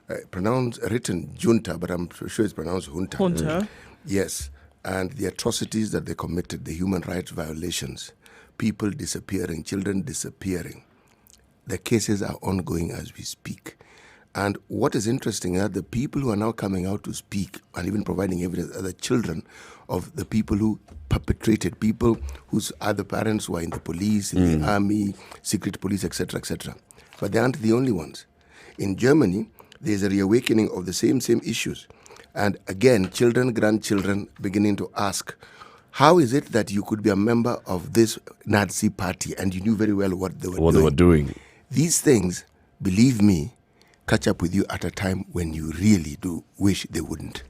written junta, but I'm sure it's pronounced junta. Junta. Yes. And the atrocities that they committed, the human rights violations, people disappearing, children disappearing. The cases are ongoing as we speak. And what is interesting is that the people who are now coming out to speak and even providing evidence are the children of the people who perpetrated, people whose other parents were in the police, in the army, secret police, etc., etc. But they aren't the only ones. In Germany, there's a reawakening of the same issues. And again, children, grandchildren beginning to ask, how is it that you could be a member of this Nazi party and you knew very well what they were doing? These things, believe me, catch up with you at a time when you really do wish they wouldn't.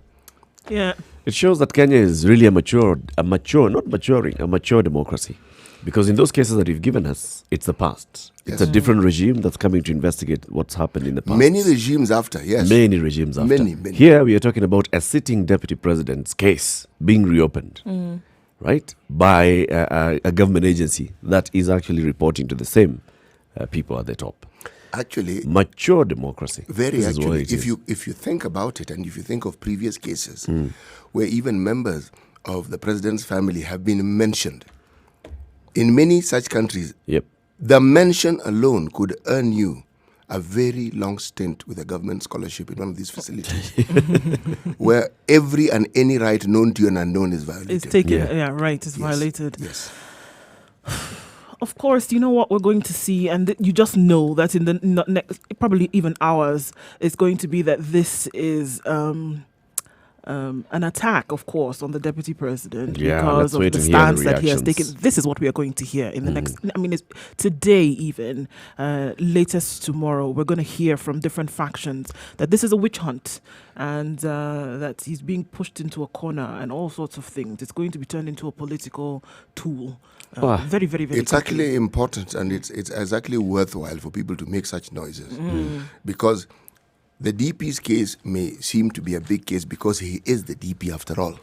Yeah. It shows that Kenya is really a mature democracy. Because in those cases that you've given us, it's the past. Yes. It's a different regime that's coming to investigate what's happened in the past. Many regimes after, yes. Many regimes after. Many. Here we are talking about a sitting deputy president's case being reopened, right, by a government agency that is actually reporting to the same people at the top. Actually, mature democracy. Very actually. If you think about it, and if you think of previous cases where even members of the president's family have been mentioned, in many such countries, the mention alone could earn you a very long stint with a government scholarship in one of these facilities, where every and any right known to you and unknown is violated. It's taken, it's violated. Yes. Of course, you know what we're going to see, and you just know that in the next, probably even hours, it's going to be that this is an attack, of course, on the deputy president because of the stance that he has taken. This is what we are going to hear in the next. I mean, it's today, even latest tomorrow, we're going to hear from different factions that this is a witch hunt and that he's being pushed into a corner and all sorts of things. It's going to be turned into a political tool. Very, very, very. It's actually important, and it's exactly worthwhile for people to make such noises because the DP's case may seem to be a big case because he is the DP after all.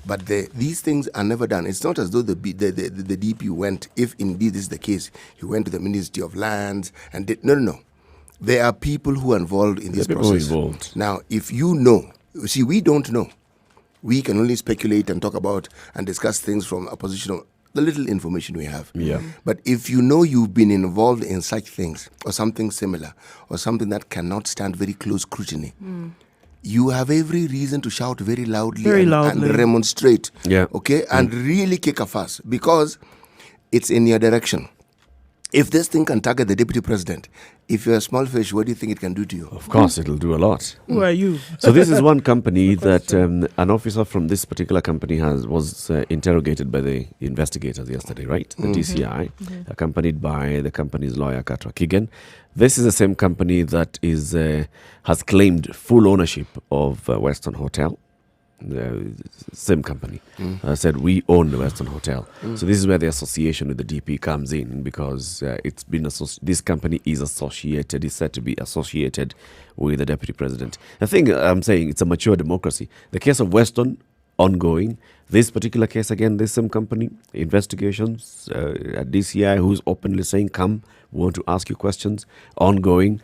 But these things are never done. It's not as though the DP went, if indeed this is the case, he went to the Ministry of Lands and did. No. There are people who are involved in this process. Now, if you know, see, we don't know. We can only speculate and talk about and discuss things from a position of the little information we have. But if you know you've been involved in such things or something similar or something that cannot stand very close scrutiny, you have every reason to shout very loudly and remonstrate. Okay? And really kick a fuss because it's in your direction. If this thing can target the deputy president, if you're a small fish, what do you think it can do to you? Of course, it'll do a lot. Who are you? So this is one company that an officer from this particular company was interrogated by the investigators yesterday, right? The DCI, accompanied by the company's lawyer, Katwa Kigen. This is the same company that has claimed full ownership of Western Hotel. The same company said we own the Western Hotel. So this is where the association with the DP comes in because it's been this company is said to be associated with the deputy president. The thing I'm saying, it's a mature democracy. The case of Western ongoing. This particular case again, this same company investigations at DCI who's openly saying, "Come, we want to ask you questions." Ongoing.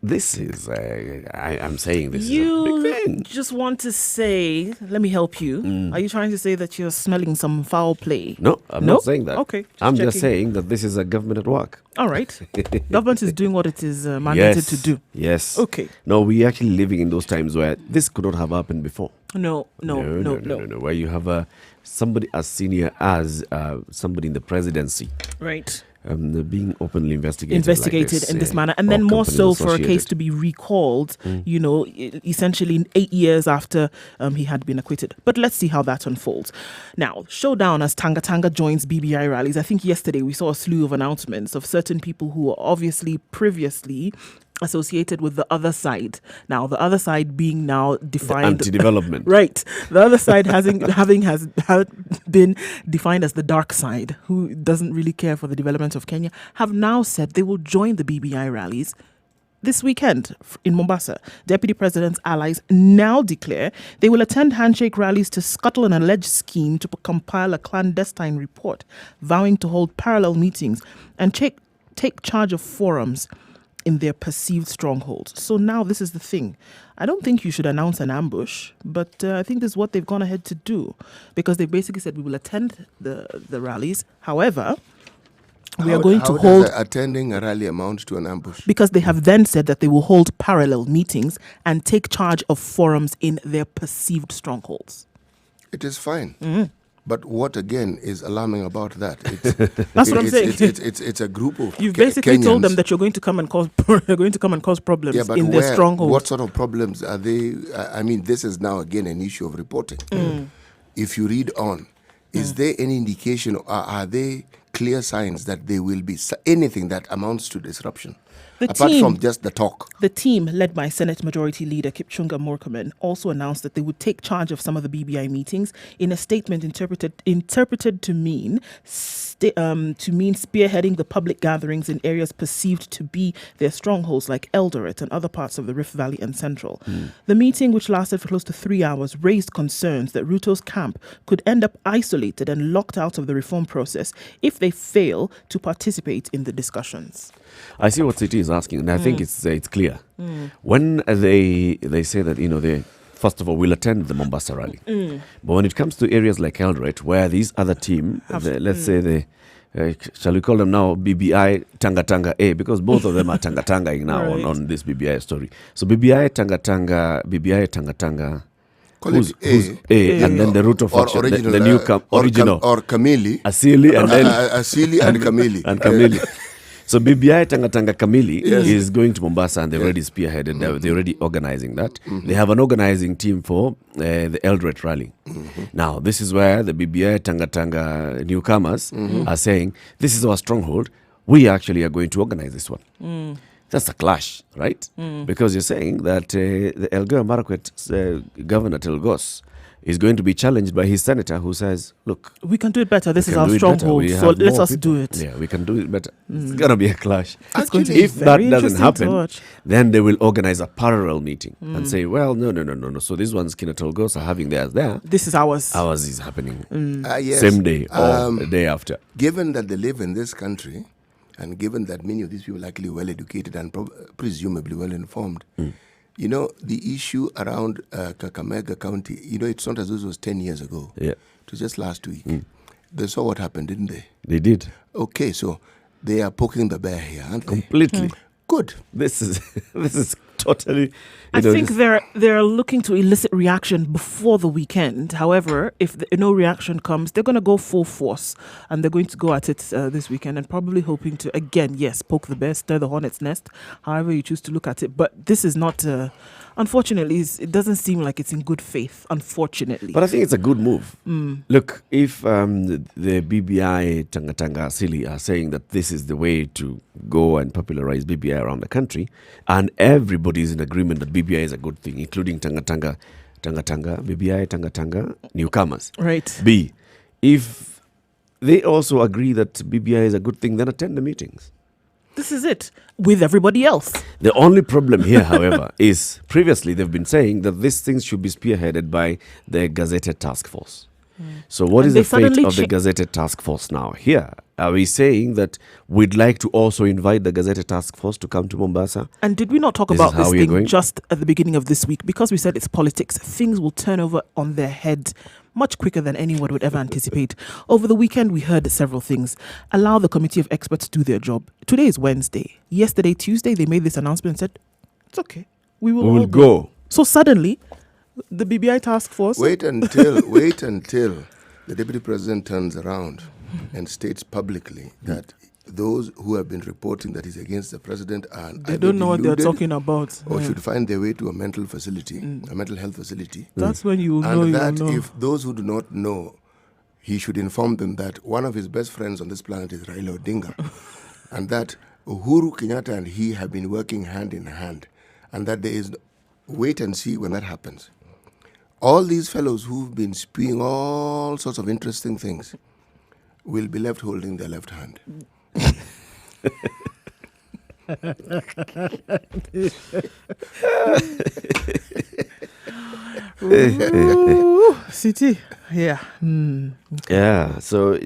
This is, I'm saying this is a big thing. You just want to say, let me help you. Are you trying to say that you're smelling some foul play? No, I'm not saying that. Okay. I'm just saying that this is a government at work. All right. Government is doing what it is mandated to do. Yes. Okay. No, we're actually living in those times where this could not have happened before. No. Where you have somebody as senior as somebody in the presidency. Right. Being openly investigated in this manner, and then more so for a case to be recalled, essentially 8 years after he had been acquitted. But let's see how that unfolds. Now, showdown as Tanga Tanga joins BBI rallies. I think yesterday we saw a slew of announcements of certain people who were obviously previously associated with the other side. Now, the other side being now defined... The anti-development. Right. The other side has been defined as the dark side, who doesn't really care for the development of Kenya, have now said they will join the BBI rallies this weekend in Mombasa. Deputy President's allies now declare they will attend handshake rallies to scuttle an alleged scheme to compile a clandestine report, vowing to hold parallel meetings and take charge of forums in their perceived strongholds. So now this is the thing. I don't think you should announce an ambush, but I think this is what they've gone ahead to do, because they basically said we will attend the rallies. However, we are going to hold... How does attending a rally amount to an ambush? Because they have then said that they will hold parallel meetings and take charge of forums in their perceived strongholds. It is fine. But what again is alarming about that? That's what I'm saying. It's a group of You've basically Kenyans. told them that you're going to come and cause problems in their strongholds. What sort of problems are they? I mean, this is now again an issue of reporting. If you read on, is there any indication, or are there clear signs that there will be anything that amounts to disruption? Apart from just the talk. The team, led by Senate Majority Leader Kipchumba Murkomen, also announced that they would take charge of some of the BBI meetings in a statement interpreted to mean spearheading the public gatherings in areas perceived to be their strongholds, like Eldoret and other parts of the Rift Valley and Central. The meeting, which lasted for close to 3 hours, raised concerns that Ruto's camp could end up isolated and locked out of the reform process if they fail to participate in the discussions. I see what City is asking, and I think it's clear. When they say that, they first of all will attend the Mombasa rally, but when it comes to areas like Eldoret, where these other team, let's say shall we call them now BBI Tanga A, because both of them are Tanga now right. on this BBI story. So BBI Tanga. Who's A, and then the root of action, the new original or Kamili, Asili, and then Asili and Kamili and Kamili. So BBI Tanga Kamili is going to Mombasa, and they've already spearheaded. They're already organizing that. They have an organizing team for the Eldoret rally. Now, this is where the BBI Tanga newcomers are saying, this is our stronghold. We actually are going to organize this one. That's a clash, right? Because you're saying that the Elgeyo Marakwet Governor Telgos is going to be challenged by his senator, who says, look, we can do it better. This is our stronghold, so let us do it. Yeah, we can do it better. It's going to be a clash. Actually, if that doesn't happen, then they will organize a parallel meeting and say, well, no. So these ones, Kina Telgos, are having theirs there. This is ours. Ours is happening yes. same day or the day after. Given that they live in this country, and given that many of these people are actually well-educated and presumably well-informed, the issue around Kakamega County, it's not as though it was 10 years ago. Yeah. It was just last week. They saw what happened, didn't they? They did. Okay, so they are poking the bear here, aren't they? Completely. Good. This is totally... I think they're looking to elicit reaction before the weekend. However, if no reaction comes, they're going to go full force, and they're going to go at it this weekend, and probably hoping to, again, yes, poke the bear, stir the hornet's nest, however you choose to look at it. But this is not... unfortunately, it doesn't seem like it's in good faith, unfortunately. But I think it's a good move. Look, if the BBI Tanga Asili are saying that this is the way to go and popularize BBI around the country, and everybody is in agreement that BBI is a good thing, including BBI Tanga newcomers. Right. B, if they also agree that BBI is a good thing, then attend the meetings. This is it, with everybody else. The only problem here, however, is previously they've been saying that these things should be spearheaded by the Gazetted Task Force. So what is the fate of the Gazetted Task Force now? Here, are we saying that we'd like to also invite the Gazetted Task Force to come to Mombasa? And did we not talk about this thing just at the beginning of this week? Because we said it's politics, things will turn over on their head much quicker than anyone would ever anticipate. Over the weekend, we heard several things. Allow the committee of experts to do their job. Today is Wednesday. Yesterday, Tuesday, they made this announcement and said, it's okay. We will go. So suddenly, the BBI task force... Wait until the deputy president turns around and states publicly that those who have been reporting that he's against the president are... They don't know what they're talking about. Or should find their way to a mental facility, a mental health facility. That's when you will know. And that if those who do not know, he should inform them that one of his best friends on this planet is Raila Odinga. And that Uhuru Kenyatta and he have been working hand in hand. And that there is... Wait and see when that happens. All these fellows who've been spewing all sorts of interesting things will be left holding their left hand. City, yeah. Yeah, so...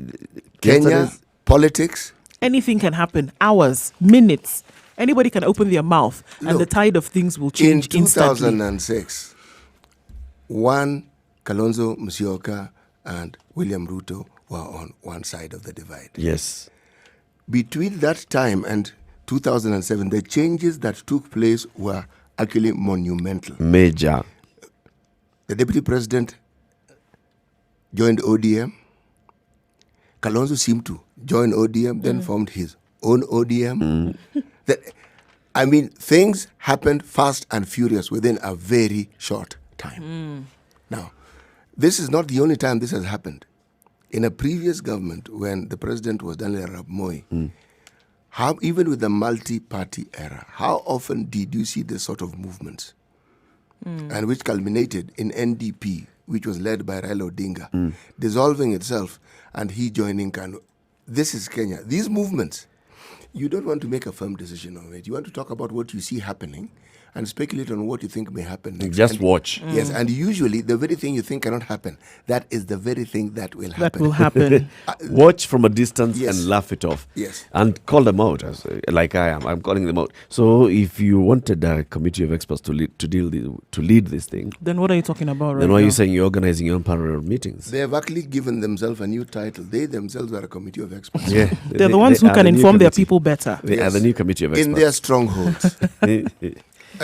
Kenya, politics. Anything can happen. Hours, minutes. Anybody can open their mouth, and the Look, tide of things will change in instantly. 2006, one Kalonzo Musyoka and William Ruto were on one side of the divide. Yes. Between that time and 2007, the changes that took place were actually monumental. Major. The deputy president joined ODM. Kalonzo seemed to join ODM, then formed his own ODM. Things happened fast and furious within a very short time. Now, this is not the only time this has happened. In a previous government, when the president was Daniel Arap Moi, even with the multi-party era, how often did you see this sort of movements? And which culminated in NDP, which was led by Raila Odinga, dissolving itself and he joining KANU. This is Kenya. These movements, you don't want to make a firm decision on it. You want to talk about what you see happening and speculate on what you think may happen next. Just watch. Yes, and usually the very thing you think cannot happen, that is the very thing that will happen. That will happen. Watch from a distance Yes. and laugh it off. Yes. And call them out, like I am. I'm calling them out. So if you wanted a committee of experts to lead this thing, Then what are you talking about right then why are now? you saying you're organizing your own parallel meetings? They have actually given themselves a new title. They themselves are a committee of experts. Yeah. They're the ones who are can the new inform their committee. people better. They are the new committee of In their experts. strongholds.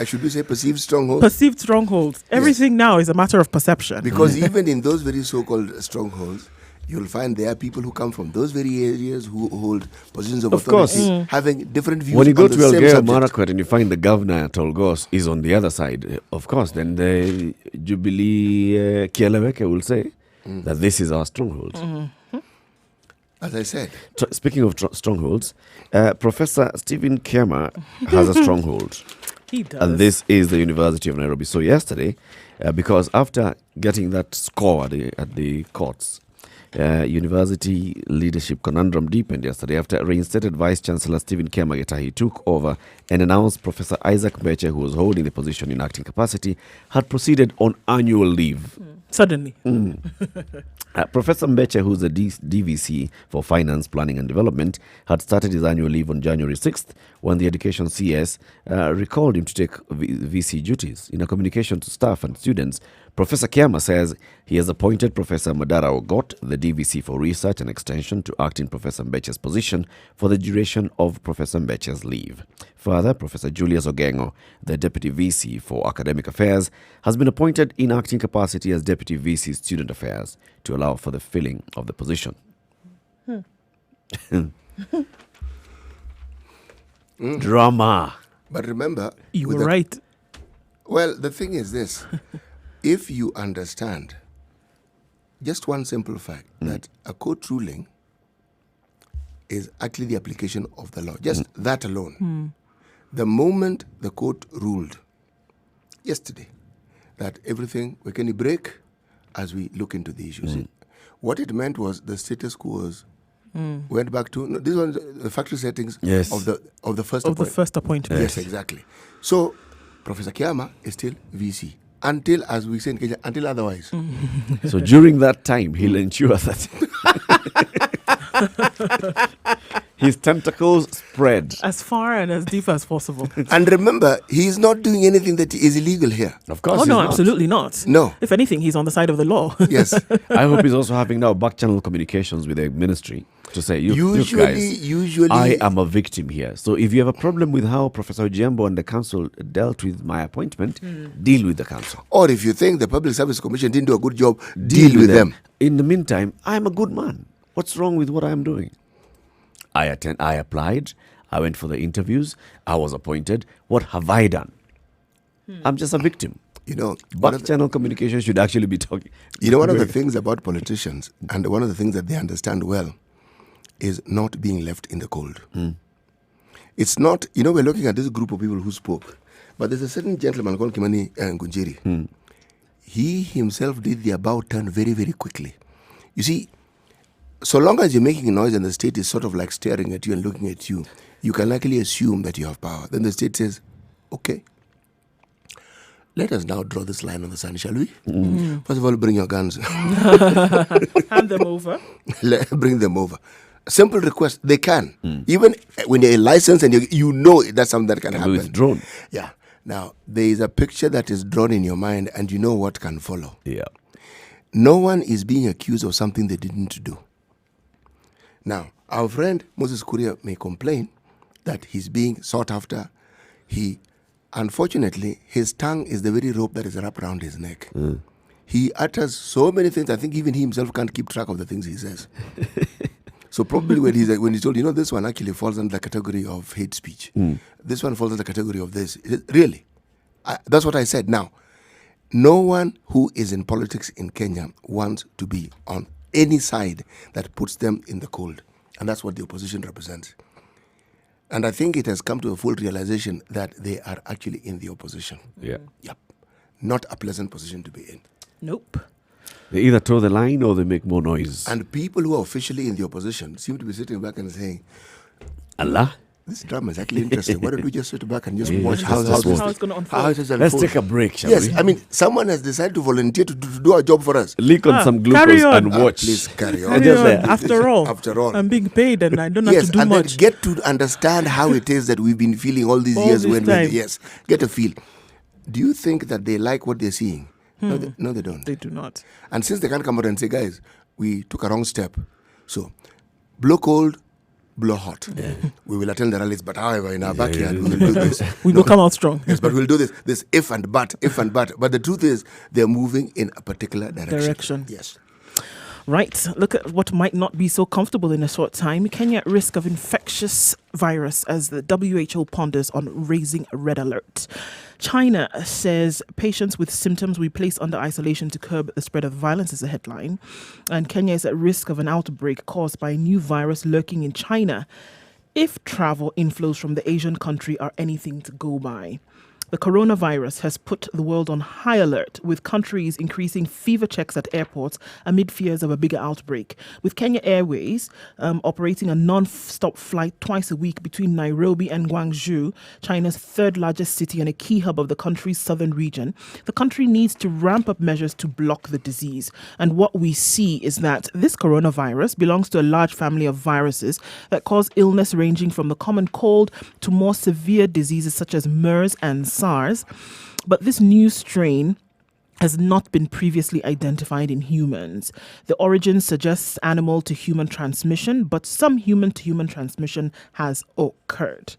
Should we say perceived strongholds? Perceived strongholds. Everything now is a matter of perception. Because even in those very so-called strongholds, you'll find there are people who come from those very areas who hold positions of course. authority, having different views When you go on to the same Elgeyo subject. Marakwet and you find the governor at Olgos is on the other side, of course, then the Jubilee Kieleweke will say that this is our stronghold. As I said, Speaking of strongholds, Professor Stephen Kiama has a stronghold. He does. And this is the University of Nairobi. So yesterday, because after getting that score at the courts, university leadership conundrum deepened yesterday after reinstated Vice Chancellor Stephen Kiama Getahi took over and announced Professor Isaac Mbeche, who was holding the position in acting capacity, had proceeded on annual leave. Suddenly. Professor Mbeche, who's the DVC for Finance, Planning and Development, had started his annual leave on January 6th when the Education CS recalled him to take VC duties. In a communication to staff and students, Professor Kiama says he has appointed Professor Madara Ogot, the DVC for Research and Extension, to act in Professor Mbeche's position for the duration of Professor Mbeche's leave. Further, Professor Julius Ogengo, the Deputy VC for Academic Affairs, has been appointed in acting capacity as Deputy VC Student Affairs to allow for the filling of the position. Drama. but remember... You with were the- right. Well, the thing is this. If you understand just one simple fact, that a court ruling is actually the application of the law, just that alone. The moment the court ruled yesterday that everything, we can break as we look into the issues. What it meant was the status quo went back to, no, this was the factory settings Yes. of the first Of the appointment. first appointment. Yes, exactly. So, Professor Kiama is still VC. Until, as we say in Kenya, until otherwise. So during that time, he'll ensure that his tentacles spread. As far and as deep as possible. And remember, he is not doing anything that is illegal here. Of course, Oh, he's no, not. absolutely not. No. If anything, he's on the side of the law. Yes. I hope he's also having now back-channel communications with the ministry to say, you guys, Usually, I am a victim here. So if you have a problem with how Professor Ojiambo and the council dealt with my appointment, deal with the council. or if you think the Public Service Commission didn't do a good job, deal with them. In the meantime, I'm a good man. What's wrong with what I'm doing? I applied. I went for the interviews. I was appointed. What have I done? I'm just a victim. You know, one of the, Back-channel communication should actually be talking. one of the things about politicians, and one of the things that they understand well, is not being left in the cold. It's not, we're looking at this group of people who spoke, but there's a certain gentleman called Kimani Ngunjiri. He himself did the about turn very, very quickly. You see, so long as you're making a noise and the state is sort of like staring at you and looking at you, you can likely assume that you have power. Then the state says, okay, let us now draw this line on the sand, shall we? First of all, bring your guns. Hand them over. Bring them over. Simple request, they can. Even when you're licensed and you know that's something that can happen. Withdrawn. Yeah. Now, there is a picture that is drawn in your mind and you know what can follow. Yeah. No one is being accused of something they didn't do. Now, our friend Moses Kuria may complain that he's being sought after. Unfortunately, his tongue is the very rope that is wrapped around his neck. He utters so many things, I think even he himself can't keep track of the things he says. So probably when he's told, this one actually falls under the category of hate speech. This one falls under the category of this. Really? That's what I said. Now, no one who is in politics in Kenya wants to be on any side that puts them in the cold. And that's what the opposition represents. And I think it has come to a full realization that they are actually in the opposition. Yeah. Yep. Not a pleasant position to be in. Nope. They either toe the line or they make more noise. And people who are officially in the opposition seem to be sitting back and saying, Allah? this drama is actually interesting. Why don't we just sit back and just Yeah, watch how it's going to unfold. Let's take a break, shall Yes, we? I mean, someone has decided to volunteer to do our job for us. Leak on some carry glucose on. and watch. Please carry on. Just there. After all, I'm being paid and I don't have yes, to do and much. then get to understand how it is that we've been feeling all these All years. this time. Yes, get a feel. Do you think that they like what they're seeing? No, they don't. They do not. And since they can't come out and say, guys, we took a wrong step. So, blow cold, blow hot. We will attend the rallies, but however, in our backyard, we will do this. We will come out strong. Yes, but we'll do this if and but. But the truth is, they're moving in a particular direction. Yes. Right. Look at what might not be so comfortable in a short time. Kenya at risk of infectious virus as the WHO ponders on raising a red alert. China says patients with symptoms we place under isolation to curb the spread of violence is a headline. And Kenya is at risk of an outbreak caused by a new virus lurking in China if travel inflows from the Asian country are anything to go by. The coronavirus has put the world on high alert, with countries increasing fever checks at airports amid fears of a bigger outbreak. With Kenya Airways operating a non-stop flight twice a week between Nairobi and Guangzhou, China's third largest city and a key hub of the country's southern region, the country needs to ramp up measures to block the disease. And what we see is that this coronavirus belongs to a large family of viruses that cause illness ranging from the common cold to more severe diseases such as MERS and SARS, but this new strain has not been previously identified in humans. The origin suggests animal to human transmission, but some human to human transmission has occurred.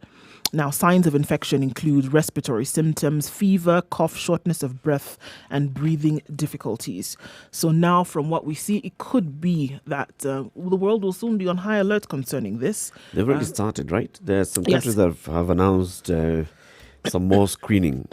Now, signs of infection include respiratory symptoms, fever, cough, shortness of breath, and breathing difficulties. So now, from what we see, it could be that the world will soon be on high alert concerning this. They've already started, right? There's some countries that have announced some more screening.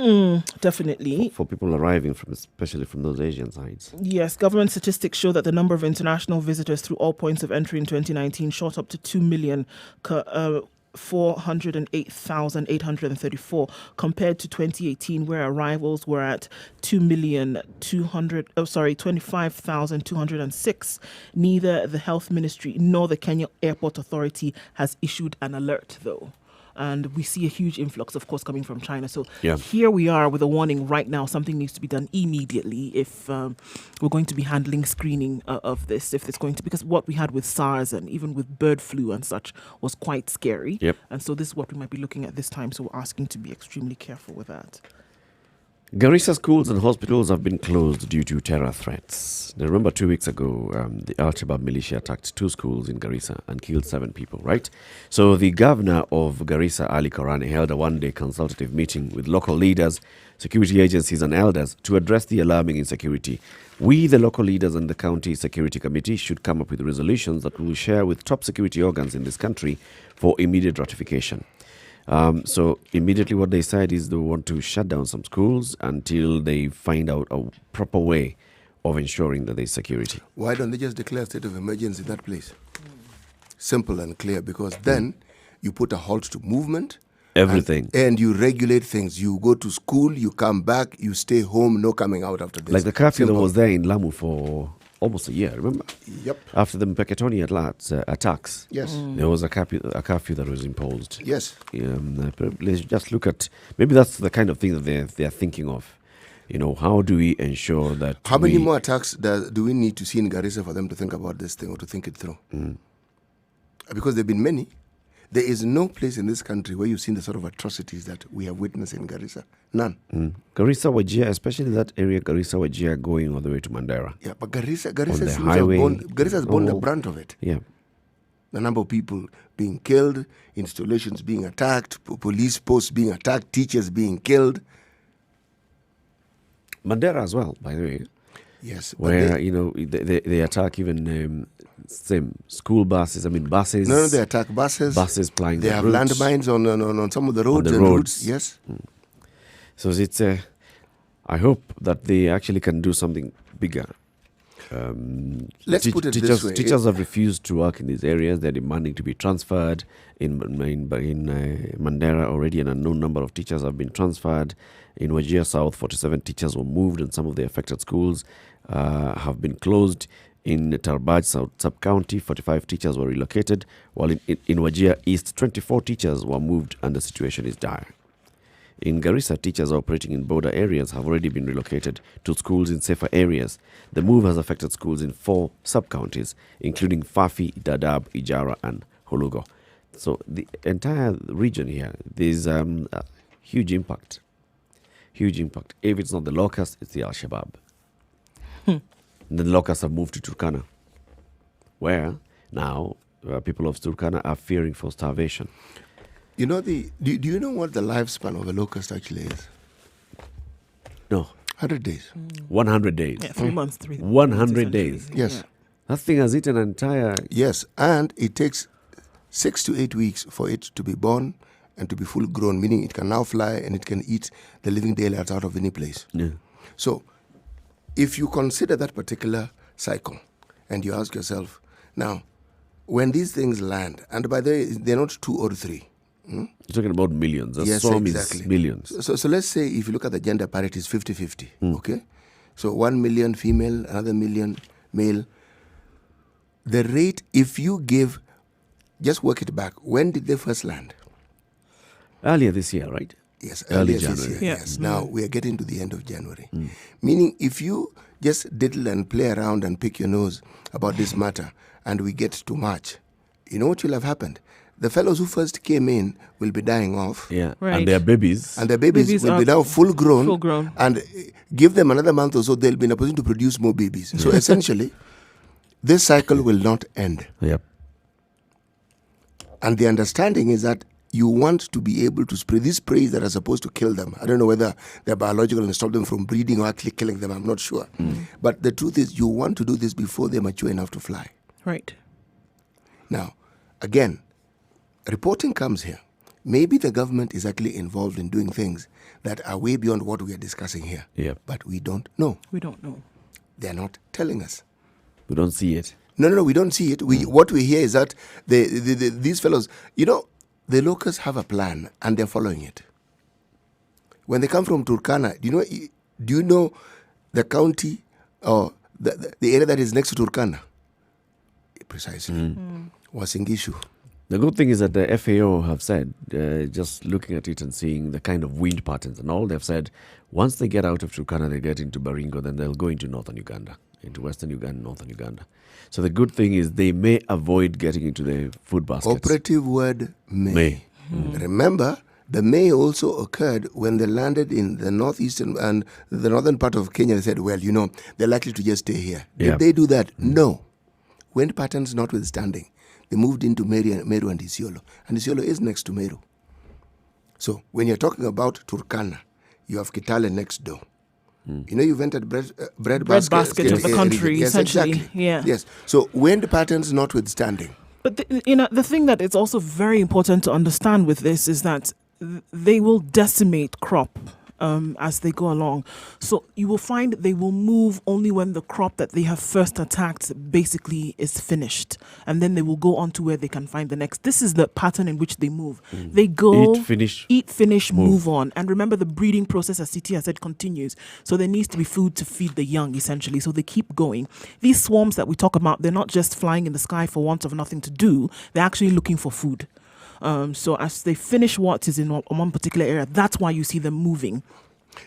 Definitely. For people arriving especially from those Asian sides. Yes, government statistics show that the number of international visitors through all points of entry in 2019 shot up to 2,408,834 compared to 2018, where arrivals were at 25,206. Neither the Health Ministry nor the Kenya Airport Authority has issued an alert, though. And we see a huge influx, of course, coming from China. So here we are with a warning right now. Something needs to be done immediately if we're going to be handling screening of this. If it's going to, because what we had with SARS and even with bird flu and such was quite scary. Yep. And so this is what we might be looking at this time. So we're asking to be extremely careful with that. Garissa schools and hospitals have been closed due to terror threats. Now, remember 2 weeks ago, the Al-Shabaab militia attacked 2 schools in Garissa and killed 7 people, right? So the governor of Garissa, Ali Korane, held a one-day consultative meeting with local leaders, security agencies and elders to address the alarming insecurity. We, the local leaders and the county security committee, should come up with resolutions that we will share with top security organs in this country for immediate ratification. So immediately what they said is they want to shut down some schools until they find out a proper way of ensuring that there's security. Why don't they just declare a state of emergency in that place? Simple and clear, because then you put a halt to movement. Everything. And you regulate things. You go to school, you come back, you stay home, no coming out after this. Like the curfew that was there in Lamu for almost a year, remember? Yep. After the Mpeketoni attacks, yes, there was a curfew that was imposed. Yes. Let's just look at, maybe that's the kind of thing that they're thinking of. How do we ensure that How many more attacks do we need to see in Garissa for them to think about this thing or to think it through? because there have been many. There is no place in this country where you've seen the sort of atrocities that we have witnessed in Garissa. None. Garissa, Wajir, especially that area, Garissa, Wajir, going all the way to Mandera. Yeah, but Garissa seems to have borne the brunt of it. Yeah. The number of people being killed, installations being attacked, police posts being attacked, teachers being killed. Mandera as well, by the way. Yes. Where, they attack even same school buses, buses. No, they attack buses. Buses plying They the have routes. landmines on some of the roads. On the roads. Yes. So it's I hope that they actually can do something bigger. Let's put it this way. Teachers have refused to work in these areas. They're demanding to be transferred. In Mandera, already an unknown number of teachers have been transferred. In Wajir South, 47 teachers were moved, and some of the affected schools have been closed. In Tarbaj South Sub-County, 45 teachers were relocated, while in Wajir East, 24 teachers were moved, and the situation is dire. In Garissa, teachers operating in border areas have already been relocated to schools in safer areas. The move has affected schools in 4 sub-counties, including Fafi, Dadaab, Ijara, and Holugo. So the entire region here, there's a huge impact. Huge impact. If it's not the locusts, it's the Al-Shabaab. The locusts have moved to Turkana, where now people of Turkana are fearing for starvation. You know do you know what the lifespan of a locust actually is? No. 100 days. 100 days. Yeah, 3 months. 100 days. Yes. Yeah. That thing has eaten an entire... Yes, and it takes 6 to 8 weeks for it to be born and to be full grown, meaning it can now fly and it can eat the living daylights out of any place. Yeah. So, if you consider that particular cycle and you ask yourself, now, when these things land, and by the way, they're not 2 or 3. You're talking about millions. The Yes, swarm exactly. is millions. So let's say if you look at the gender parity, it's 50-50, okay? So 1 million female, another million male. The rate, if you give, just work it back. When did they first land? Earlier this year, right? Yes, Early earlier this January. year. Yeah. Yes. Now we are getting to the end of January. Meaning if you just diddle and play around and pick your nose about this matter and we get to March, you know what will have happened? The fellows who first came in will be dying off. Yeah. Right. And their babies. And the babies will be now full grown. And give them another month or so, they'll be in a position to produce more babies. So essentially, this cycle will not end. Yep. And the understanding is that you want to be able to spray these sprays that are supposed to kill them. I don't know whether they're biological and stop them from breeding or actually killing them. I'm not sure. But the truth is, you want to do this before they're mature enough to fly. Right. Now, again, reporting comes here. Maybe the government is actually involved in doing things that are way beyond what we are discussing here. Yep. But we don't know. We don't know. They're not telling us. We don't see it. No, we don't see it. What we hear is that these fellows, the locusts have a plan and they're following it. When they come from Turkana, do you know the county or the area that is next to Turkana? Precisely. Wasingishu. The good thing is that the FAO have said, just looking at it and seeing the kind of wind patterns and all, they've said once they get out of Turkana, they get into Baringo, then they'll go into northern Uganda, into western Uganda, northern Uganda. So the good thing is they may avoid getting into the food baskets. Operative word may. Remember, the may also occurred when they landed in the northeastern and the northern part of Kenya. They said, well, they're likely to just stay here. Did they do that? No. Wind patterns notwithstanding, they moved into Meru and Isiolo. And Isiolo is next to Meru. So when you're talking about Turkana, you have Kitale next door. You've entered bread basket of the country, yes, essentially. Exactly. Yeah. Yes. So wind patterns notwithstanding. But the thing that is also very important to understand with this is that they will decimate crop as they go along. So you will find they will move only when the crop that they have first attacked basically is finished. And then they will go on to where they can find the next. This is the pattern in which they move. They go, eat, finish, move on. And remember, the breeding process, as CT has said, continues. So there needs to be food to feed the young, essentially. So they keep going. These swarms that we talk about, they're not just flying in the sky for want of nothing to do. They're actually looking for food. So as they finish what is in one particular area, that's why you see them moving.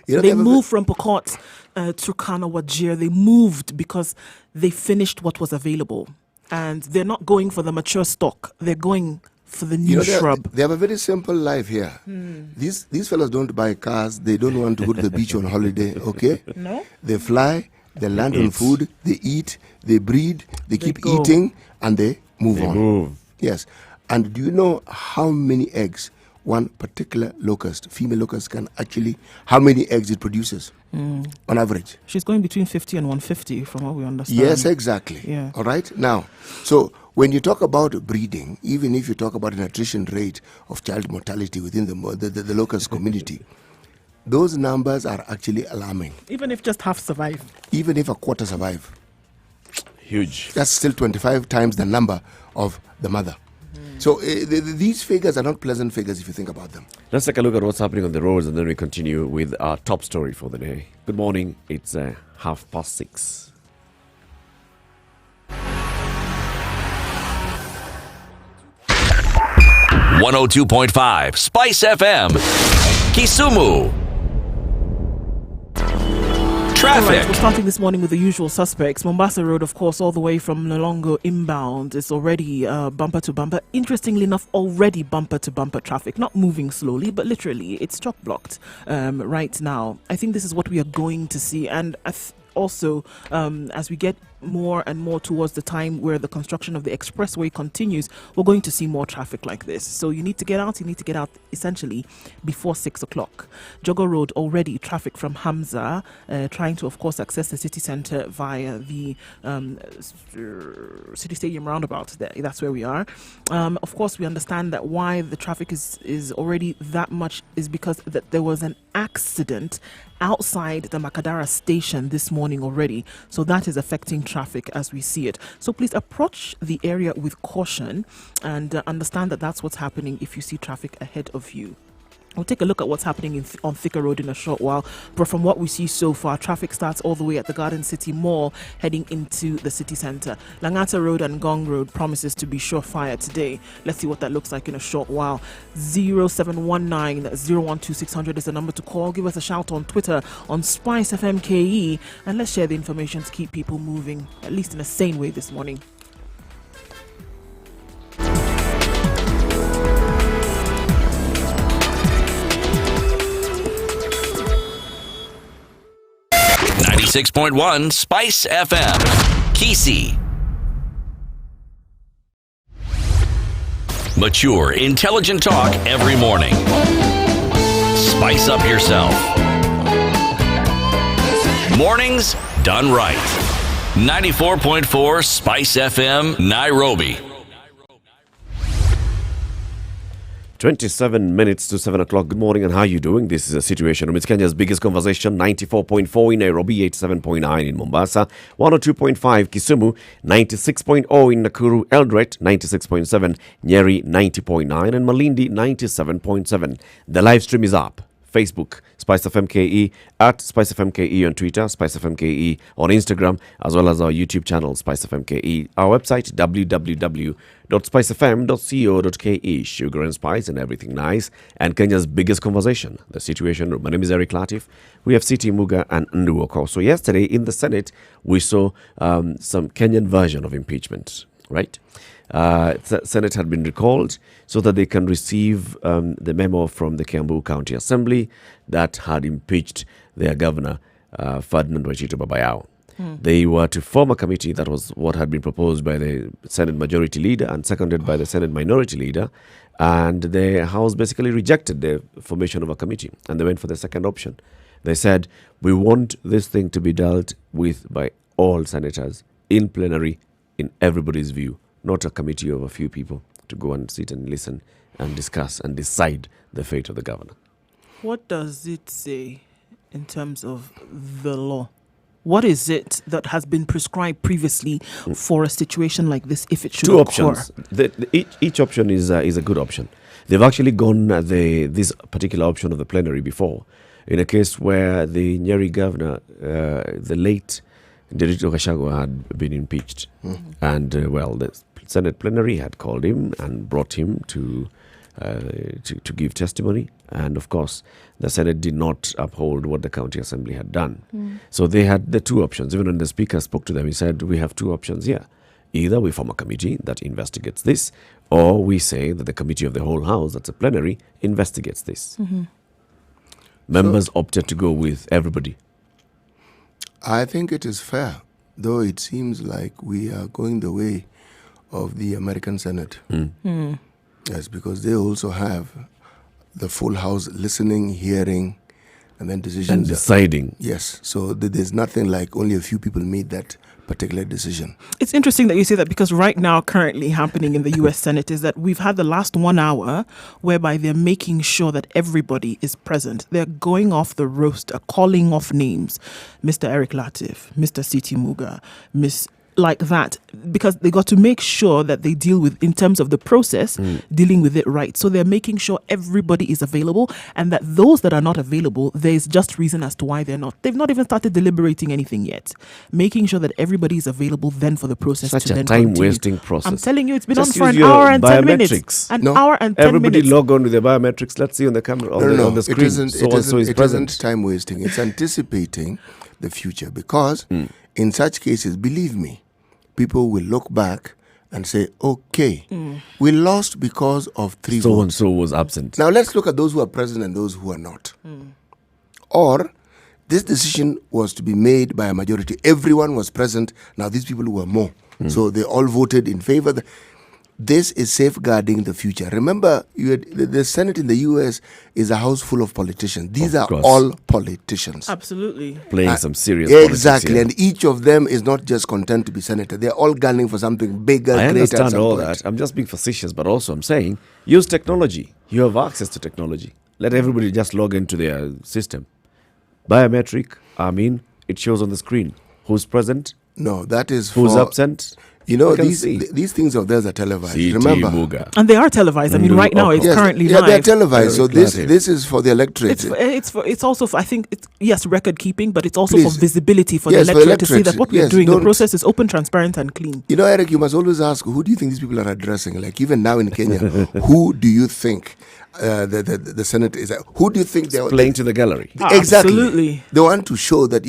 They moved from Pokot, Turkana, Wajir. They moved because they finished what was available. and they're not going for the mature stock. They're going for the new shrub. They have a very simple life here. These fellows don't buy cars. They don't want to go to the beach on holiday, okay? No? They fly, they land on food, they eat, they breed, they keep eating, and they move on. Yes. And do you know how many eggs one particular locust, female locust, can actually, how many eggs it produces on average? She's going between 50 and 150 from what we understand. Yes, exactly. Yeah. All right. Now, so when you talk about breeding, even if you talk about an attrition rate of child mortality within the locust community, those numbers are actually alarming. Even if just half survive. Even if a quarter survive. Huge. That's still 25 times the number of the mother. So these figures are not pleasant figures if you think about them. Let's take a look at what's happening on the roads, and then we continue with our top story for the day. Good morning. It's 6:30. 102.5 Spice FM, Kisumu. Traffic. Right, we're starting this morning with the usual suspects. Mombasa Road, of course, all the way from Nolongo inbound is already bumper to bumper. Interestingly enough, already bumper to bumper traffic. Not moving slowly, but literally it's chock blocked right now. I think this is what we are going to see. And also, as we get more and more towards the time where the construction of the expressway continues, we're going to see more traffic like this. So you need to get out essentially before 6 o'clock. Jogo Road already traffic from Hamza, trying to of course access the city centre via the City Stadium roundabout. That's where we are. Of course, we understand that why the traffic is already that much is because that there was an accident outside the Makadara station this morning already. So that is affecting traffic as we see it. So please approach the area with caution and understand that that's what's happening if you see traffic ahead of you. We'll take a look at what's happening on Thika Road in a short while. But from what we see so far, traffic starts all the way at the Garden City Mall heading into the city centre. Langata Road and Gong Road promises to be surefire today. Let's see what that looks like in a short while. 0719-012-600 is the number to call. Give us a shout on Twitter on Spice FM KE, and let's share the information to keep people moving, at least in a sane way this morning. .1 Spice FM, Kisi. Mature, intelligent talk every morning. Spice up yourself. Mornings done right. 94.4 Spice FM, Nairobi. 27 minutes to 7 o'clock. Good morning, and how are you doing? This is a Situation Room. It's Kenya's biggest conversation. 94.4 in Nairobi, 87.9 in Mombasa, 102.5 Kisumu, 96.0 in Nakuru, Eldoret, 96.7, Nyeri, 90.9, and Malindi, 97.7. The live stream is up. Facebook, Spice FM KE, at Spice FM KE on Twitter, Spice FM KE on Instagram, as well as our YouTube channel, Spice FM KE. Our website, www.spicefm.co.ke. Sugar and spice and everything nice. And Kenya's biggest conversation, the Situation Room. My name is Eric Latif. We have Siti Muga and Nduoko. So yesterday in the Senate, we saw some Kenyan version of impeachment, right? Senate had been recalled so that they can receive the memo from the Kiambu County Assembly that had impeached their governor, Ferdinand Waititu Babayao. They were to form a committee. That was what had been proposed by the Senate Majority Leader and seconded by the Senate Minority Leader. And the House basically rejected the formation of a committee, and they went for the second option. They said, we want this thing to be dealt with by all senators in plenary, in everybody's view. Not a committee of a few people to go and sit and listen and discuss and decide the fate of the governor. What does it say in terms of the law? What is it that has been prescribed previously for a situation like this if it should Two occur? options. Each option is a good option. They've actually gone this particular option of the plenary before, in a case where the Nyeri governor, the late Nderitu Gachagua, had been impeached. And, the Senate plenary had called him and brought him to give testimony. And, of course, the Senate did not uphold what the County Assembly had done. So they had the two options. Even when the Speaker spoke to them, he said, we have two options here. Either we form a committee that investigates this, or we say that the committee of the whole house, that's a plenary, investigates this. Members opted to go with everybody. I think it is fair, though it seems like we are going the way of the American Senate. Yes, because they also have the full house listening, hearing, and then decisions. And deciding. Yes, so there's nothing like only a few people made that particular decision. It's interesting that you say that, because right now, currently happening in the US Senate is that we've had the last 1 hour whereby they're making sure that everybody is present. They're going off the roster, calling off names. Mr. Eric Latif, Mr. Siti Muga, Miss like that, because they got to make sure that they deal with, in terms of the process, dealing with it right. So they're making sure everybody is available, and that those that are not available, there's just reason as to why they're not. They've not even started deliberating anything yet. Making sure that everybody is available then for the process Such to a then time-wasting continue. process. I'm telling you, it's been Just on for use an your hour and 10 biometrics. minutes. An No. hour and 10 Everybody minutes. log on with their biometrics. Let's see on the camera, on the screen. So is it present. isn't time wasting. It's anticipating the future, because in such cases, believe me, people will look back and say, okay, we lost because of 3 votes. So-and-so was absent. Now let's look at those who are present and those who are not. Or this decision was to be made by a majority. Everyone was present. Now these people were more. So they all voted in favor. This is safeguarding the future. Remember, the Senate in the US is a house full of politicians. These are all politicians. Absolutely. Playing some serious politics Exactly. here. And each of them is not just content to be senator. They're all gunning for something bigger, I greater. understand at some all point. that. I'm just being facetious, but also I'm saying use technology. You have access to technology. Let everybody just log into their system. Biometric, it shows on the screen who's present, No, that is who's for... absent. You know, You can these see. these things of theirs are televised. CT Remember? Muga. And they are televised. I mean, right now it's Yes, currently yeah, live. they're televised. So Very classic. this is for the electorate. It's also for, I think it's, yes, record keeping, but it's also Please. for visibility for Yes, the for electorate to see electorate. that what we're Yes, doing, the don't- process is open, transparent, and clean. You know, Eric, you must always ask, who do you think these people are addressing? Like even now in Kenya, who do you think the Senate is? Who do you think they're Playing to the gallery. Exactly. Absolutely. They want to show that,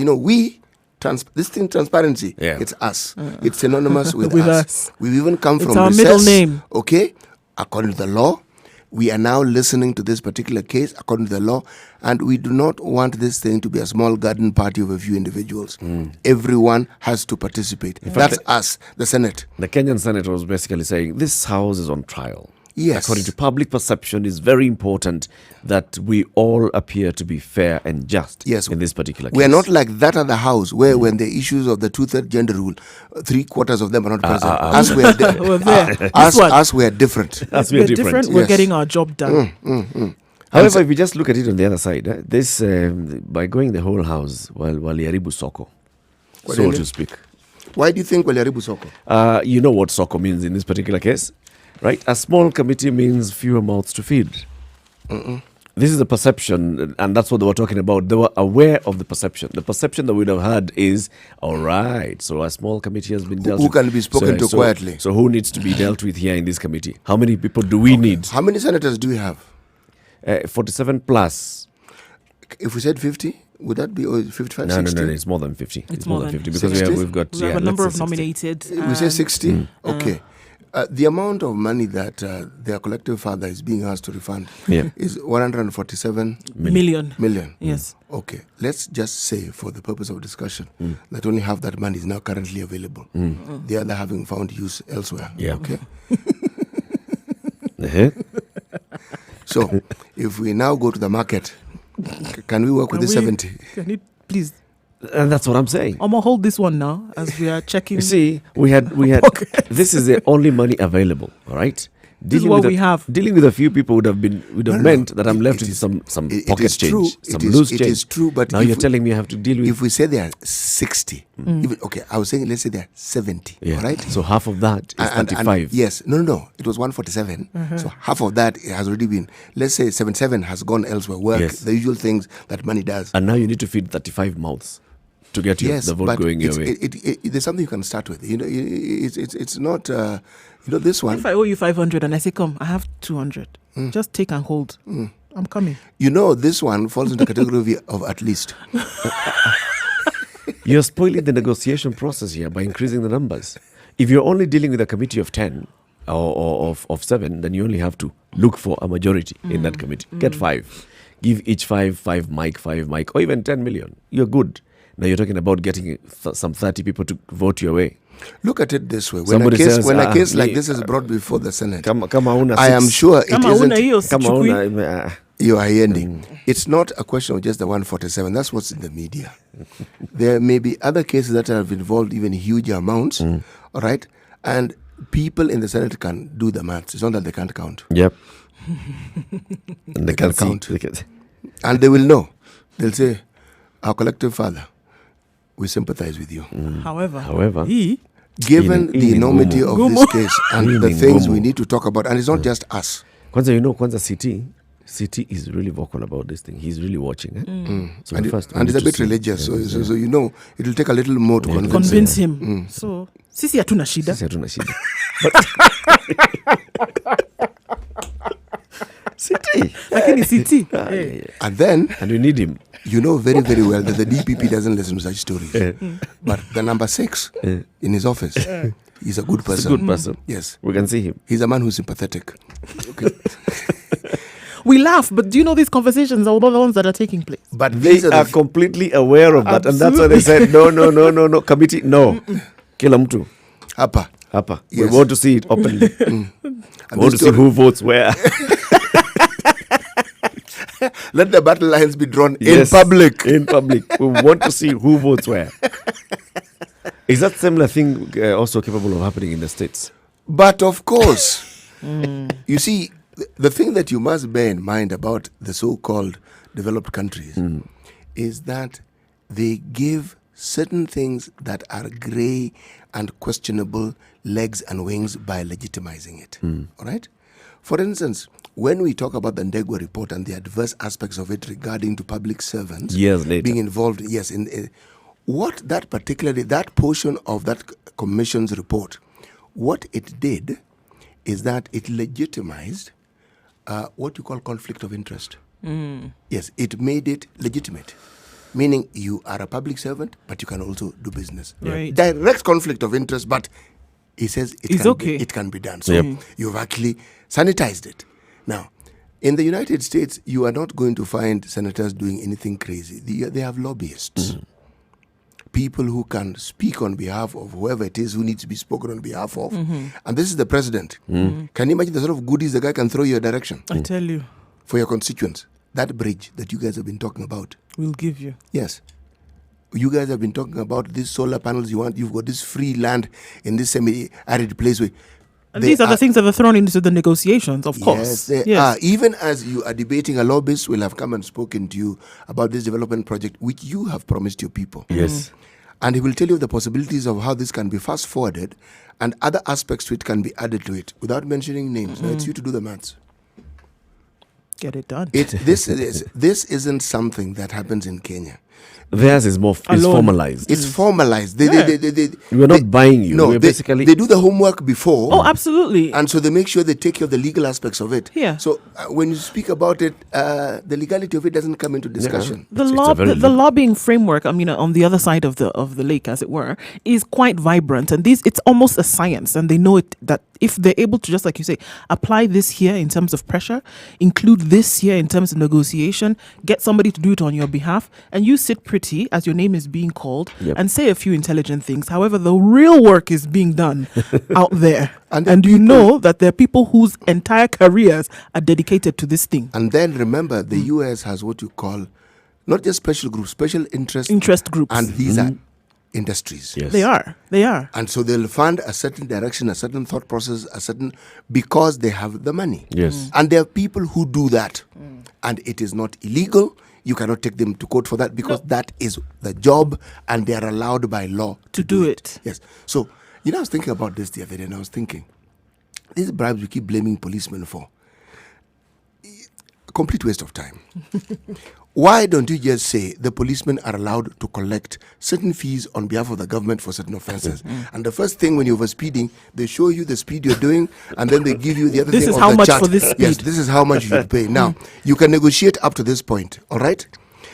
this thing, transparency, Yeah. it's us. It's synonymous with, With us. us. We've even come It's from our recess. middle name. Okay? According to the law, we are now listening to this particular case according to the law, and we do not want this thing to be a small garden party of a few individuals. Everyone has to participate. That's us, the Senate. The Kenyan senator was basically saying this house is on trial. Yes. According to public perception, it's very important that we all appear to be fair and just Yes. in this particular case. We are not like that other house where when the issues of the 2/3 gender rule, 3/4 of them are not present. Us, we are We're there. This us, one. us, we are different. As We're different. We're Yes. getting our job done. However, if you just look at it on the other side, this by going the whole house, waliharibu soko, What do so you to mean? speak. Why do you think Waliharibu Soko? You know what soko means in this particular case, right? A small committee means fewer mouths to feed. This is the perception, and that's what they were talking about. They were aware of the perception. The perception that we'd have had is, all right, so a small committee has been dealt Who with. can be spoken to quietly. So who needs to be dealt with here in this committee? How many people do we need? How many senators do we have? 47 plus. If we said 50, would that be 55, No, 60? it's more than 50. It's more more than than 50 because 60? we've got We have a let's number say of 60. nominated. We say and 60? Okay. The amount of money that their collective father is being asked to refund Yeah. is 147 million. million. Yes. Okay. Let's just say, for the purpose of discussion, that only half that money is now currently available. The other having found use elsewhere. Yeah. Okay. Uh-huh. So, if we now go to the market, can we work with the 70? Can you please? And that's what I'm saying. I'm gonna hold this one now as we are checking. You see, we had Pockets. this is the only money available, all right? This is what we have. Dealing with a few people would have meant that I'm left it with is- some it pocket is true. change, some It is- loose it change. is true, but now if you're we- telling me I have to deal with If we say they are 60, even, okay, I was saying let's say they are 70, yeah. all right? So half of that is 35. Yes, no, it was 147. So half of that has already been, let's say 77 has gone elsewhere, work, Yes. the usual things that money does. And now you need to feed 35 mouths to get Yes, the vote but going your it's- way. there's something you can start with. It's not, this one. If I owe you 500 and I say, come, I have 200. Just take and hold. I'm coming. This one falls into the category of at least. You're spoiling the negotiation process here by increasing the numbers. If you're only dealing with a committee of 10 or of 7, then you only have to look for a majority in that committee. Get 5. Give each 5 mic, or even 10 million. You're good. Now you're talking about getting some 30 people to vote your way. Look at it this way. When Somebody a case, says, when a case like this is brought before the Senate, Kama I am sure it isn't. Kama You are ending. It's not a question of just the 147. That's what's in the media. There may be other cases that have involved even huge amounts, all right? And people in the Senate can do the maths. It's not that they can't count. Yep. And They can count. And they will know. They'll say, our collective father, we sympathize with you. However, Given the enormity of this case and the things we need to talk about, and it's not just us. Kwanza CT is really vocal about this thing. He's really watching. So and he's a bit religious. So it will take a little more to convince him. So, sisi hatuna shida. CT. Lakini CT. And we need him. You know very, very well that the DPP doesn't listen to such stories. But the number 6 in his office, he's a good person. He's a good person. Yes. We can see him. He's a man who's sympathetic. Okay. We laugh, but do you know these conversations are the ones that are taking place? But they are completely aware of that. And that's why they said, no, committee, no. Kila mtu. Hapa. Yes. We want to see it openly. We want to see who votes where. Let the battle lines be drawn in public. In public. We want to see who votes where. Is that similar thing also capable of happening in the States? But of course, you see, the thing that you must bear in mind about the so-called developed countries is that they give certain things that are grey and questionable legs and wings by legitimizing it. All right? For instance, when we talk about the Ndegwa report and the adverse aspects of it regarding to public servants years later being involved, in what that portion of that commission's report, what it did is that it legitimized what you call conflict of interest. Yes, it made it legitimate. Meaning you are a public servant, but you can also do business. Right. Direct conflict of interest, but he says it can be done. So you've actually sanitized it. Now, in the United States, you are not going to find senators doing anything crazy. They have lobbyists. People who can speak on behalf of whoever it is who needs to be spoken on behalf of. And this is the president. Can you imagine the sort of goodies the guy can throw your direction? I tell you. For your constituents. That bridge that you guys have been talking about. We'll give you. Yes. You guys have been talking about these solar panels you want. You've got this free land in this semi-arid place. And these are the things that are thrown into the negotiations, of course. Yes, they are. Even as you are debating, a lobbyist will have come and spoken to you about this development project, which you have promised your people. Yes. And he will tell you the possibilities of how this can be fast-forwarded and other aspects to it can be added to it without mentioning names. Now it's you to do the maths. Get it done. This isn't something that happens in Kenya. Theirs is formalized. It's formalized. We're not buying you. No, they do the homework before. Oh, absolutely. And so they make sure they take care of the legal aspects of it. Yeah. So when you speak about it, the legality of it doesn't come into discussion. The lobbying framework, I mean, on the other side of the lake, as it were, is quite vibrant. And it's almost a science. And they know it that if they're able to, just like you say, apply this here in terms of pressure, include this here in terms of negotiation, get somebody to do it on your behalf, and you sit pretty as your name is being called and say a few intelligent things. However, the real work is being done out there. And you know that there are people whose entire careers are dedicated to this thing. And then remember, the US has what you call not just special groups, special interest groups. And these are industries. Yes. They are. And so they'll fund a certain direction, a certain thought process, because they have the money. Yes. And there are people who do that. And it is not illegal. You cannot take them to court for that because that is the job and they are allowed by law to do it. Yes. So, I was thinking about this the other day and I was thinking, these bribes we keep blaming policemen for. A complete waste of time. Why don't you just say the policemen are allowed to collect certain fees on behalf of the government for certain offences? And the first thing when you're overspeeding, they show you the speed you're doing and then they give you the other this thing is on how the much chart. For this speed. Yes, this is how much you should pay. Now, you can negotiate up to this point, all right?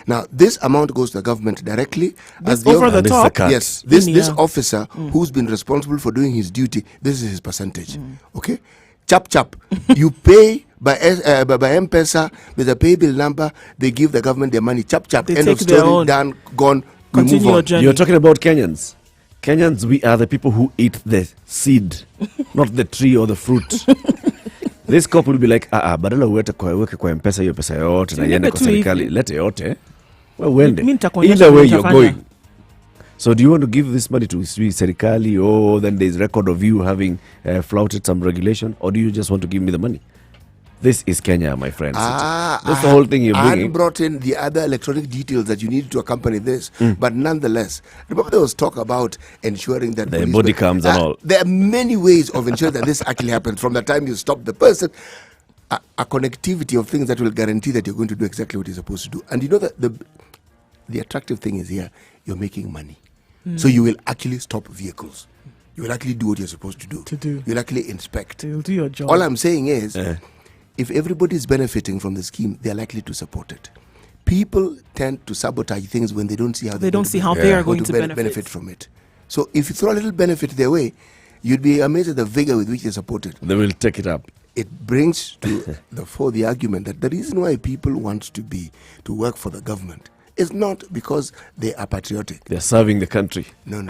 Now, this amount goes to the government directly. This over the top? Yes. This officer who's been responsible for doing his duty, this is his percentage. Okay? Chap. You pay by M-Pesa with a pay bill number. They give the government their money. Chap. End of story. Done. Gone. Continue your journey. You're talking about Kenyans. Kenyans, we are the people who eat the seed, not the tree or the fruit. This cop will be like, badala uweke kwa M-Pesa hiyo pesa yote na yende kwa serikali, lete yote. Well, wende. Either way you're going. So do you want to give this money to serikali, or then there's record of you having flouted some regulation, or do you just want to give me the money? This is Kenya, my friends. That's the whole thing you're bringing. I brought in the other electronic details that you need to accompany this. But nonetheless, remember there was talk about ensuring that the body cams and all. There are many ways of ensuring that this actually happens. From the time you stop the person, a connectivity of things that will guarantee that you're going to do exactly what you're supposed to do. And you know that the attractive thing is here, you're making money. So you will actually stop vehicles. You will actually do what you're supposed to do. You'll actually inspect. You'll do your job. All I'm saying is, if everybody is benefiting from the scheme, they're likely to support it. People tend to sabotage things when they don't see how they are going to benefit from it. So if you throw a little benefit their way, you'd be amazed at the vigor with which they support it. They will take it up. It brings to the fore the argument that the reason why people want to work for the government is not because they are patriotic. They're serving the country. No.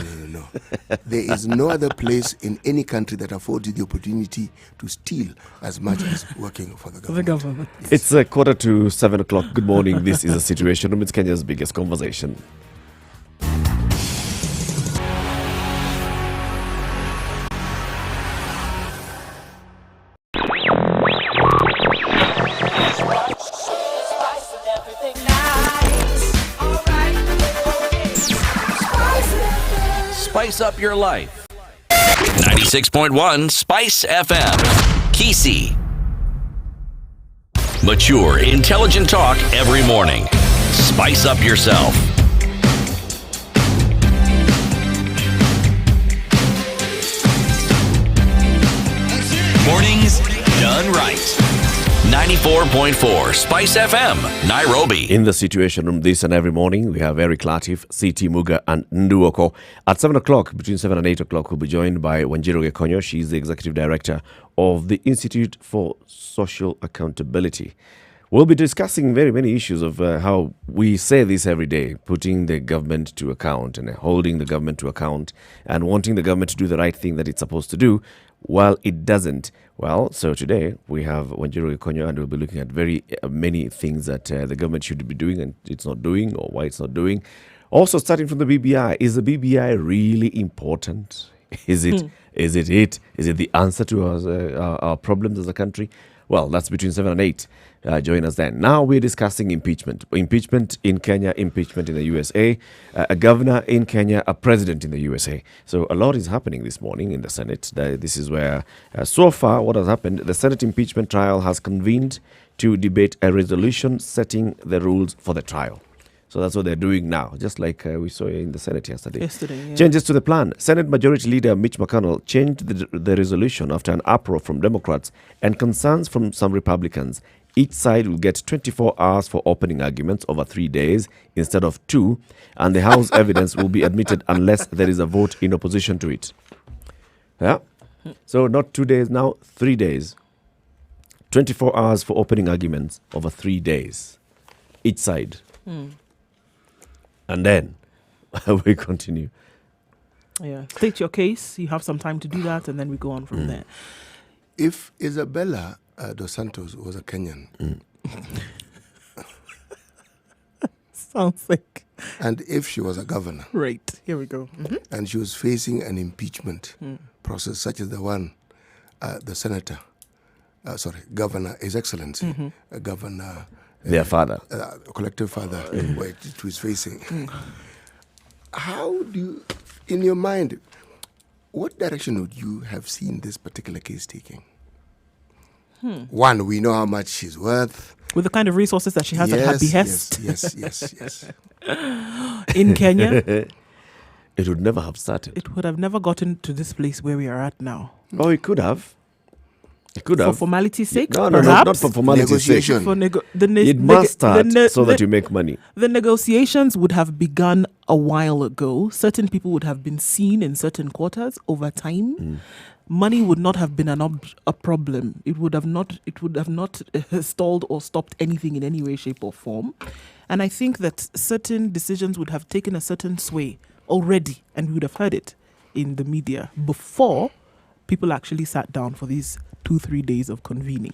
There is no other place in any country that affords you the opportunity to steal as much as working for the government. Yes. It's 7:15. Good morning. This is A Situation Room. It's Kenya's biggest conversation. Spice up your life. 96.1 Spice FM. Kisi. Mature, intelligent talk every morning. Spice up yourself. Mornings done right. 94.4 Spice FM, Nairobi. In the Situation Room this and every morning, we have Eric Latif, CT Muga, and Nduoko. At 7 o'clock, between 7 and 8 o'clock, we'll be joined by Wanjiru Gekonyo. She's the Executive Director of the Institute for Social Accountability. We'll be discussing very many issues of how we say this every day, putting the government to account and holding the government to account and wanting the government to do the right thing that it's supposed to do while it doesn't. Well, so today we have Wanjiru Gekonyo, and we'll be looking at very many things that the government should be doing and it's not doing, or why it's not doing. Also, starting from the BBI, is the BBI really important? Is it the answer to our problems as a country? Well, that's between 7 and 8. Join us then. Now we're discussing impeachment. Impeachment in Kenya, impeachment in the USA, a governor in Kenya, a president in the USA. So a lot is happening this morning in the Senate. This is where, so far, what has happened, the Senate impeachment trial has convened to debate a resolution setting the rules for the trial. So that's what they're doing now, just like we saw in the Senate yesterday. Yeah. Changes to the plan. Senate Majority Leader Mitch McConnell changed the resolution after an uproar from Democrats and concerns from some Republicans. Each side will get 24 hours for opening arguments over 3 days instead of 2, and the House evidence will be admitted unless there is a vote in opposition to it. Yeah? So not 2 days now, 3 days. 24 hours for opening arguments over 3 days. Each side. And then we continue. Yeah. State your case. You have some time to do that, and then we go on from there. If Isabella Dos Santos was a Kenyan, sounds like, and if she was a governor, right, here we go, and she was facing an impeachment process such as the one Governor, His Excellency, Governor, their father, collective father, where it was facing. How do you, in your mind, what direction would you have seen this particular case taking? One, we know how much she's worth. With the kind of resources that she has at her behest. Yes. In Kenya. It would never have started. It would have never gotten to this place where we are at now. Oh, it could have. It could For have. formality's sake, No, perhaps. not for formality's sake. Negotiation. For It must start so that you make money. The negotiations would have begun a while ago. Certain people would have been seen in certain quarters over time. Money would not have been a problem. It would have not stalled or stopped anything in any way, shape, or form. And I think that certain decisions would have taken a certain sway already, and we would have heard it in the media before people actually sat down for these 2-3 days of convening.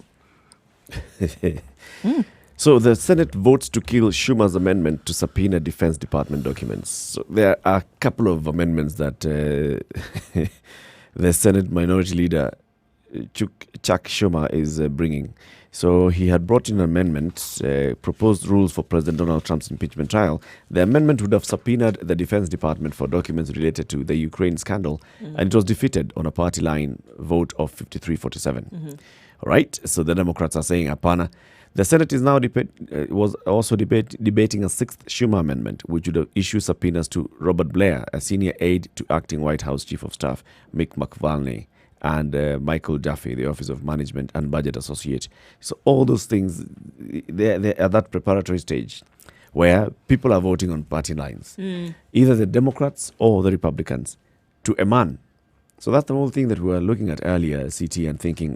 So the Senate votes to kill Schumer's amendment to subpoena Defense Department documents. So there are a couple of amendments that the Senate Minority Leader Chuck Schumer is bringing. So he had brought in an amendment, proposed rules for President Donald Trump's impeachment trial. The amendment would have subpoenaed the Defense Department for documents related to the Ukraine scandal, and it was defeated on a party line vote of 53-47. All right, so the Democrats are saying, apana. The Senate is now was also debating a sixth Schumer amendment, which would issue subpoenas to Robert Blair, a senior aide to acting White House Chief of Staff Mick Mulvaney, and Michael Duffy, the Office of Management and Budget Associate. So all those things, they're at that preparatory stage where people are voting on party lines, either the Democrats or the Republicans, to a man. So that's the whole thing that we were looking at earlier, CT, and thinking,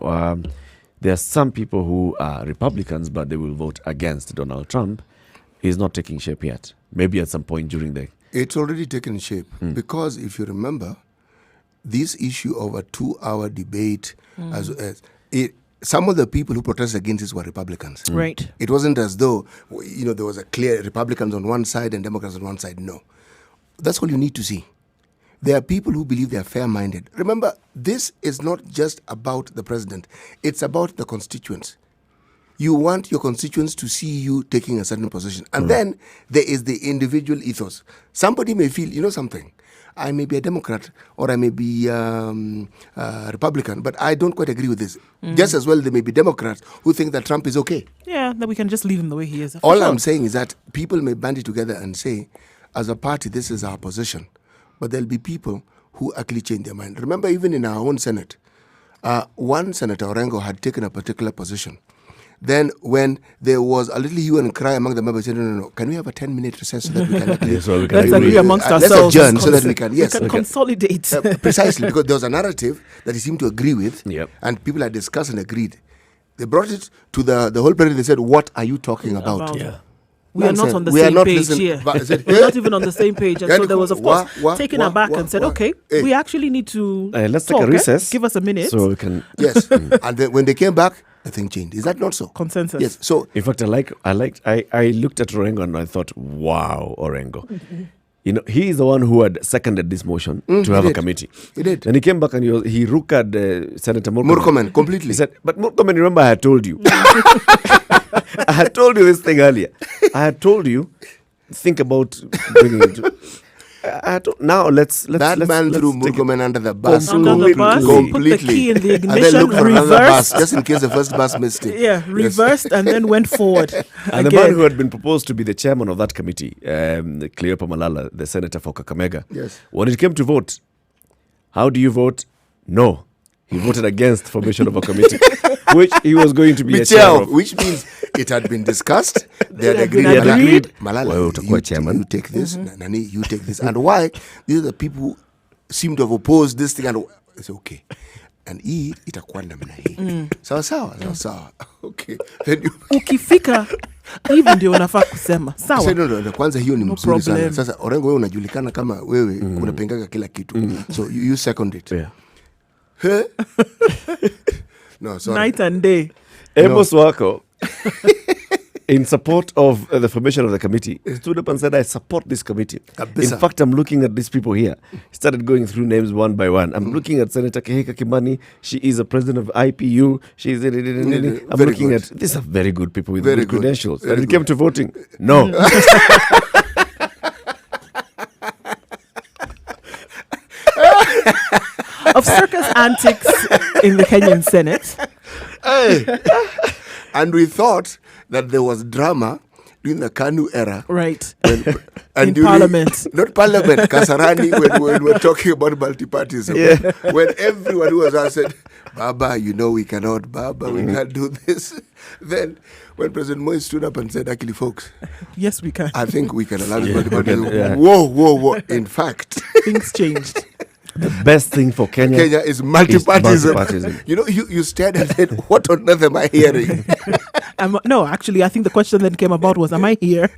there are some people who are Republicans, but they will vote against Donald Trump. Is not taking shape yet. Maybe at some point during the... It's already taken shape, because if you remember, this issue of a 2-hour debate, some of the people who protested against this were Republicans. Right. It wasn't as though, there was a clear Republicans on one side and Democrats on one side. No. That's all you need to see. There are people who believe they are fair-minded. Remember, this is not just about the president. It's about the constituents. You want your constituents to see you taking a certain position. And then there is the individual ethos. Somebody may feel, something. I may be a Democrat or I may be Republican, but I don't quite agree with this. Just as well, there may be Democrats who think that Trump is okay. Yeah, that we can just leave him the way he is. All I'm saying is that people may band it together and say, as a party, this is our position. But there'll be people who actually change their mind. Remember, even in our own Senate, one Senator, Orengo, had taken a particular position. Then when there was a little hue and cry among the members, he said, no, can we have a 10-minute recess so that we can agree? Let's agree amongst ourselves. Let's adjourn so that we can, we can consolidate. Precisely, because there was a narrative that he seemed to agree with, Yep. and people had discussed and agreed. They brought it to the whole plenary. They said, what are you talking about? Yeah. We are not on the same page here. We're not even on the same page. And so there was, of course, taken aback and said, okay, we actually need to let's talk, take a recess. Give us a minute. So we can... Yes. And then when they came back, the thing changed. Is that not so? Consensus. Yes. So, in fact, I looked at Orengo and I thought, wow, Orengo. He is the one who had seconded this motion to have a committee. He did. And he came back and he rookered Senator Murkomen. Completely. He said, but Murkomen, remember I had told you. I had told you this thing earlier. I had told you, think about bringing it to... now let's man threw Murkomen under the bus. Completely. Put the key in the ignition, and then looked for another bus, reversed. just in case the first bus missed it. Yeah, reversed and then went forward. And the man who had been proposed to be the chairman of that committee, Cleopa Malala, the senator for Kakamega, yes. When it came to vote, how do you vote? No. He voted against formation of a committee, which he was going to be a chair of. Which means it had been discussed. They had agreed. Malala, you take this. Nani, you take this. And why? These are the people who seem to have opposed this thing. And it's okay. And hii itakuwa namna hii. Sawa. Okay. Then you... Ukifika hivi ndio unafaa kusema. Sawa. No, kwanza hiyo ni mzuri sana. Sasa Orengo, wewe unajulikana kama wewe unapengaga kila kitu. So you second it. Yeah. No, sorry. Night and day. Amos Wako, in support of the formation of the committee, stood up and said, I support this committee. In fact, I'm looking at these people here. He started going through names one by one. I'm looking at Senator Kehika Kimani. She is a president of IPU. She's... I'm looking at... These are very good people with good credentials. And it came to voting. No. Of circus antics in the Kenyan Senate. And we thought that there was drama during the KANU era. Right. And in Parliament. Not Parliament, Kasarani, when we're talking about multipartyism. When everyone who was asked, Baba, we cannot, Baba, we can't do this. Then when President Moi stood up and said, actually, folks, yes, we can. I think we can allow multipartyism. Whoa. In fact, things changed. The best thing for Kenya is multipartyism. You stared and said, what on earth am I hearing? No, actually, I think the question then came about was, am I here?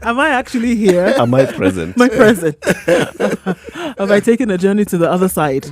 Am I actually here? Am I present? My present. Have I taken a journey to the other side?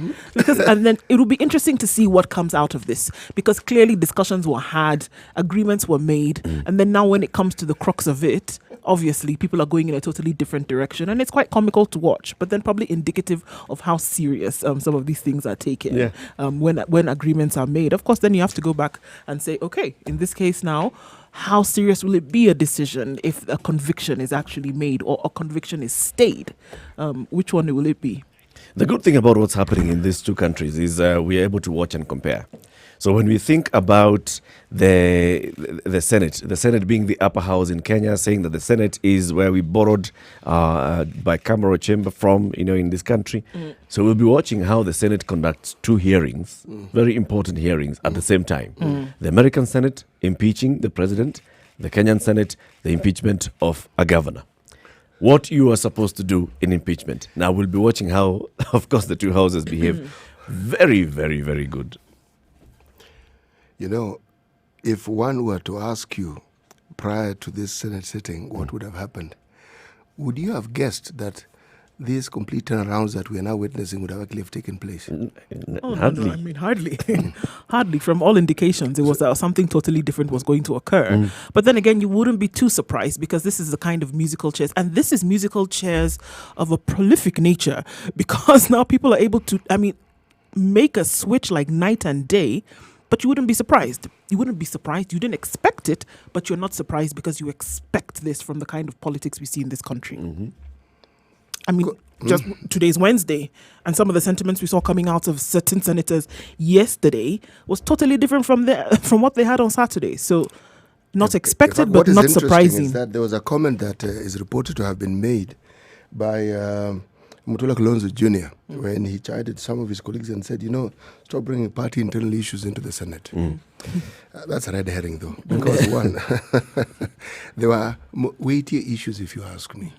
And then it will be interesting to see what comes out of this, because clearly discussions were had, agreements were made, and then now when it comes to the crux of it, obviously people are going in a totally different direction, and it's quite comical to watch, but then probably indicative of how serious some of these things are taken when agreements are made. Of course, then you have to go back and say, okay, in this case now, how serious will it be a decision if a conviction is actually made or a conviction is stayed? Which one will it be? The good thing about what's happening in these two countries is we're able to watch and compare. So when we think about the Senate being the upper house in Kenya, saying that the Senate is where we borrowed bicameral chamber from, in this country. So we'll be watching how the Senate conducts two hearings, very important hearings at the same time. The American Senate impeaching the president, the Kenyan Senate, the impeachment of a governor. What you are supposed to do in impeachment. Now we'll be watching how, of course, the two houses behave. Very, very, very good. If one were to ask you prior to this Senate sitting what would have happened, would you have guessed that these complete turnarounds that we are now witnessing would have actually taken place? Hardly. No, I mean, hardly. Hardly. From all indications, it was something totally different was going to occur. But then again, you wouldn't be too surprised, because this is the kind of musical chairs. And this is musical chairs of a prolific nature, because now people are able to, make a switch like night and day. But you wouldn't be surprised. You wouldn't be surprised. You didn't expect it, but you're not surprised because you expect this from the kind of politics we see in this country. Just today's Wednesday, and some of the sentiments we saw coming out of certain senators yesterday was totally different from what they had on Saturday. So, not expected, but not surprising. Is that there was a comment that is reported to have been made by Mutula Kalonzo Jr. when he chided some of his colleagues and said, stop bringing party internal issues into the Senate. That's a red herring, though, because one, there were weightier issues, if you ask me.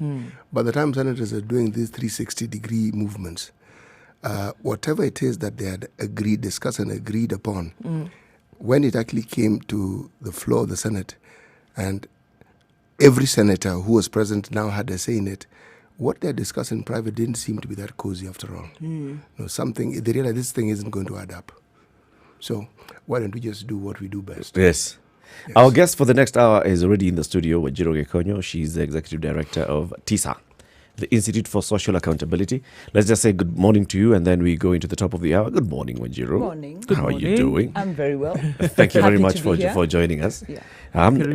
By the time senators are doing these 360-degree movements, whatever it is that they had discussed and agreed upon, when it actually came to the floor of the Senate, and every senator who was present now had a say in it, what they're discussing in private didn't seem to be that cozy after all. They realized this thing isn't going to add up. So why don't we just do what we do best? Yes. Our guest for the next hour is already in the studio, Wanjiru Gekonyo. She's the executive director of TISA, the Institute for Social Accountability. Let's just say good morning to you, and then we go into the top of the hour. Good morning, Wanjiru. Good morning. How are you doing? I'm very well. Thank you very much for joining us. Yeah.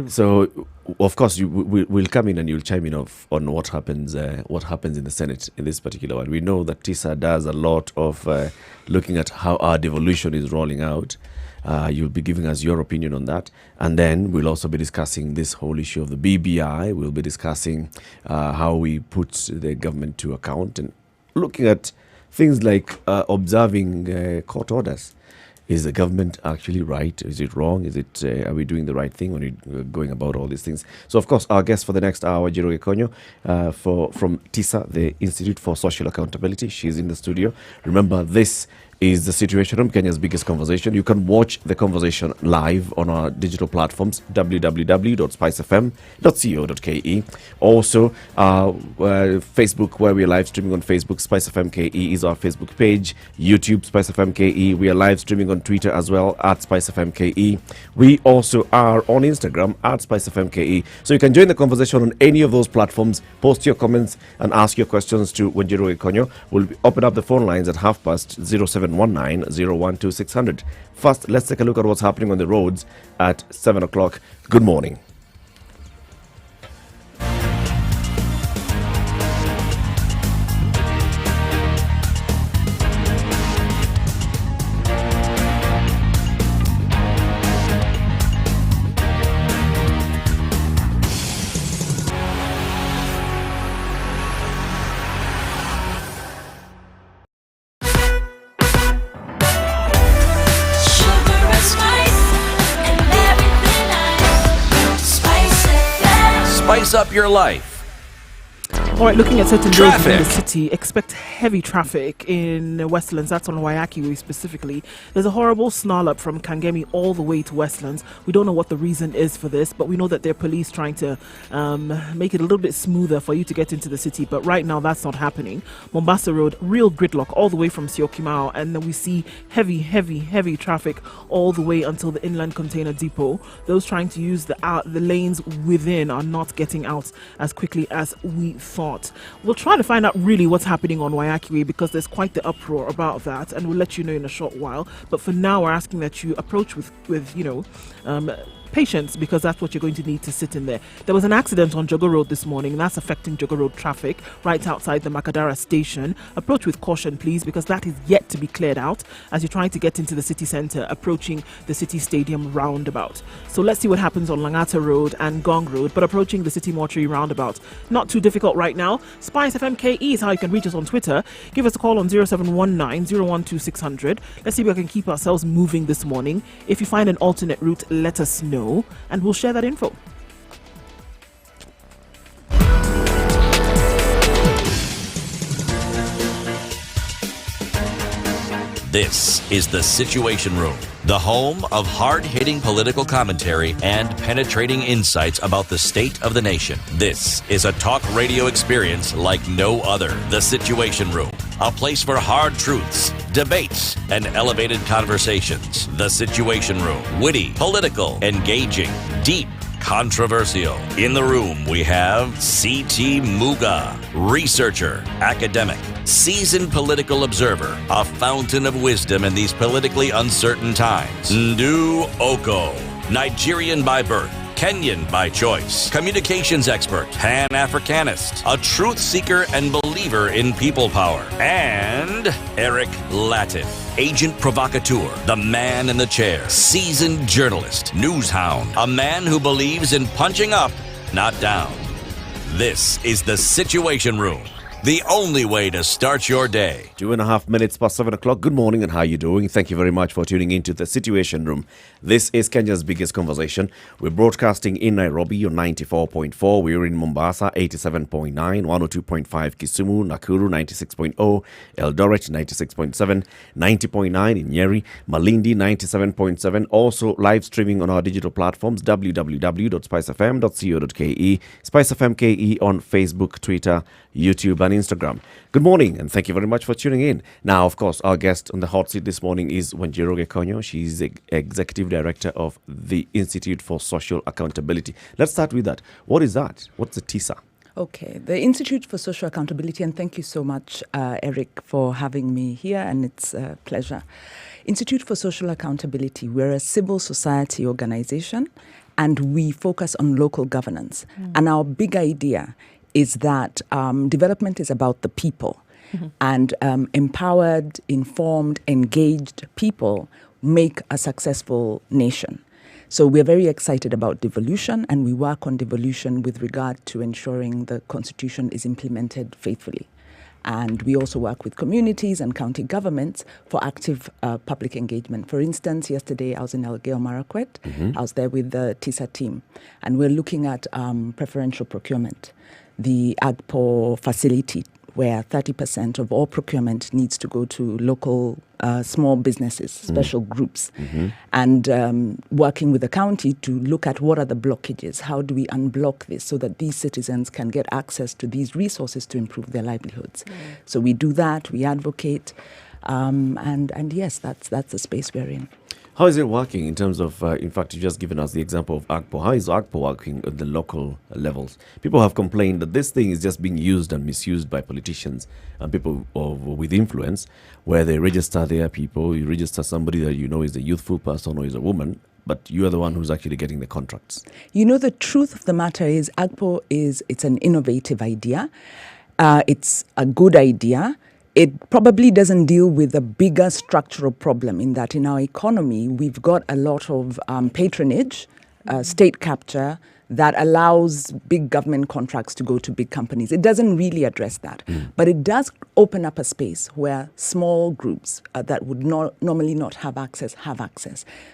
So, of course, we'll come in and you'll chime in on what happens in the Senate in this particular one. We know that TISA does a lot of looking at how our devolution is rolling out. You'll be giving us your opinion on that. And then we'll also be discussing this whole issue of the BBI. We'll be discussing how we put the government to account and looking at things like observing court orders. Is the government actually right? Is it wrong? Are we doing the right thing when we're going about all these things? So, of course, our guest for the next hour, Wanjiru Gekonyo, from TISA, the Institute for Social Accountability. She's in the studio. Remember, this is the Situation Room, Kenya's biggest conversation. You can watch the conversation live on our digital platforms, www.spicefm.co.ke. Also, Facebook, where we are live streaming on Facebook. Spice FM KE is our Facebook page. YouTube, Spice FM KE. We are live streaming on Twitter as well, at Spice FM KE. We also are on Instagram, at Spice FM KE. So you can join the conversation on any of those platforms, post your comments and ask your questions to Wanjiru Gekonyo. We'll open up the phone lines at 0719 012 600. First, let's take a look at what's happening on the roads at 7 o'clock. Good morning. up your life. All right, looking at certain roads in the Traffic. city, expect heavy traffic in Westlands. That's on Waiyaki Way specifically. There's a horrible snarl up from Kangemi all the way to Westlands. We don't know what the reason is for this, but we know that there are police trying to make it a little bit smoother for you to get into the city. But right now, that's not happening. Mombasa Road, real gridlock all the way from Syokimau, and then we see heavy traffic all the way until the inland container depot. Those trying to use the lanes within are not getting out as quickly as we thought. We'll try to find out really what's happening on Waiyaki Way because there's quite the uproar about that, and we'll let you know in a short while. But for now, we're asking that you approach with patience, because that's what you're going to need to sit in there. There was an accident on Jogo Road this morning, and that's affecting Jogo Road traffic right outside the Makadara station. Approach with caution, please, because that is yet to be cleared out as you're trying to get into the city centre, approaching the City Stadium roundabout. So let's see what happens on Langata Road and Gong Road, but approaching the City Mortuary roundabout. Not too difficult right now. Spice FM KE is how you can reach us on Twitter. Give us a call on 0719 012 600. Let's see if we can keep ourselves moving this morning. If you find an alternate route, let us know, and we'll share that info. This is The Situation Room, the home of hard-hitting political commentary and penetrating insights about the state of the nation. This is a talk radio experience like no other. The Situation Room, a place for hard truths, debates, and elevated conversations. The Situation Room, witty, political, engaging, deep, controversial. In the room, we have C.T. Muga, researcher, academic, seasoned political observer, a fountain of wisdom in these politically uncertain times. Ndu Oko, Nigerian by birth, Kenyan by choice, communications expert, Pan-Africanist, a truth seeker and believer in people power, and Eric Latif, agent provocateur, the man in the chair, seasoned journalist, news hound, a man who believes in punching up, not down. This is The Situation Room, the only way to start your day. 2.5 minutes past 7 o'clock. Good morning, and how are you doing? Thank you very much for tuning into The Situation Room. This is Kenya's biggest conversation. We're broadcasting in Nairobi on 94.4. We're in Mombasa, 87.9, 102.5 Kisumu, Nakuru, 96.0, Eldoret, 96.7, 90.9 in Nyeri, Malindi, 97.7. Also live streaming on our digital platforms, www.spicefm.co.ke, Spice FM KE on Facebook, Twitter, YouTube, and Instagram. Good morning, and thank you very much for tuning in. Now, of course, our guest on the hot seat this morning is Wanjiru Gekonyo. She's the Executive Director of the Institute for Social Accountability. Let's start with that. What is that? What's the TISA? Okay, the Institute for Social Accountability, and thank you so much, Eric, for having me here, and it's a pleasure. Institute for Social Accountability, we're a civil society organization, and we focus on local governance. And our big idea is that development is about the people, and empowered, informed, engaged people make a successful nation. So we're very excited about devolution, and we work on devolution with regard to ensuring the Constitution is implemented faithfully. And we also work with communities and county governments for active public engagement. For instance, yesterday I was in Elgeyo Marakwet. I was there with the TISA team, and we're looking at preferential procurement, the AGPO facility, where 30% of all procurement needs to go to local small businesses, special groups, and working with the county to look at what are the blockages, how do we unblock this so that these citizens can get access to these resources to improve their livelihoods. So we do that, we advocate, and yes, that's the space we're in. How is it working in terms of, in fact, you've just given us the example of AGPO. How is AGPO working at the local levels? People have complained that this thing is just being used and misused by politicians and people with influence, where they register their people. You register somebody that you know is a youthful person or is a woman, but you are the one who's actually getting the contracts. You know, the truth of the matter is AGPO it's an innovative idea. It's a good idea. It probably doesn't deal with a bigger structural problem in that in our economy, we've got a lot of patronage, state capture that allows big government contracts to go to big companies. It doesn't really address that. But it does open up a space where small groups that would normally not have access.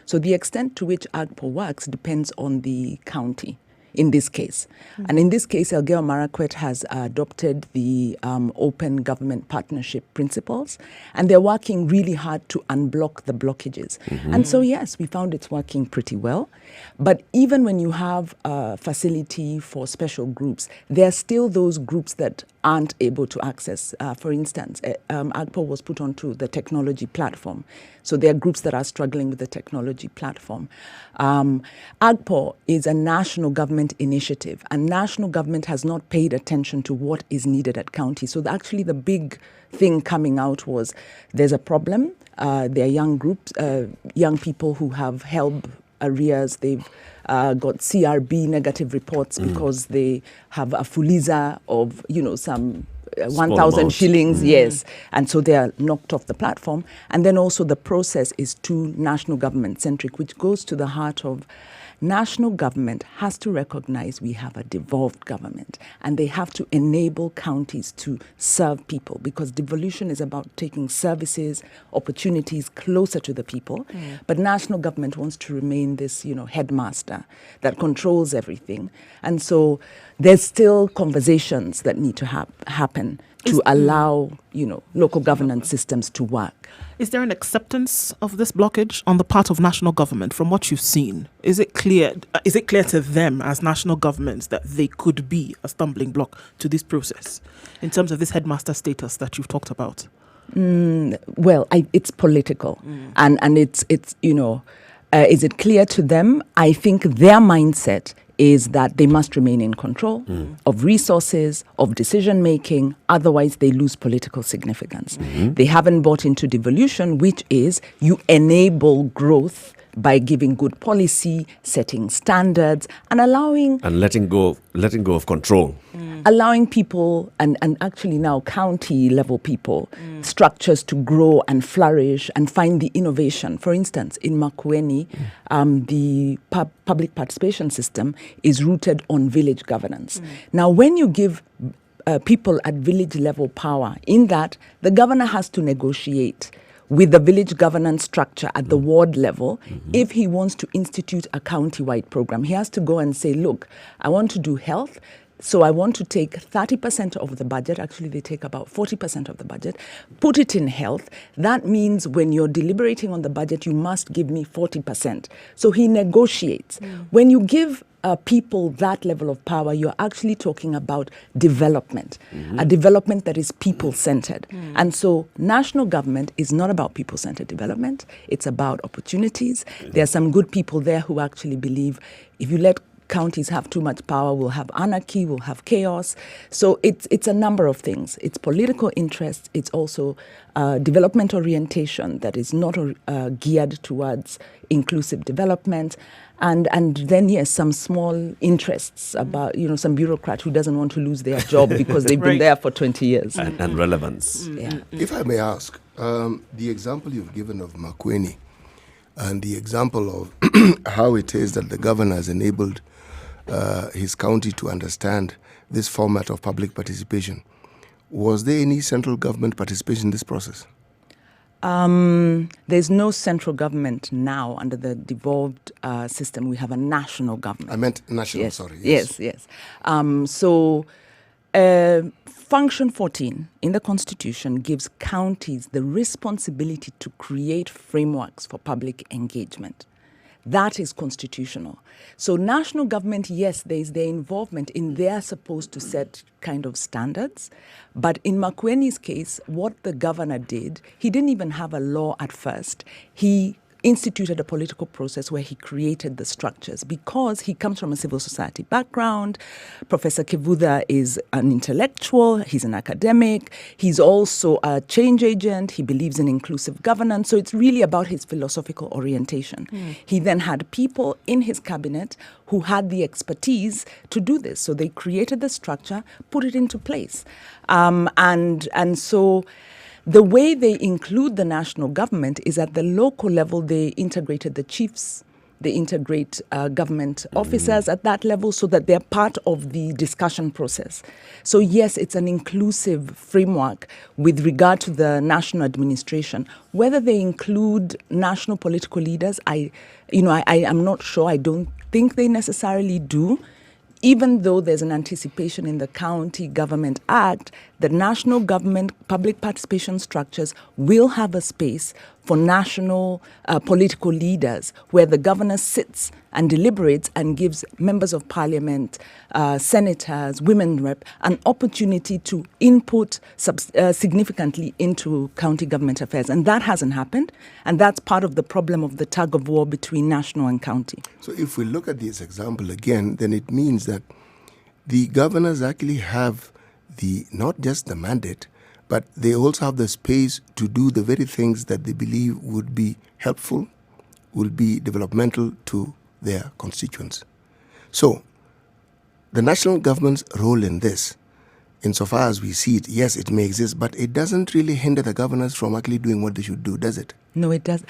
So the extent to which AGPO works depends on the county. in this case. And in this case, Elgeyo Marakwet has adopted the open government partnership principles, and they're working really hard to unblock the blockages. And so, yes, we found it's working pretty well. But even when you have a facility for special groups, there are still those groups that aren't able to access. For instance, AGPO was put onto the technology platform. So there are groups that are struggling with the technology platform. AGPO is a national government initiative, and national government has not paid attention to what is needed at county. So actually the big thing coming out was there's a problem. There are young groups, young people who have HELB arrears. They've got CRB negative reports because they have a fuliza of, some 1,000 shillings, yes. And so they are knocked off the platform. And then also the process is too national government centric, which goes to the heart of national government has to recognize we have a devolved government, and they have to enable counties to serve people, because devolution is about taking services, opportunities closer to the people. But national government wants to remain this, headmaster that controls everything. And so there's still conversations that need to happen to allow, local governance systems to work. Is there an acceptance of this blockage on the part of national government from what you've seen? Is it clear to them as national governments that they could be a stumbling block to this process in terms of this headmaster status that you've talked about? Well, it's political. And it's is it clear to them? I think their mindset is that they must remain in control of resources, of decision-making, otherwise they lose political significance. They haven't bought into devolution, which is you enable growth by giving good policy, setting standards, and allowing... And letting go of control. Allowing people, and actually now county-level people, structures to grow and flourish and find the innovation. For instance, in Makueni, the public participation system is rooted on village governance. Now, when you give people at village-level power, in that, the governor has to negotiate with the village governance structure at the ward level. If he wants to institute a county-wide program, he has to go and say, look, I want to do health, so I want to take 30% of the budget, actually they take about 40% of the budget, put it in health. That means when you're deliberating on the budget, you must give me 40%. So he negotiates. When you give people that level of power, you're actually talking about development, a development that is people-centered. And so national government is not about people-centered development. It's about opportunities. There are some good people there who actually believe if you let counties have too much power, we'll have anarchy, we'll have chaos. So it's a number of things. It's political interest. It's also development orientation that is not geared towards inclusive development. And then, yes, some small interests about, some bureaucrat who doesn't want to lose their job because they've been there for 20 years. And relevance. Yeah. If I may ask, the example you've given of Makueni and the example of how it is that the governor has enabled his county to understand this format of public participation, was there any central government participation in this process? There's no central government now under the devolved system. We have a national government. I meant national, yes. sorry. Yes. Function 14 in the Constitution gives counties the responsibility to create frameworks for public engagement. That is constitutional. So national government, yes, there is their involvement in they're supposed to set kind of standards. But in Makueni's case, what the governor did, he didn't even have a law at first. He instituted a political process where he created the structures because he comes from a civil society background. Professor Kivutha is an intellectual, he's an academic, he's also a change agent, he believes in inclusive governance, so it's really about his philosophical orientation. He then had people in his cabinet who had the expertise to do this, so they created the structure, put it into place. And so the way they include the national government is at the local level, they integrated the chiefs, they integrate government officers at that level so that they're part of the discussion process. So yes, it's an inclusive framework with regard to the national administration. Whether they include national political leaders, I am not sure. I don't think they necessarily do. even though there's an anticipation in the County Government Act, the national government public participation structures will have a space for national political leaders where the governor sits and deliberates and gives members of parliament, senators, women rep, an opportunity to input significantly into county government affairs. And that hasn't happened. And that's part of the problem of the tug of war between national and county. So if we look at this example again, then it means that the governors actually have not just the mandate, but they also have the space to do the very things that they believe would be helpful, would be developmental to their constituents. So, the national government's role in this, insofar as we see it, yes, it may exist, but it doesn't really hinder the governors from actually doing what they should do, does it? No, it does.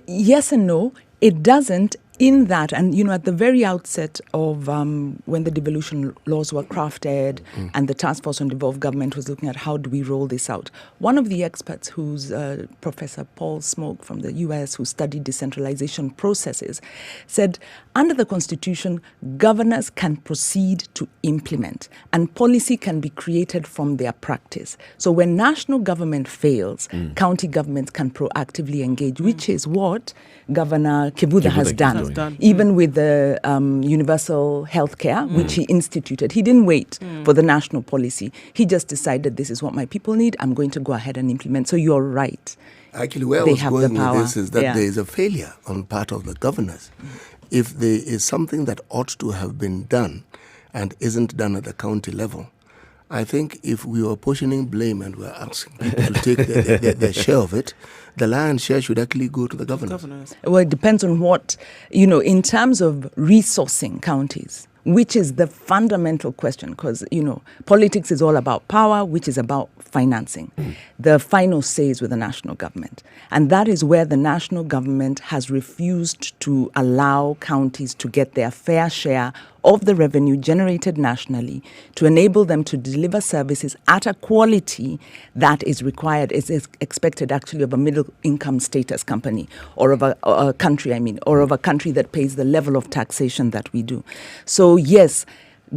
Yes and no. It doesn't. In that, and at the very outset of when the devolution laws were crafted and the task force on devolved government was looking at how do we roll this out, one of the experts, who's Professor Paul Smoke from the US, who studied decentralization processes, said under the Constitution, governors can proceed to implement and policy can be created from their practice. So when national government fails, county governments can proactively engage, which is what Governor Kivuda has done. Even with the universal health care, which he instituted. He didn't wait for the national policy. He just decided this is what my people need. I'm going to go ahead and implement. So you're right. Actually, where I was going with this is that there is a failure on part of the governors. If there is something that ought to have been done and isn't done at the county level, I think if we were portioning blame and we're asking people to take their share of it, the lion's share should actually go to the governors. Well, it depends on what, in terms of resourcing counties, which is the fundamental question, because, politics is all about power, which is about financing. The final say is with the national government. And that is where the national government has refused to allow counties to get their fair share of the revenue generated nationally to enable them to deliver services at a quality that is required, is expected actually of a middle income status company or of a country, or of a country that pays the level of taxation that we do. So yes,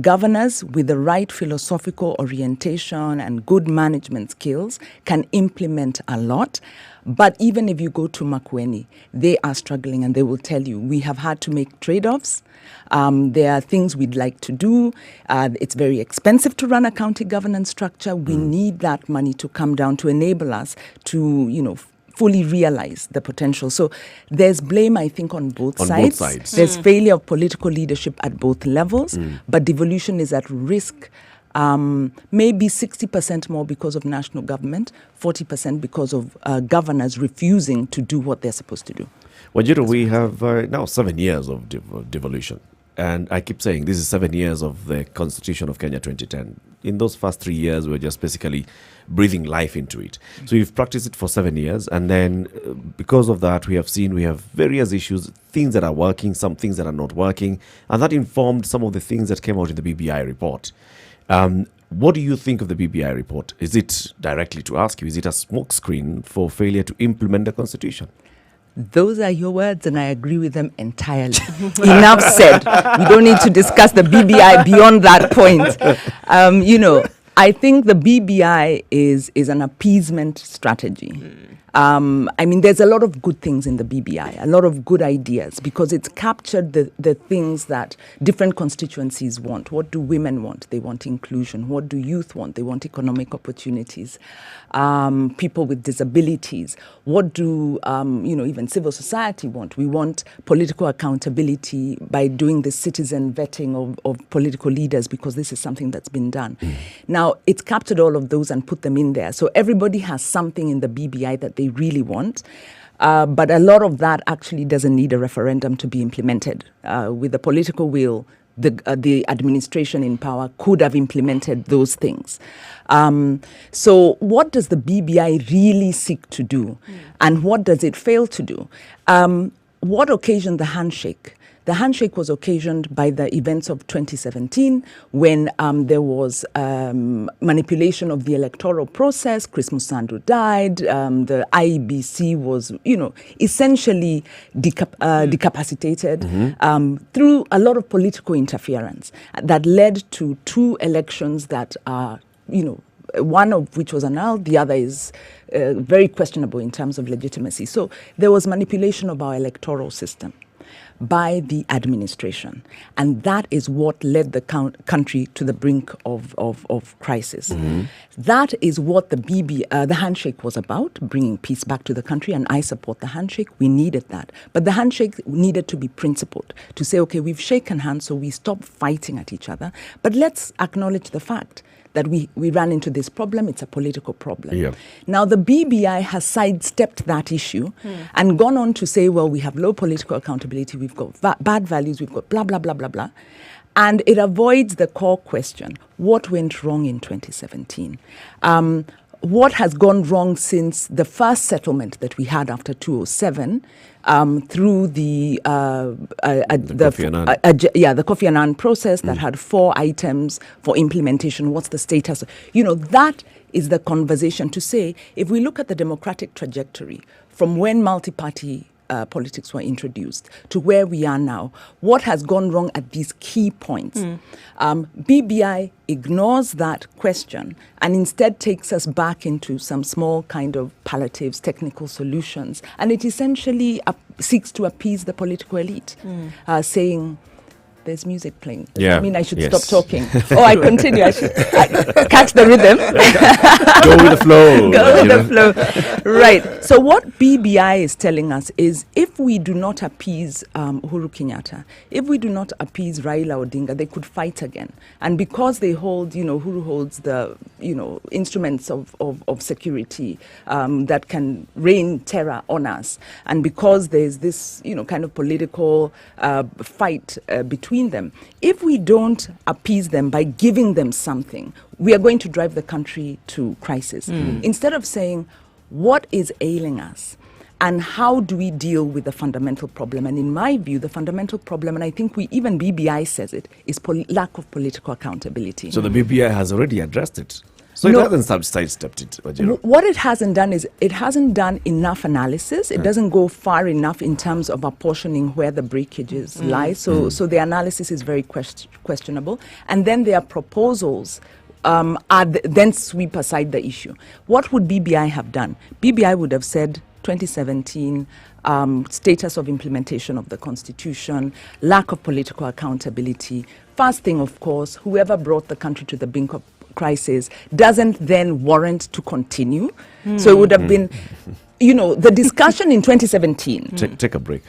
governors with the right philosophical orientation and good management skills can implement a lot. But even if you go to Makueni, they are struggling and they will tell you, we have had to make trade-offs. There are things we'd like to do. It's very expensive to run a county governance structure. We need that money to come down to enable us to, fully realize the potential. So there's blame, I think, on both sides. There's failure of political leadership at both levels, but devolution is at risk. Maybe 60% more because of national government, 40% because of governors refusing to do what they're supposed to do. Wajiro, we have now 7 years of devolution. And I keep saying this is 7 years of the Constitution of Kenya 2010. In those first 3 years, we're just basically breathing life into it. So we've practiced it for 7 years. And then because of that, we have various issues, things that are working, some things that are not working. And that informed some of the things that came out in the BBI report. What do you think of the BBI report? Is it, directly to ask you, is it a smokescreen for failure to implement the Constitution? Those are your words, and I agree with them entirely. Enough said. We don't need to discuss the BBI beyond that point. I think the BBI is an appeasement strategy. There's a lot of good things in the BBI, a lot of good ideas, because it's captured the things that different constituencies want. What do women want? They want inclusion. What do youth want? They want economic opportunities. People with disabilities. What do, even civil society want? We want political accountability by doing the citizen vetting of political leaders, because this is something that's been done. Now, it's captured all of those and put them in there. So everybody has something in the BBI that they really want. But a lot of that actually doesn't need a referendum to be implemented. With the political will, the administration in power could have implemented those things. So what does the BBI really seek to do? And what does it fail to do? What occasioned the handshake The handshake was occasioned by the events of 2017 when there was manipulation of the electoral process. Chris Musandu died. The IEBC was, essentially decapacitated through a lot of political interference that led to 2 elections that are, one of which was annulled, the other is very questionable in terms of legitimacy. So there was manipulation of our electoral system by the administration. And that is what led the country to the brink of crisis. That is what the handshake was about, bringing peace back to the country. And I support the handshake. We needed that. But the handshake needed to be principled, to say, okay, we've shaken hands, so we stop fighting at each other. But let's acknowledge the fact that we ran into this problem. It's a political problem. Yeah. Now, the BBI has sidestepped that issue and gone on to say, well, we have low political accountability, we've got bad values, we've got blah, blah, blah, blah, blah. And it avoids the core question, what went wrong in 2017? What has gone wrong since the first settlement that we had after 2007 through the Kofi Annan process that had 4 items for implementation? What's the status? That is the conversation to say, if we look at the democratic trajectory from when multi-party politics were introduced to where we are now, what has gone wrong at these key points? BBI ignores that question and instead takes us back into some small kind of palliatives, technical solutions. And it essentially seeks to appease the political elite, saying, there's music playing. Yeah. I mean, I should stop talking. I continue. I should catch the rhythm. Go with the flow. Go with the flow. Right. So what BBI is telling us is if we do not appease Uhuru Kenyatta, if we do not appease Raila Odinga, they could fight again. And because they hold, Uhuru holds the, instruments of security that can rain terror on us. And because there's this, kind of political fight between them. If we don't appease them by giving them something, we are going to drive the country to crisis. Instead of saying, what is ailing us? And how do we deal with the fundamental problem? And in my view, the fundamental problem, and I think even BBI says it, is lack of political accountability. So the BBI has already addressed it. So it hasn't sidestepped it. What it hasn't done is it hasn't done enough analysis. It doesn't go far enough in terms of apportioning where the breakages lie. So the analysis is very questionable. And then their proposals then sweep aside the issue. What would BBI have done? BBI would have said 2017, status of implementation of the Constitution, lack of political accountability. First thing, of course, whoever brought the country to the brink of crisis doesn't then warrant to continue. So it would have been, the discussion in 2017. Take a break.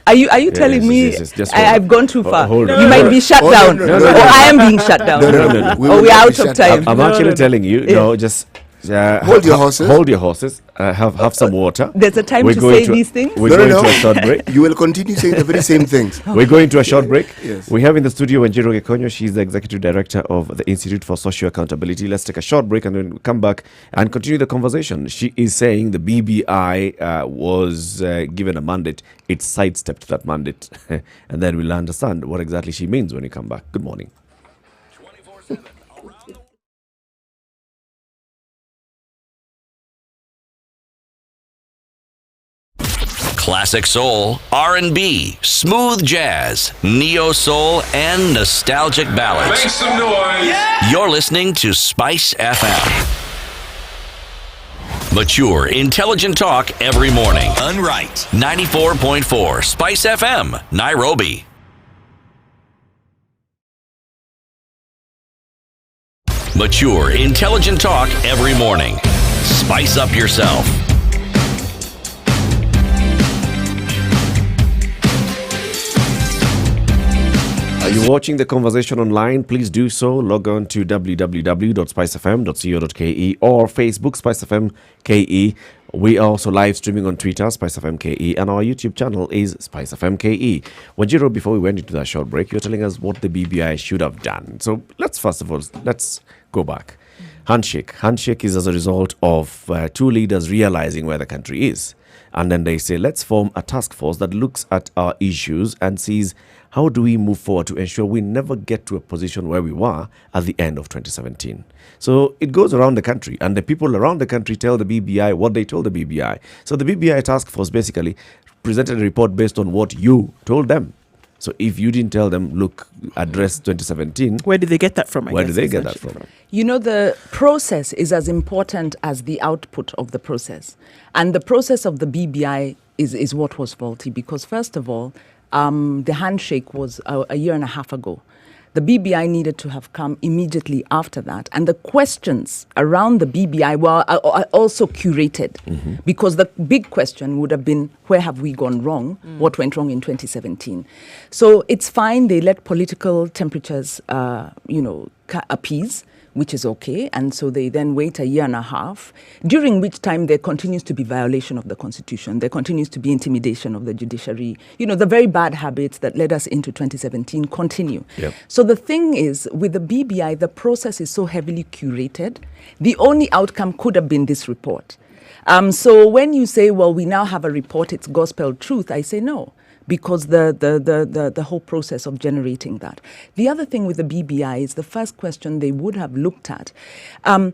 Are you telling me I've gone too far? Hold you might be shut down. Or I am being shut down. No. Or we're out of time. I'm actually telling you, just hold your horses. Hold your horses. Have some water. There's a time to say these things. We're going to a short break. You will continue saying the very same things. We're going to a short break. Yes. We have in the studio Wanjiru Gekonyo. She's the executive director of the Institute for Social Accountability. Let's take a short break and then come back and continue the conversation. She is saying the BBI was given a mandate. It sidestepped that mandate. And then we'll understand what exactly she means when we come back. Good morning. 24/7. Classic soul, R&B, smooth jazz, neo soul, and nostalgic ballads. Make some noise. Yeah. You're listening to Spice FM. Mature, intelligent talk every morning. Done right. 94.4 Spice FM, Nairobi. Mature, intelligent talk every morning. Spice up yourself. Are you watching the conversation online? Please do so. Log on to www.spicefm.co.ke or Facebook Spice FM KE. We are also live streaming on Twitter, Spice FM KE, and our YouTube channel is Spice FM KE. Wanjiru, before we went into that short break, you're telling us what the BBI should have done. So let's go back. handshake. Handshake is as a result of two leaders realizing where the country is. And then they say, let's form a task force that looks at our issues and sees how do we move forward to ensure we never get to a position where we were at the end of 2017. So it goes around the country, and the people around the country tell the BBI what they told the BBI. So the BBI task force basically presented a report based on what you told them. So if you didn't tell them, look, address 2017. Where did they get that from? Where did they get that from? You know, the process is as important as the output of the process. And the process of the BBI is what was faulty, because first of all, the handshake was a year and a half ago. The BBI needed to have come immediately after that. And the questions around the BBI were also curated, because the big question would have been, where have we gone wrong? What went wrong in 2017? So it's fine. They let political temperatures, appease, which is okay. And so they then wait a year and a half, during which time there continues to be violation of the Constitution. There continues to be intimidation of the judiciary. You know, the very bad habits that led us into 2017 continue. Yep. So the thing is, with the BBI, the process is so heavily curated. The only outcome could have been this report. So when you say, well, we now have a report, it's gospel truth, I say no, because the whole process of generating that. The other thing with the BBI is the first question they would have looked at. And,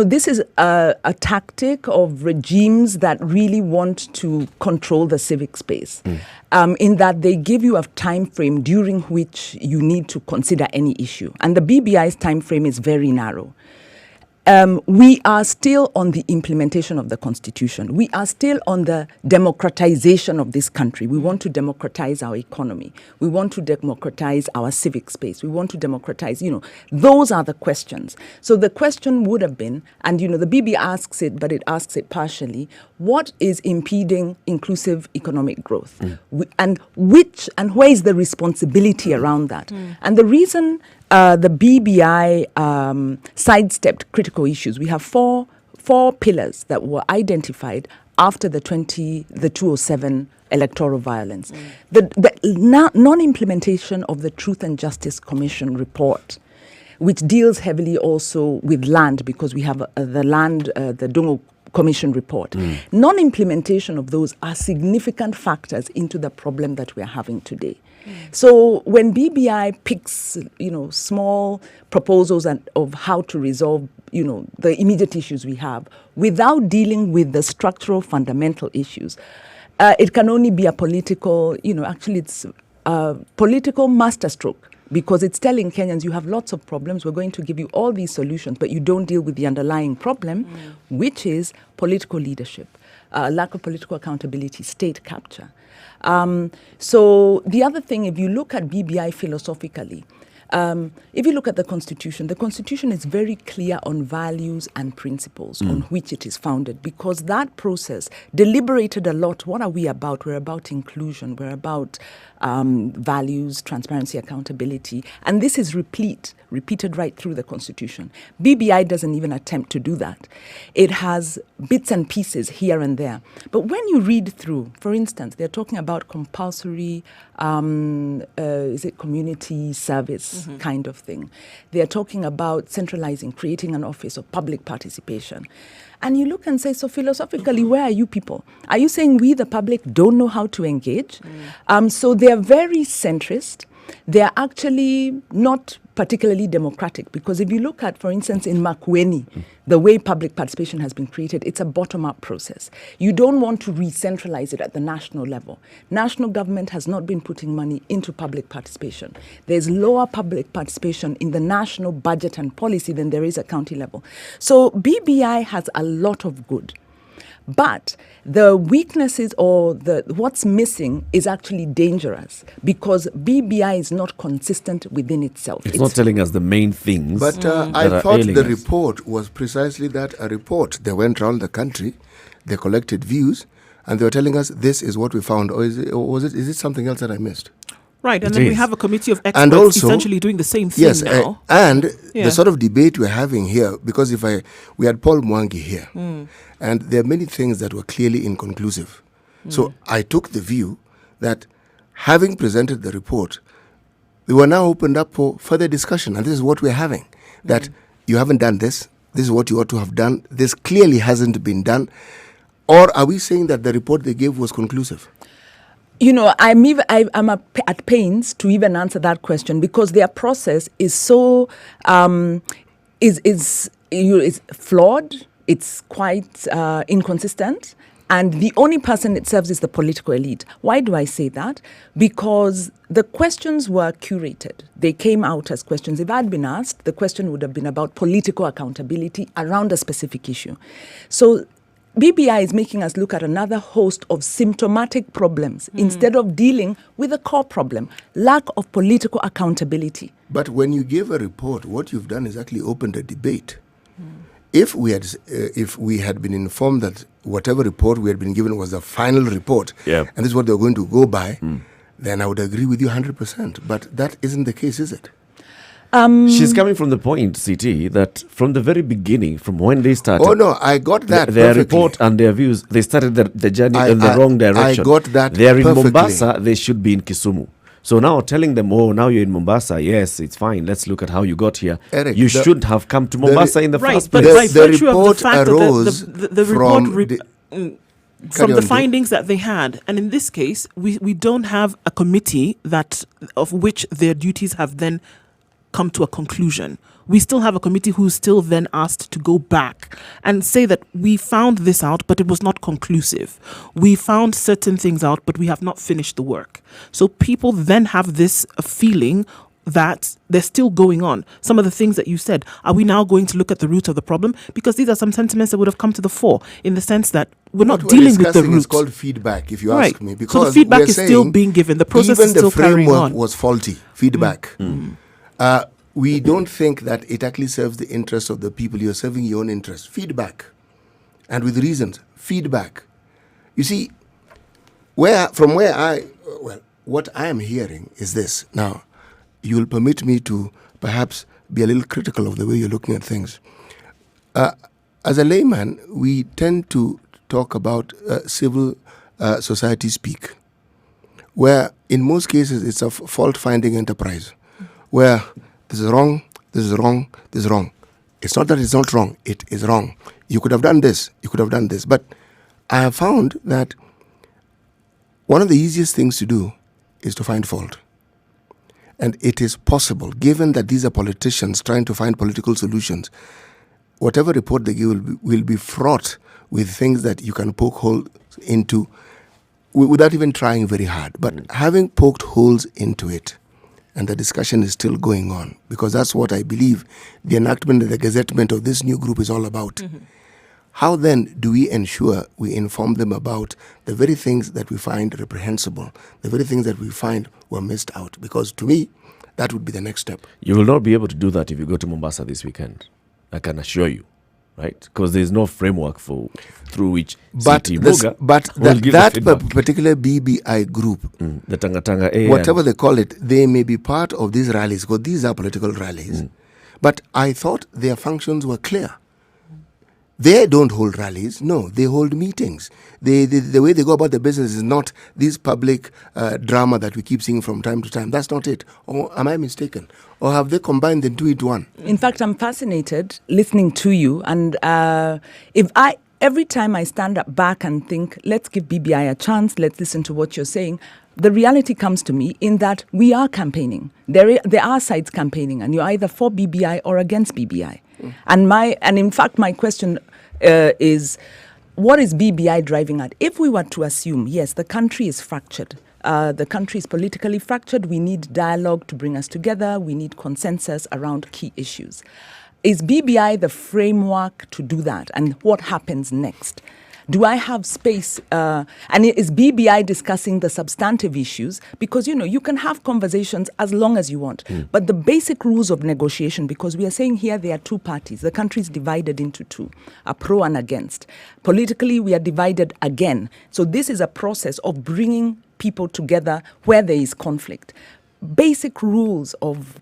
this is a tactic of regimes that really want to control the civic space, in that they give you a time frame during which you need to consider any issue. And the BBI's time frame is very narrow. We are still on the implementation of the Constitution. We are still on the democratization of this country. We want to democratize our economy. We want to democratize our civic space. We want to democratize, those are the questions. So the question would have been, and the BB asks it, but it asks it partially, what is impeding inclusive economic growth? And where is the responsibility around that? And the reason the BBI sidestepped critical issues. We have four pillars that were identified after the 2007 electoral violence. The non-implementation of the Truth and Justice Commission report, which deals heavily also with land, because we have the Dongo Commission report. Non-implementation of those are significant factors into the problem that we are having today. So when BBI picks, small proposals of how to resolve, the immediate issues we have, without dealing with the structural fundamental issues, it can only be a political, it's a political masterstroke, because it's telling Kenyans, you have lots of problems, we're going to give you all these solutions, but you don't deal with the underlying problem, which is political leadership, lack of political accountability, state capture. So the other thing, if you look at BBI philosophically, if you look at the Constitution is very clear on values and principles on which it is founded, because that process deliberated a lot. What are we about? We're about inclusion. We're about values, transparency, accountability. And this is repeated right through the Constitution. BBI doesn't even attempt to do that. It has bits and pieces here and there. But when you read through, for instance, they're talking about compulsory, community service kind of thing. They're talking about centralizing, creating an office of public participation. And you look and say, so philosophically, where are you people? Are you saying we, the public, don't know how to engage? So they're very centrist. They're actually not particularly democratic, because if you look at, for instance, in Makueni, the way public participation has been created, it's a bottom-up process. You don't want to re-centralize it at the national level. National government has not been putting money into public participation. There's lower public participation in the national budget and policy than there is at county level. So BBI has a lot of good. But the weaknesses or what's missing is actually dangerous, because BBI is not consistent within itself. It's not telling us the main things. But I thought the report was precisely that, a report. They went around the country, they collected views, and they were telling us this is what we found. Or is it something else that I missed? Right, and then we have a committee of experts also, essentially doing the same thing now. The sort of debate we're having here, because we had Paul Mwangi here, and there are many things that were clearly inconclusive. So I took the view that, having presented the report, we were now opened up for further discussion, and this is what we're having, that you haven't done this, this is what you ought to have done. This clearly hasn't been done. Or are we saying that the report they gave was conclusive? I'm at pains to even answer that question because their process is so is flawed. It's quite inconsistent. And the only person it serves is the political elite. Why do I say that? Because the questions were curated. They came out as questions. If I had been asked, the question would have been about political accountability around a specific issue. So BBI is making us look at another host of symptomatic problems instead of dealing with the core problem, lack of political accountability. But when you give a report, what you've done is actually opened a debate. If we had been informed that whatever report we had been given was the final report, and this is what they're going to go by, then I would agree with you 100%. But that isn't the case, is it? She's coming from the point, CT, that from the very beginning, from when they started... Oh, no, I got that their perfectly. report and their views, they started the journey in the wrong direction. I got that They're in perfectly. Mombasa, they should be in Kisumu. So now telling them, oh, now you're in Mombasa, yes, it's fine, let's look at how you got here. Eric, you shouldn't have come to Mombasa in the first But place. by virtue of the report fact arose that the report from the on, findings that they had, and in this case, we don't have a committee of which their duties have then come to a conclusion. We still have a committee who's still then asked to go back and say that we found this out, but it was not conclusive. We found certain things out, but we have not finished the work. So people then have this feeling that they're still going on. Some of the things that you said, are we now going to look at the root of the problem? Because these are some sentiments that would have come to the fore in the sense that we're not dealing with the root. It's called feedback, if you ask me. Because so the feedback is still being given. The process is still carrying on. Even the framework was faulty. Feedback. We don't think that it actually serves the interests of the people. You're serving your own interests. Feedback. And with reasons. Feedback. You see, what I am hearing is this. Now, you will permit me to perhaps be a little critical of the way you're looking at things. As a layman, we tend to talk about civil society speak, where in most cases it's a fault-finding enterprise, where this is wrong, this is wrong, this is wrong. It's not that it's not wrong, it is wrong. You could have done this, you could have done this. But I have found that one of the easiest things to do is to find fault. And it is possible, given that these are politicians trying to find political solutions, whatever report they give will be fraught with things that you can poke holes into without even trying very hard. But having poked holes into it, and the discussion is still going on, because that's what I believe the enactment and the gazettement of this new group is all about. How then do we ensure we inform them about the very things that we find reprehensible, the very things that we find were missed out? Because to me, that would be the next step. You will not be able to do that if you go to Mombasa this weekend. I can assure you, right? Because there's no framework through which that particular BBI group, the Tanga AM, whatever they call it, they may be part of these rallies, because these are political rallies. But I thought their functions were clear. They don't hold rallies. No, they hold meetings. The way they go about the business is not this public drama that we keep seeing from time to time. That's not it. Or am I mistaken? Or have they combined the two into one? In fact, I'm fascinated listening to you. And every time I stand up back and think, let's give BBI a chance, let's listen to what you're saying, the reality comes to me in that we are campaigning. There are sides campaigning, and you're either for BBI or against BBI. And in fact, my question is, what is BBI driving at? If we were to assume, yes, the country is fractured, the country is politically fractured, we need dialogue to bring us together, we need consensus around key issues. Is BBI the framework to do that? And what happens next? Do I have space? And is BBI discussing the substantive issues? Because, you can have conversations as long as you want. But the basic rules of negotiation, because we are saying here there are two parties. The country is divided into two, a pro and against. Politically, we are divided again. So this is a process of bringing people together where there is conflict. Basic rules of,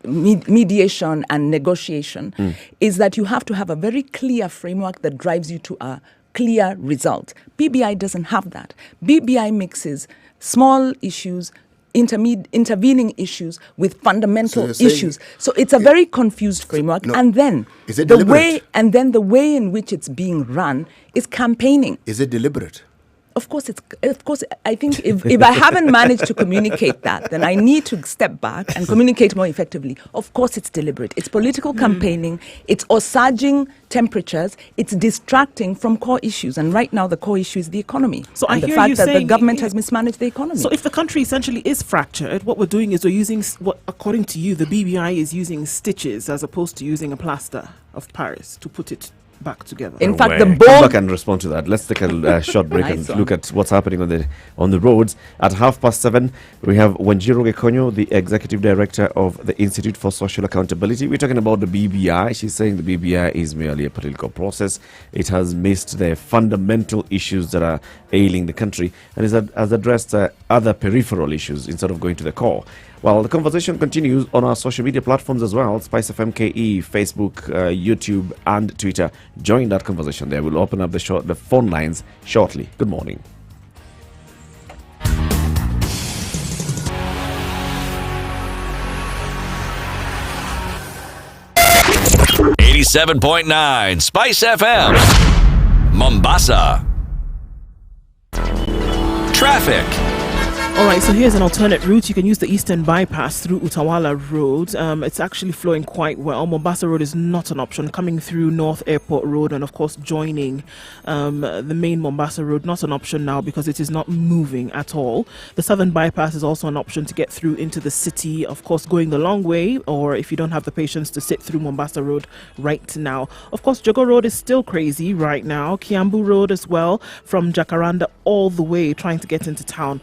mediation and negotiation is that you have to have a very clear framework that drives you to a clear result. BBI doesn't have that. BBI mixes small issues, intervening issues with fundamental issues. So it's a very confused framework. No, and then is it deliberate? the way in which it's being run is campaigning. Is it deliberate? Of course, I think if I haven't managed to communicate that, then I need to step back and communicate more effectively. Of course, it's deliberate. It's political campaigning. It's osaging temperatures. It's distracting from core issues. And right now, the core issue is the economy. So and I the hear fact you that saying the government has mismanaged the economy. So if the country essentially is fractured, what we're doing is we're using what, according to you, the BBI is using stitches as opposed to using a plaster of Paris to put it back together. In fact, the Come bold... back and respond to that. Let's take a short break and look at what's happening on the roads. At 7:30, we have Wanjiru Gekonyo, the Executive Director of the Institute for Social Accountability. We're talking about the BBI. She's saying the BBI is merely a political process. It has missed the fundamental issues that are ailing the country and has addressed other peripheral issues instead of going to the core. Well, the conversation continues on our social media platforms as well. Spice FM KE, Facebook, YouTube, and Twitter. Join that conversation there. We'll open up the phone lines shortly. Good morning. .9 Spice FM, Mombasa. Traffic. All right, so here's an alternate route. You can use the Eastern Bypass through Utawala Road. It's actually flowing quite well. Mombasa Road is not an option. Coming through North Airport Road and, of course, joining the main Mombasa Road, not an option now because it is not moving at all. The Southern Bypass is also an option to get through into the city, of course, going the long way, or if you don't have the patience to sit through Mombasa Road right now. Of course, Jogo Road is still crazy right now. Kiambu Road as well, from Jacaranda all the way, trying to get into town.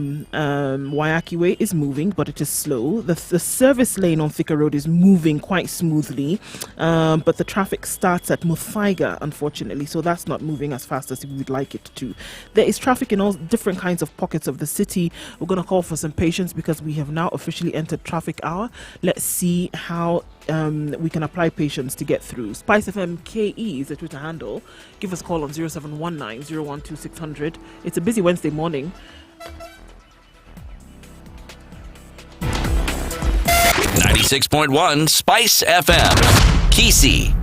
Wayaki Way is moving, but it is slow. The service lane on Thika Road is moving quite smoothly, but the traffic starts at Muthaiga, unfortunately, so that's not moving as fast as we would like it to. There is traffic in all different kinds of pockets of the city. We're going to call for some patience because we have now officially entered traffic hour. Let's see how we can apply patience to get through. Spice FM KE is the Twitter handle. Give us a call on 0719 012 600. It's a busy Wednesday morning. 96.1 Spice FM, Kisi.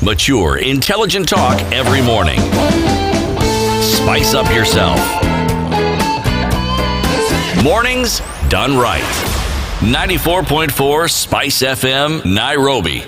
Mature, intelligent talk every morning. Spice up yourself. Mornings done right. 94.4 Spice FM, Nairobi.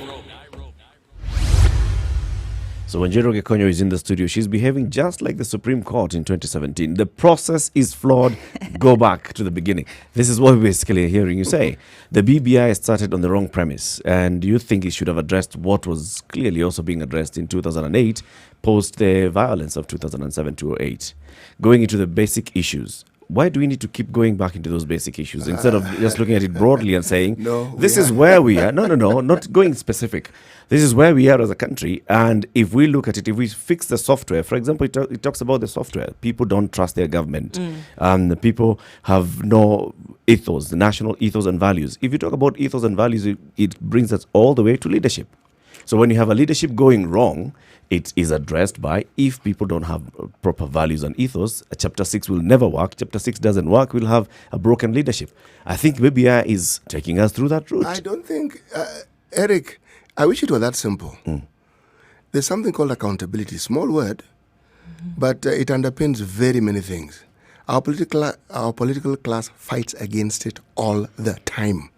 So Wanjiru Gekonyo is in the studio. She's behaving just like the Supreme Court in 2017. The process is flawed. Go back to the beginning. This is what we're basically hearing you say. The BBI started on the wrong premise, and you think it should have addressed what was clearly also being addressed in 2008, post the violence of 2007-2008. Going into the basic issues. Why do we need to keep going back into those basic issues instead of just looking at it broadly and saying, this is where we are? No, not going specific. This is where we are as a country. And if we look at it, if we fix the software, for example, it talks about the software. People don't trust their government. The people have no ethos, the national ethos and values. If you talk about ethos and values, it brings us all the way to leadership. So when you have a leadership going wrong, it is addressed by, if people don't have proper values and ethos, Chapter 6 will never work. Chapter 6 doesn't work, we'll have a broken leadership. I think BBI is taking us through that route. I don't think, Eric, I wish it were that simple. There's something called accountability. Small word, but it underpins very many things. Our political class fights against it all the time.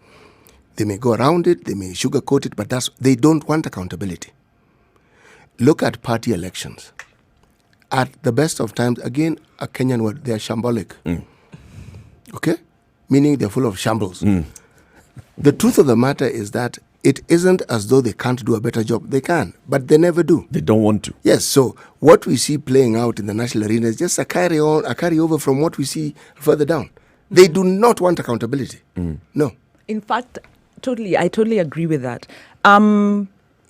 They may go around it, they may sugarcoat it, but they don't want accountability. Look at party elections. At the best of times, again, a Kenyan word, they're shambolic. Okay? Meaning they're full of shambles. The truth of the matter is that it isn't as though they can't do a better job. They can, but they never do. They don't want to. Yes, so what we see playing out in the national arena is just a carryover from what we see further down. They do not want accountability. No. In fact, I totally agree with that.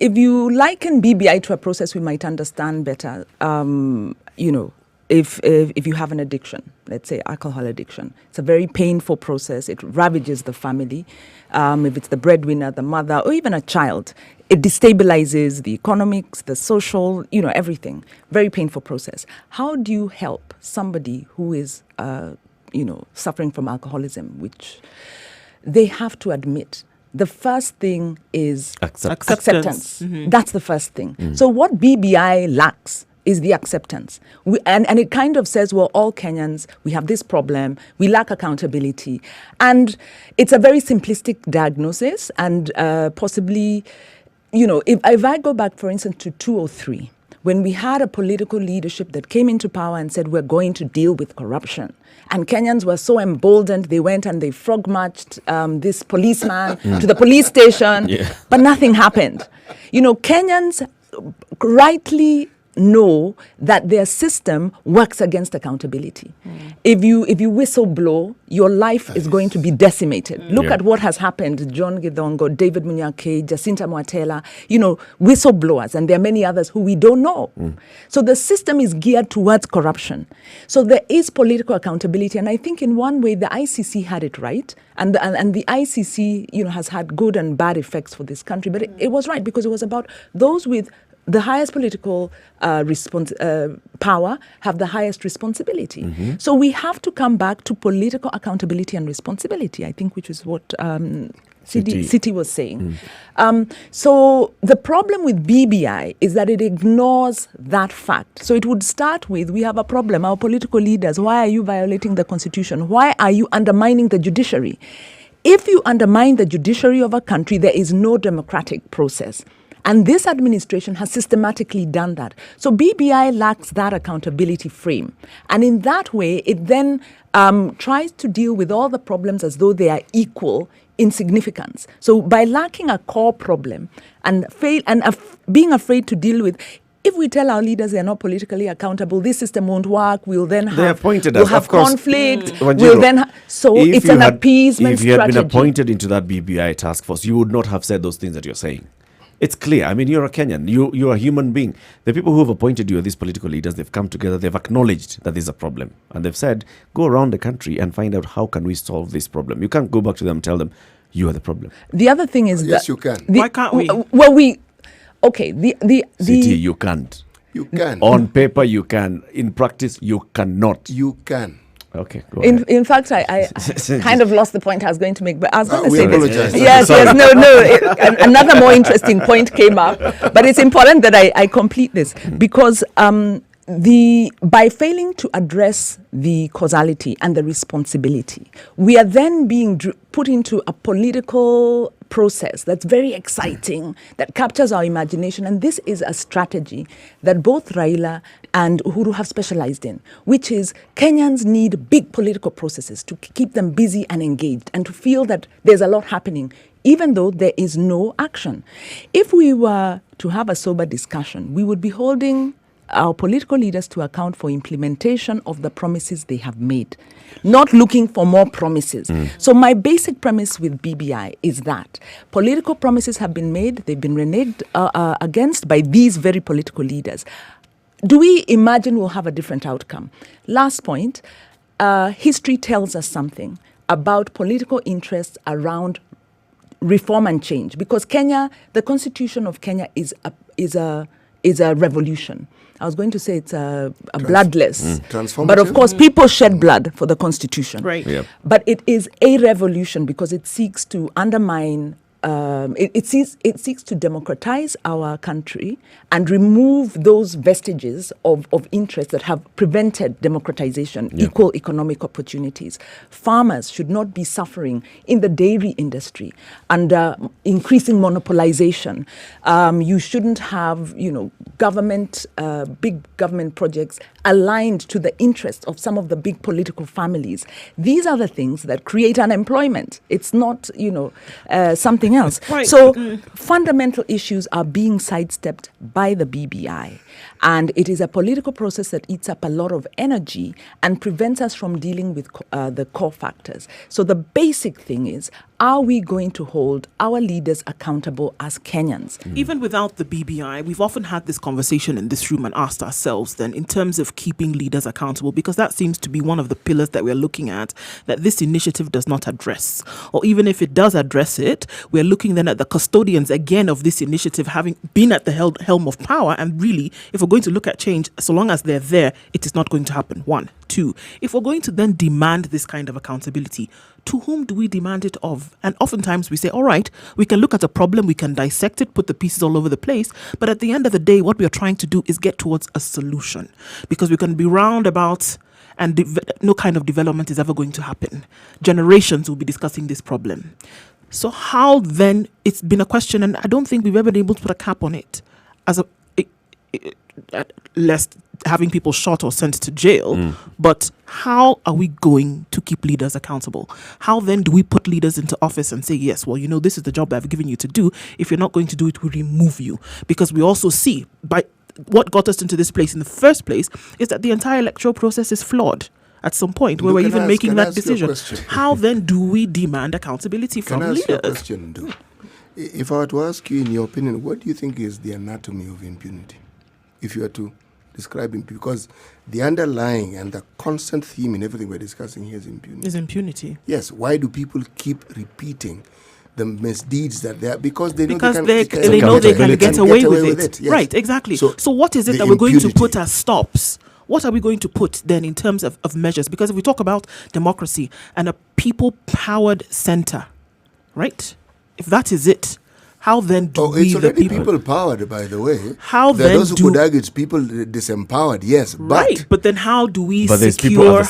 If you liken BBI to a process we might understand better, if you have an addiction, let's say alcohol addiction, it's a very painful process. It ravages the family. If it's the breadwinner, the mother, or even a child, it destabilizes the economics, the social, everything. Very painful process. How do you help somebody who is, suffering from alcoholism, which they have to admit? The first thing is acceptance. Mm-hmm. That's the first thing. Mm. So what BBI lacks is the acceptance. And it kind of says, well, all Kenyans, we have this problem, we lack accountability. And it's a very simplistic diagnosis, and possibly, if I go back, for instance, to 2003, when we had a political leadership that came into power and said, we're going to deal with corruption. And Kenyans were so emboldened, they went and they frog marched this policeman to the police station, but nothing happened. Kenyans rightly know that their system works against accountability. Mm. If you whistle blow, your life is going to be decimated. Look at what has happened. John Githongo, David Munyake, Jacinta Mwatela, whistleblowers, and there are many others who we don't know. Mm. So the system is geared towards corruption. So there is political accountability, and I think in one way the ICC had it right, and the ICC has had good and bad effects for this country, but it was right because it was about those with the highest political power have the highest responsibility. Mm-hmm. So we have to come back to political accountability and responsibility, I think, which is what Citi was saying. Mm. So the problem with BBI is that it ignores that fact. So it would start with, we have a problem, our political leaders, why are you violating the constitution? Why are you undermining the judiciary? If you undermine the judiciary of a country, there is no democratic process. And this administration has systematically done that. So BBI lacks that accountability frame. And in that way, it then tries to deal with all the problems as though they are equal in significance. So by lacking a core problem and being afraid to deal with, if we tell our leaders they're not politically accountable, this system won't work, we'll then have conflict. We'll then it's an appeasement strategy. If you had been appointed into that BBI task force, you would not have said those things that you're saying. It's clear. I mean, you're a Kenyan. You're a human being. The people who have appointed you are these political leaders. They've come together. They've acknowledged that there's a problem. And they've said, go around the country and find out how can we solve this problem. You can't go back to them and tell them, you are the problem. The other thing is yes, you can. Why can't we? Citi, you can't. You can. On paper, you can. In practice, you cannot. You can. Okay, go ahead. In fact, I kind of lost the point I was going to make, but I was going to we say apologize. this. Yes, another more interesting point came up, but it's important that I complete this because by failing to address the causality and the responsibility, we are then being put into a political process that's very exciting, that captures our imagination. And this is a strategy that both Raila and Uhuru have specialized in, which is Kenyans need big political processes to keep them busy and engaged and to feel that there's a lot happening, even though there is no action. If we were to have a sober discussion, we would be holding our political leaders to account for implementation of the promises they have made, not looking for more promises. So my basic premise with BBI is that political promises have been made, they've been reneged against by these very political leaders. Do we imagine we'll have a different outcome? Last point, history tells us something about political interests around reform and change, because Kenya, the constitution of Kenya is a revolution. I was going to say it's a bloodless. But of course, people shed blood for the constitution. Right. Yep. But it is a revolution because it seeks to undermine, it seeks to democratize our country and remove those vestiges of interest that have prevented democratization, equal economic opportunities. Farmers should not be suffering in the dairy industry under increasing monopolization. You shouldn't have, government, big government projects aligned to the interests of some of the big political families. These are the things that create unemployment. It's not, something else. Right. So fundamental issues are being sidestepped by the BBI. And it is a political process that eats up a lot of energy and prevents us from dealing with the core factors. So the basic thing is, are we going to hold our leaders accountable as Kenyans? Even without the BBI, we've often had this conversation in this room and asked ourselves then in terms of keeping leaders accountable, because that seems to be one of the pillars that we're looking at that this initiative does not address. Or even if it does address it, we're looking then at the custodians again of this initiative having been at the helm of power. And really, if we're going to look at change, so long as they're there, it is not going to happen. 1. 2, if we're going to then demand this kind of accountability, to whom do we demand it of? And oftentimes we say, all right, we can look at a problem, we can dissect it, put the pieces all over the place. But at the end of the day, what we are trying to do is get towards a solution, because we can be roundabout and no kind of development is ever going to happen. Generations will be discussing this problem. So how then, it's been a question, and I don't think we've ever been able to put a cap on it, as a less having people shot or sent to jail. But how are we going to keep leaders accountable? How then do we put leaders into office and say, yes, well, this is the job that I've given you to do. If you're not going to do it, we remove you. Because we also see, by what got us into this place in the first place, is that the entire electoral process is flawed at some point where we're even making that decision. How then do we demand accountability from leaders? Can I ask you a question? If I were to ask you, in your opinion, what do you think is the anatomy of impunity? If you were to describe it, because the underlying and the constant theme in everything we're discussing here is impunity. Yes. Why do people keep repeating the misdeeds that they are? Because they know they can get away with it. Yes. Right, exactly. So what is it that we're going to put as stops? What are we going to put then in terms of measures? Because if we talk about democracy and a people-powered center, right? If that is it, how then do we, it's already people powered, by the way. How there then are those who could argue it's people disempowered, yes. Right, but then how do we secure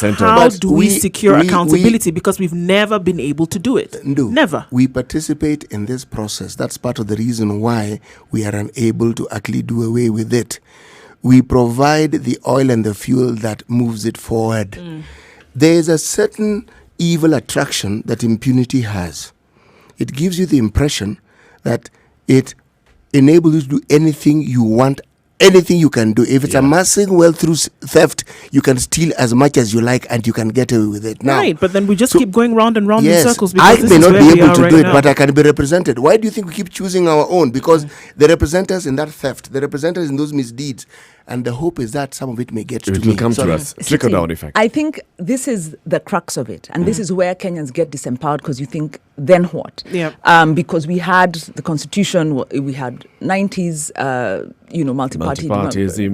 accountability? Because we've never been able to do it. No. Never. We participate in this process. That's part of the reason why we are unable to actually do away with it. We provide the oil and the fuel that moves it forward. There is a certain evil attraction that impunity has. It gives you the impression that it enables you to do anything you want, anything you can do. If it's amassing wealth through theft, you can steal as much as you like and you can get away with it. Now, right, but then we just keep going round and round in circles. I may not be able to do it, but I can be represented. Why do you think we keep choosing our own? Because they represent us in that theft. They represent us in those misdeeds. And the hope is that some of it may get to me. It will come to us. Trickle-down effect. I think this is the crux of it. And this is where Kenyans get disempowered, because you think, then what? Because we had the constitution, we had 90s, multi-party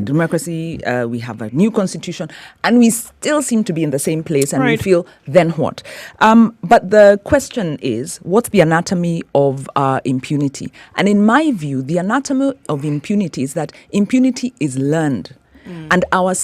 democracy. We have a new constitution. And we still seem to be in the same place. And we feel, then what? But the question is, what's the anatomy of impunity? And in my view, the anatomy of impunity is that impunity is learned. And our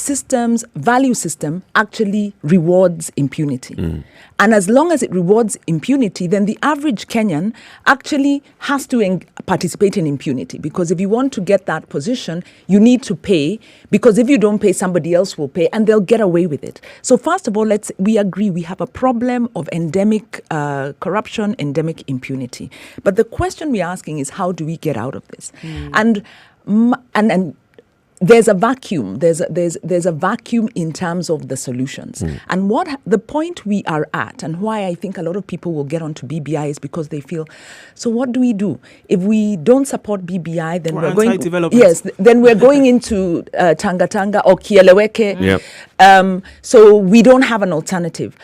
value system actually rewards impunity. And as long as it rewards impunity, then the average Kenyan actually has to participate in impunity. Because if you want to get that position, you need to pay. Because if you don't pay, somebody else will pay and they'll get away with it. So first of all, we agree we have a problem of endemic corruption, endemic impunity. But the question we're asking is, how do we get out of this? And there's a vacuum. There's a vacuum in terms of the solutions. And the point we are at, and why I think a lot of people will get onto BBI, is because they feel, so what do we do? If we don't support BBI, then we're going. Yes, then we're going into Tanga Tanga or Kieleweke. So we don't have an alternative.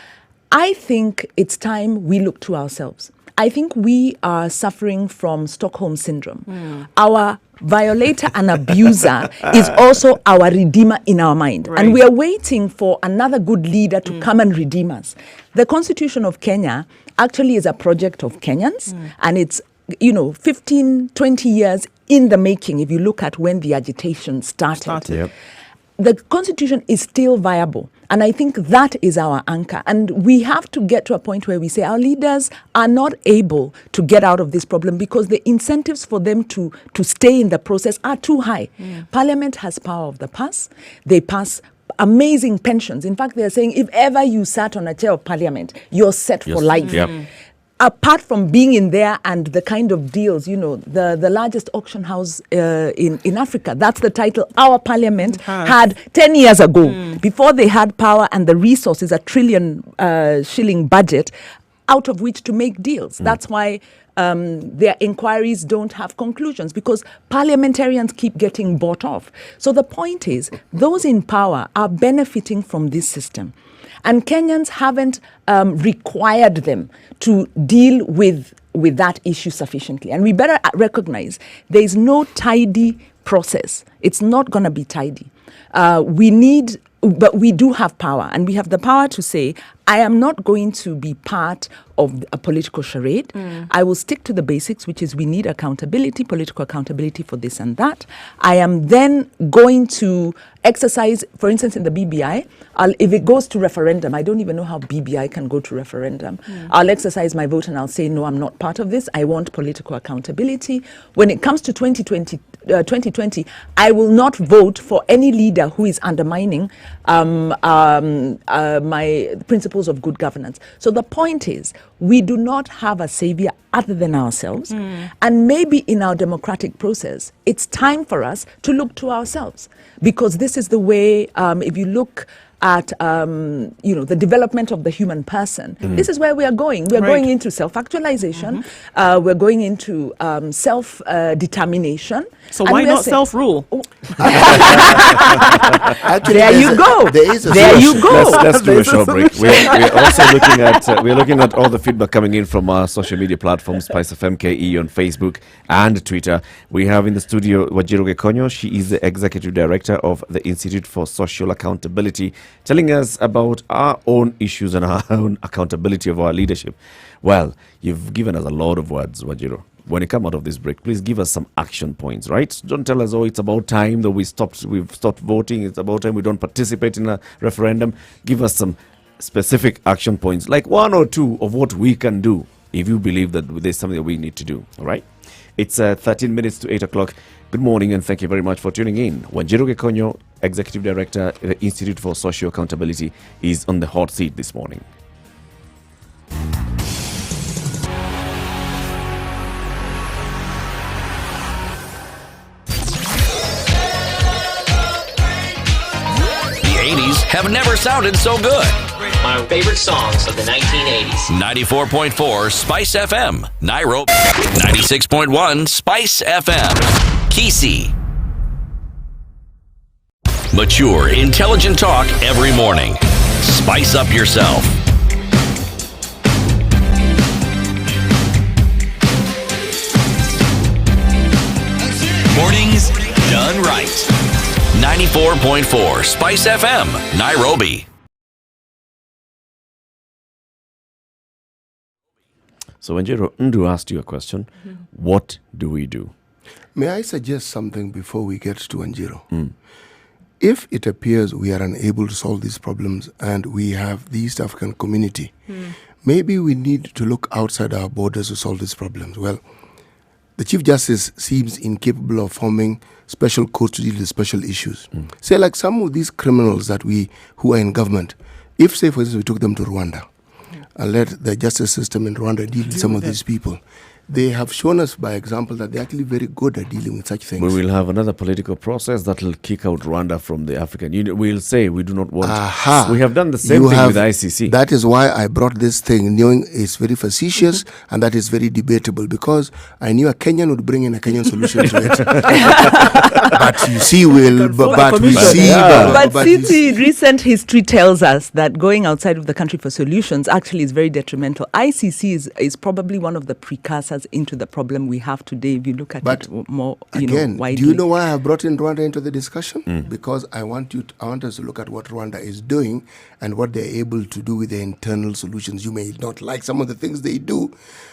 I think it's time we look to ourselves. I think we are suffering from Stockholm syndrome. Our violator and abuser is also our redeemer in our mind. Right. And we are waiting for another good leader to come and redeem us. The Constitution of Kenya actually is a project of Kenyans, and it's 15, 20 years in the making if you look at when the agitation started. The Constitution is still viable. And I think that is our anchor. And we have to get to a point where we say our leaders are not able to get out of this problem because the incentives for them to stay in the process are too high. Parliament has power of the purse. They pass amazing pensions. In fact, they're saying if ever you sat on a chair of Parliament, you're set for life. apart from being in there and the kind of deals, the largest auction house in Africa, that's the title our parliament had 10 years ago, before they had power and the resources, $1 trillion shilling budget, out of which to make deals. That's why their inquiries don't have conclusions, because parliamentarians keep getting bought off. So the point is, those in power are benefiting from this system. And Kenyans haven't required them to deal with that issue sufficiently. And we better recognize there is no tidy process. It's not going to be tidy. But we do have power, and we have the power to say, I am not going to be part of a political charade. I will stick to the basics, which is we need accountability, political accountability for this and that. I am then going to exercise, for instance, in the BBI, if it goes to referendum, I don't even know how BBI can go to referendum. I'll exercise my vote and I'll say, no, I'm not part of this. I want political accountability. When it comes to 2020, I will not vote for any leader who is undermining my principles of good governance. So the point is, we do not have a savior other than ourselves. And maybe in our democratic process, it's time for us to look to ourselves. Because this is the way, if you look at the development of the human person, this is where we are going. We are going into self-actualization. We're going into self-determination. So why not self-rule? Actually, There you go. There you go. Let's do a short break. We're also looking at all the feedback coming in from our social media platforms, Spice FM KE on Facebook and Twitter. We have in the studio Wanjiru Gekonyo. She is the Executive Director of the Institute for Social Accountability, telling us about our own issues and our own accountability of our leadership. Well, you've given us a lot of words, Wanjiru. When you come out of this break, please give us some action points, right? Don't tell us, it's about time that we've stopped voting. It's about time we don't participate in a referendum. Give us some specific action points, like 1 or 2 of what we can do if you believe that there's something that we need to do, all right? It's 13 minutes to 8 o'clock. Good morning, and thank you very much for tuning in. Wanjiru Gekonyo, Executive Director at the Institute for Social Accountability, is on the hot seat this morning. The 80s have never sounded so good. My favorite songs of the 1980s. 94.4 Spice FM, Nairobi. 96.1 Spice FM, Kisumu. Mature, intelligent talk every morning. Spice up yourself. Mornings done right. 94.4 Spice FM, Nairobi. So Wanjiru, Ndu asked you a question. What do we do? May I suggest something before we get to Wanjiru? If it appears we are unable to solve these problems and we have the East African community, maybe we need to look outside our borders to solve these problems. Well, the Chief Justice seems incapable of forming special courts to deal with special issues. Say, like some of these criminals who are in government, if, say, for instance, we took them to Rwanda and let the justice system in Rwanda deal with some of these people, they have shown us by example that they're actually very good at dealing with such things. We will have another political process that will kick out Rwanda from the African Union. We'll say we do not want. We have done the same thing with ICC. That is why I brought this thing, knowing it's very facetious and that is very debatable, because I knew a Kenyan would bring in a Kenyan solution to it. But you see, recent history tells us that going outside of the country for solutions actually is very detrimental. ICC is probably one of the precursors into the problem we have today, if you look at it more widely. Do you know why I brought in Rwanda into the discussion? Because I want us to look at what Rwanda is doing and what they're able to do with their internal solutions. You may not like some of the things they do,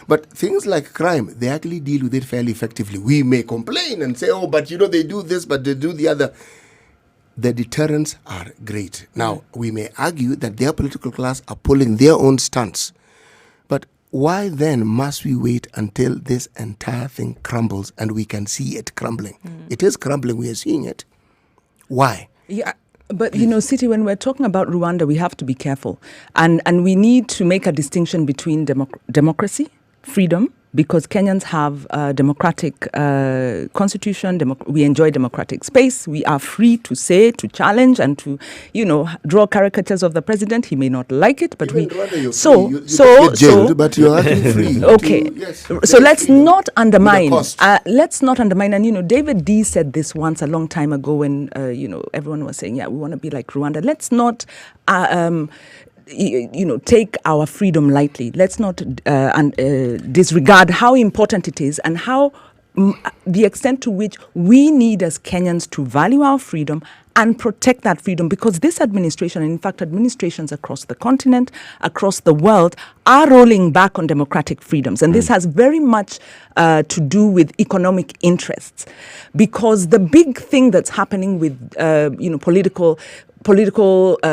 but things like crime, they actually deal with it fairly effectively. We may complain and say, but they do this, but they do the other. The deterrents are great. Now, we may argue that their political class are pulling their own stunts, but why then must we wait until this entire thing crumbles and we can see it crumbling? It is crumbling. We are seeing it. Why? Yeah. But, Siti, when we're talking about Rwanda, we have to be careful. And we need to make a distinction between democracy freedom, because Kenyans have a democratic constitution, we enjoy democratic space. We are free to say, to challenge, and to, draw caricatures of the president. He may not like it, but but you're acting free. Okay, so let's not undermine. And David D said this once a long time ago when everyone was saying, we want to be like Rwanda. Let's not. Take our freedom lightly. Let's not disregard how important it is and how the extent to which we need as Kenyans to value our freedom and protect that freedom, because this administration, and in fact administrations across the continent, across the world, are rolling back on democratic freedoms. And this has very much to do with economic interests, because the big thing that's happening with political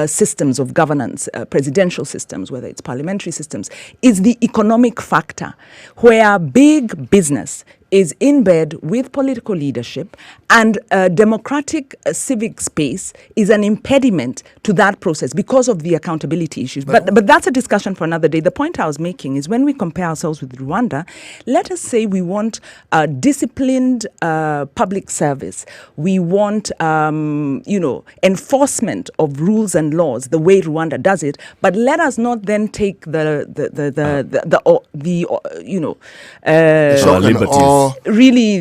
systems of governance, presidential systems, whether it's parliamentary systems, is the economic factor, where big business is in bed with political leadership, and democratic civic space is an impediment to that process because of the accountability issues. But that's a discussion for another day. The point I was making is when we compare ourselves with Rwanda, let us say we want disciplined public service. We want, enforcement of rules and laws the way Rwanda does it. But let us not then take really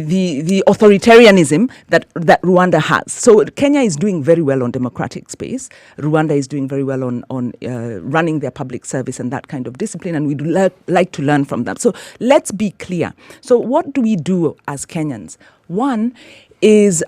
the authoritarianism that Rwanda has. So Kenya is doing very well on democratic space. Rwanda is doing very well on running their public service and that kind of discipline, and we'd like to learn from them. So let's be clear. So what do we do as Kenyans? One is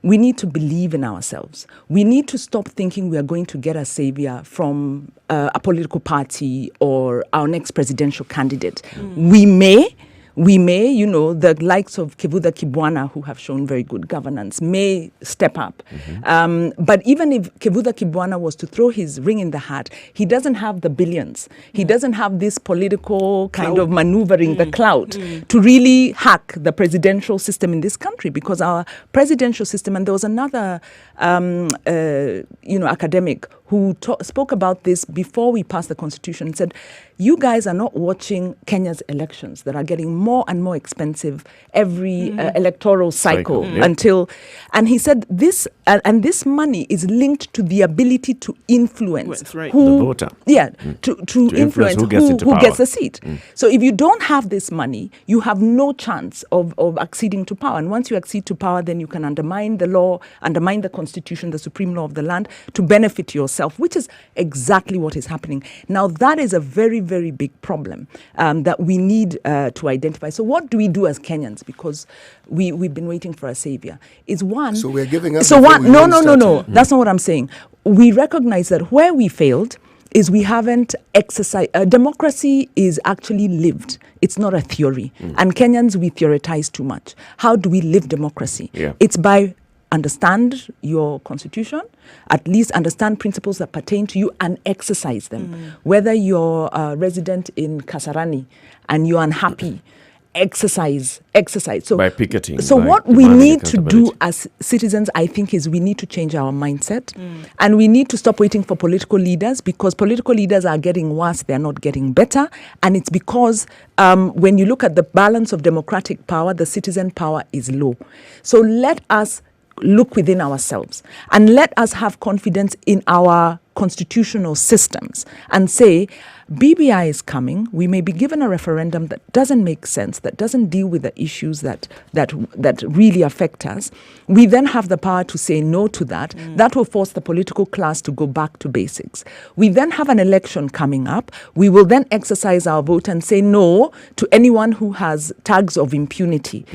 we need to believe in ourselves. We need to stop thinking we are going to get a savior from a political party or our next presidential candidate. We may, the likes of Kivutha Kibwana, who have shown very good governance, may step up. But even if Kivutha Kibwana was to throw his ring in the hat, he doesn't have the billions. He doesn't have this political kind of maneuvering, the clout, to really hack the presidential system in this country, because our presidential system, and there was another academic who spoke about this before we passed the constitution, and said, you guys are not watching Kenya's elections that are getting more and more expensive every electoral cycle until, and he said this, and this money is linked to the ability to influence the voter. To influence who gets the seat. So if you don't have this money, you have no chance of acceding to power. And once you accede to power, then you can undermine the law, undermine the constitution, the supreme law of the land, to benefit yourself, which is exactly what is happening. Now, that is a very, very big problem that we need to identify. So what do we do as Kenyans? Because we've been waiting for a savior. Is one. So we're giving up. So one. No. That's not what I'm saying. We recognize that where we failed is we haven't exercised. Democracy is actually lived. It's not a theory. And Kenyans, we theorize too much. How do we live democracy? It's by understand your constitution, at least understand principles that pertain to you and exercise them. Whether you're a resident in Kasarani and you're unhappy, exercise. So by picketing. So what we need to do as citizens, I think, is we need to change our mindset, and we need to stop waiting for political leaders, because political leaders are getting worse. They're not getting better. And it's because when you look at the balance of democratic power, the citizen power is low. So let us look within ourselves and let us have confidence in our constitutional systems and say, BBI is coming. We may be given a referendum that doesn't make sense, that doesn't deal with the issues that really affect us. We then have the power to say no to that. That will force the political class to go back to basics. We then have an election coming up. We will then exercise our vote and say no to anyone who has tags of impunity.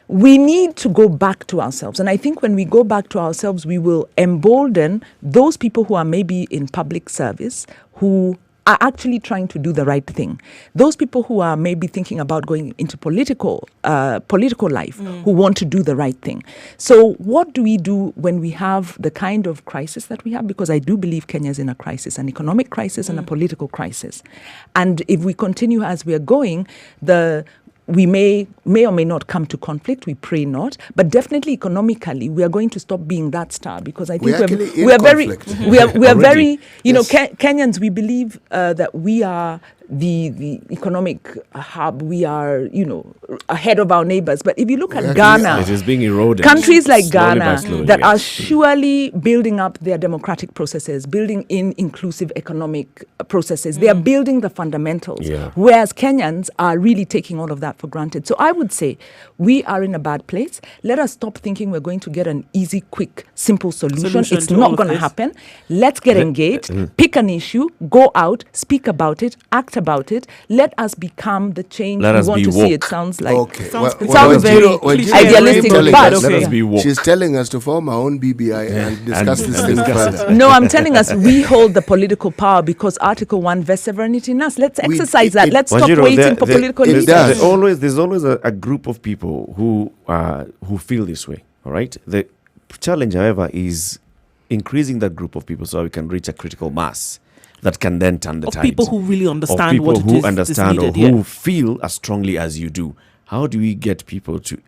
We need to go back to ourselves. And I think when we go back to ourselves, we will embolden those people who are maybe in public service, who are actually trying to do the right thing. Those people who are maybe thinking about going into political life, who want to do the right thing. So what do we do when we have the kind of crisis that we have? Because I do believe Kenya is in a crisis, an economic crisis and a political crisis. And if we continue as we are going, we may or may not come to conflict. We pray not, but definitely economically, we are going to stop being that star, because I think we are very, Kenyans. We believe that we are the economic hub. We are, ahead of our neighbors. But if you look at Actually, Ghana, It is being eroded. countries like slowly by Ghana slowly, that are yes. surely building up their democratic processes, building in inclusive economic processes. They are building the fundamentals. Yeah. Whereas Kenyans are really taking all of that for granted. So I would say we are in a bad place. Let us stop thinking we're going to get an easy, quick, simple solution. It's to all not of going to this. happen. Let's get engaged, pick an issue, go out, speak about it, act about it. Let us become the change Let we us want be to see. It woke. sounds like. Okay. Sounds good. Sounds very idealistic, telling but us- Let us be woke. She's telling us to form our own BBI and discuss this thing further. No, I'm telling us we hold the political power because Article 1 vests sovereignty in us. Let's exercise that. Let's stop Wanjiru, waiting for political it leaders. does. There's always a group of people who feel this way. All right. The challenge, however, is increasing that group of people so we can reach a critical mass that can then turn the Of tide. people who really Of understand people what it who is understand that's or needed, who feel as strongly as you do. How do we get people to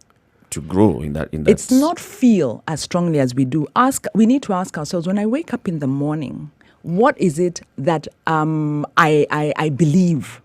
grow in that? It's not feel as strongly as we do. We need to ask ourselves, when I wake up in the morning, what is it that I believe?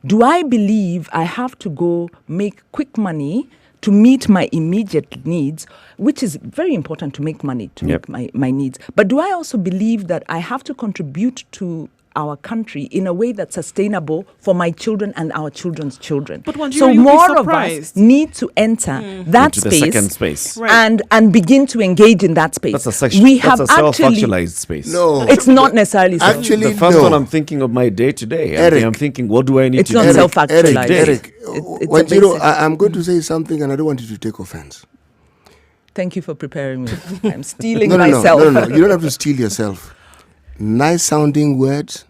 Do I believe I have to go make quick money to meet my immediate needs, which is very important to make money, to Yep. make my needs. But do I also believe that I have to contribute to our country in a way that's sustainable for my children and our children's children? But Wanjiru, so you'll be more of us surprised. need to enter that into the space, second space. Right. and begin to engage in that space. That's a self-actualized space. No. It's not necessarily so. Actually, The first no. one I'm thinking of my day to day. Eric. I'm thinking, what do I need It's to not do? self-actualized. Eric, It's a Wanjiru, basic- I'm going to say something and I don't want you to take offense. Thank you for preparing me. I'm stealing No, myself. no. You don't have to steal yourself. Nice sounding words.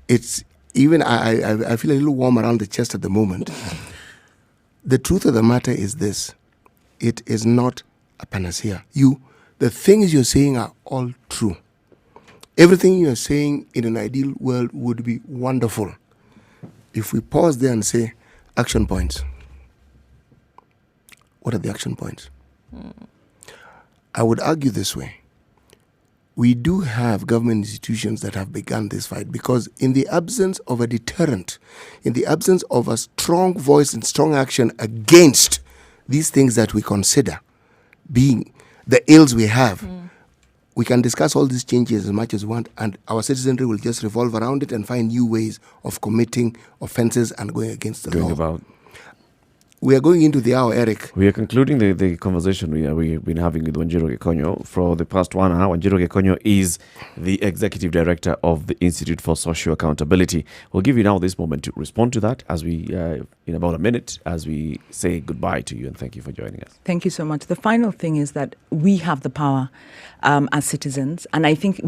It's even, I feel a little warm around the chest at the moment. The truth of the matter is this. It is not a panacea. The things you're saying are all true. Everything you're saying in an ideal world would be wonderful. If we pause there and say, action points. What are the action points? I would argue this way. We do have government institutions that have begun this fight because in the absence of a deterrent, in the absence of a strong voice and strong action against these things that we consider being the ills we have, we can discuss all these changes as much as we want and our citizenry will just revolve around it and find new ways of committing offenses and going against the law. We are going into the hour, Eric. We are concluding the conversation we've been having with Wanjiru Gekonyo for the past 1 hour. Wanjiru Gekonyo is the Executive Director of the Institute for Social Accountability. We'll give you now this moment to respond to that as we, in about a minute, as we say goodbye to you and thank you for joining us. Thank you so much. The final thing is that we have the power as citizens, and I think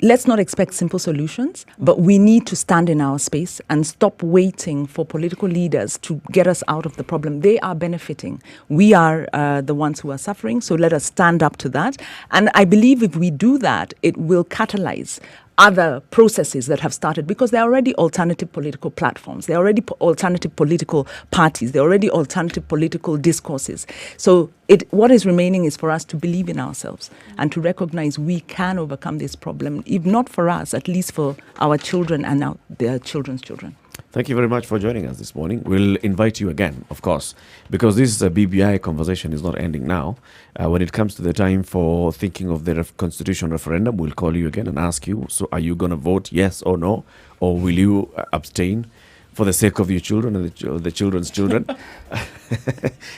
let's not expect simple solutions, but we need to stand in our space and stop waiting for political leaders to get us out of the problem. They are benefiting. We are the ones who are suffering, so let us stand up to that. And I believe if we do that, it will catalyze other processes that have started because there are already alternative political platforms. There are already alternative political parties. There are already alternative political discourses. So what is remaining is for us to believe in ourselves and to recognize we can overcome this problem, if not for us, at least for our children and their children's children. Thank you very much for joining us this morning. We'll invite you again, of course, because this BBI conversation is not ending now. When it comes to the time for thinking of the constitution referendum, we'll call you again and ask you, so are you going to vote yes or no? Or will you abstain for the sake of your children and the children's children?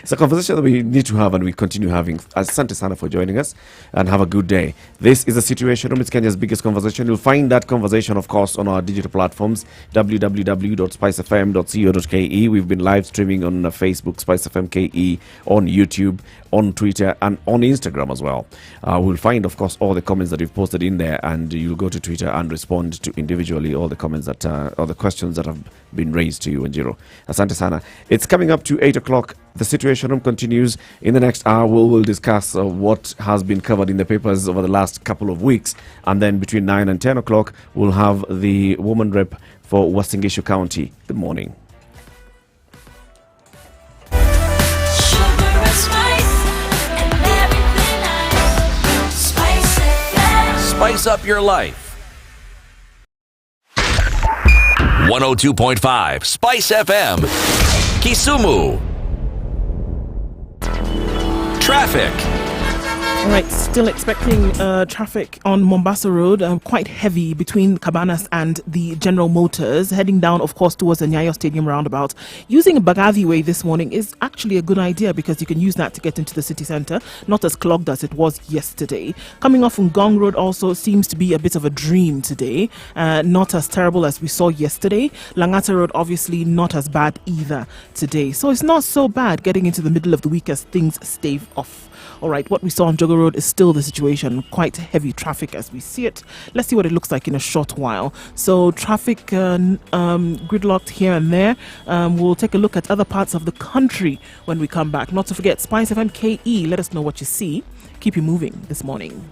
It's a conversation that we need to have and we continue having. Asante sana for joining us and have a good day. This is The Situation Room. It's Kenya's biggest conversation. You'll find that conversation, of course, on our digital platforms, www.spicefm.co.ke. We've been live streaming on Facebook, Spice FM KE, on YouTube, on Twitter, and on Instagram as well. We'll find, of course, all the comments that you've posted in there, and you'll go to Twitter and respond to individually all the comments that, or the questions that have been raised to you, Wanjiru. Asante sana. It's coming up to 8 o'clock. The Situation Room continues. In the next hour, we'll discuss what has been covered in the papers over the last couple of weeks. And then between 9 and 10 o'clock, we'll have the woman rep for Uasin Gishu County. Good morning. Spice up your life. 102.5 Spice FM. Kisumu. Traffic. All right, still expecting traffic on Mombasa Road, quite heavy between Cabanas and the General Motors, heading down, of course, towards the Nyayo Stadium roundabout. Using Bagavi Way this morning is actually a good idea because you can use that to get into the city centre, not as clogged as it was yesterday. Coming off from Gong Road also seems to be a bit of a dream today, not as terrible as we saw yesterday. Langata Road obviously not as bad either today. So it's not so bad getting into the middle of the week as things stave off. All right, what we saw on Jogo Road is still the situation, quite heavy traffic as we see it. Let's see what it looks like in a short while. So traffic gridlocked here and there. We'll take a look at other parts of the country when we come back. Not to forget, Spice FM KE, let us know what you see. Keep you moving this morning.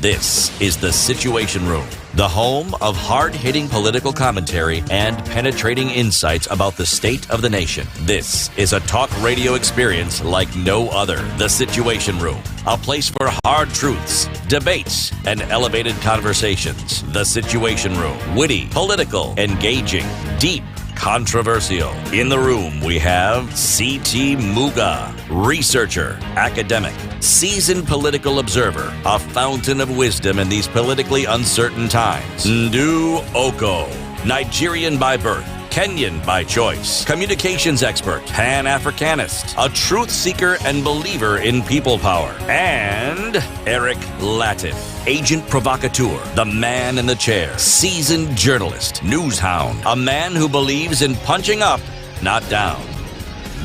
This is The Situation Room, the home of hard-hitting political commentary and penetrating insights about the state of the nation. This is a talk radio experience like no other. The Situation Room, a place for hard truths, debates, and elevated conversations. The Situation Room, witty, political, engaging, deep, controversial. In the room, we have C.T. Muga, researcher, academic, seasoned political observer, a fountain of wisdom in these politically uncertain times. Ndu Oko, Nigerian by birth, Kenyan by choice, communications expert, Pan-Africanist, a truth seeker and believer in people power, and Eric Latif, agent provocateur, the man in the chair, seasoned journalist, news hound, a man who believes in punching up, not down.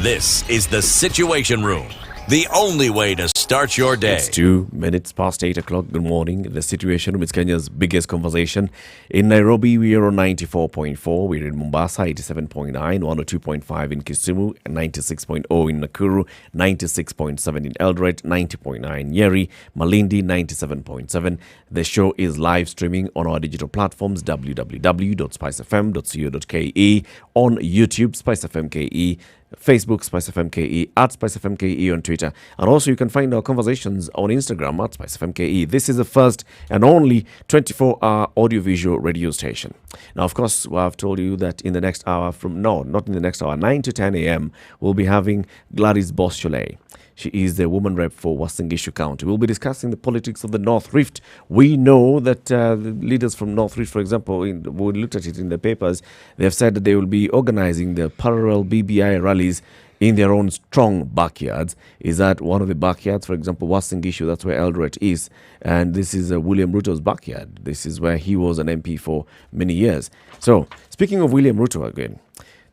This is The Situation Room, the only way to start your day. It's 2 minutes past 8 o'clock. Good morning. The Situation Room is Kenya's biggest conversation. In Nairobi, we are on 94.4. We're in Mombasa, 87.9, 102.5 in Kisumu, 96.0 in Nakuru, 96.7 in Eldoret, 90.9 Nyeri, Malindi, 97.7. The show is live streaming on our digital platforms, www.spicefm.co.ke, on YouTube, Spice FM KE, Facebook, Spice FM KE, at Spice FM KE on Twitter. And also you can find our conversations on Instagram at Spice FM KE. This is the first and only 24-hour audiovisual radio station. Now, of course, I've told you that in the next hour not in the next hour, 9 to 10 a.m., we'll be having Gladys Boschole. She is the woman rep for Uasin Gishu County. We'll be discussing the politics of the North Rift. We know that the leaders from North Rift, for example, we looked at it in the papers, they have said that they will be organizing the parallel BBI rallies in their own strong backyards. Is that one of the backyards? For example, Uasin Gishu, that's where Eldoret is. And this is William Ruto's backyard. This is where he was an MP for many years. So, speaking of William Ruto again,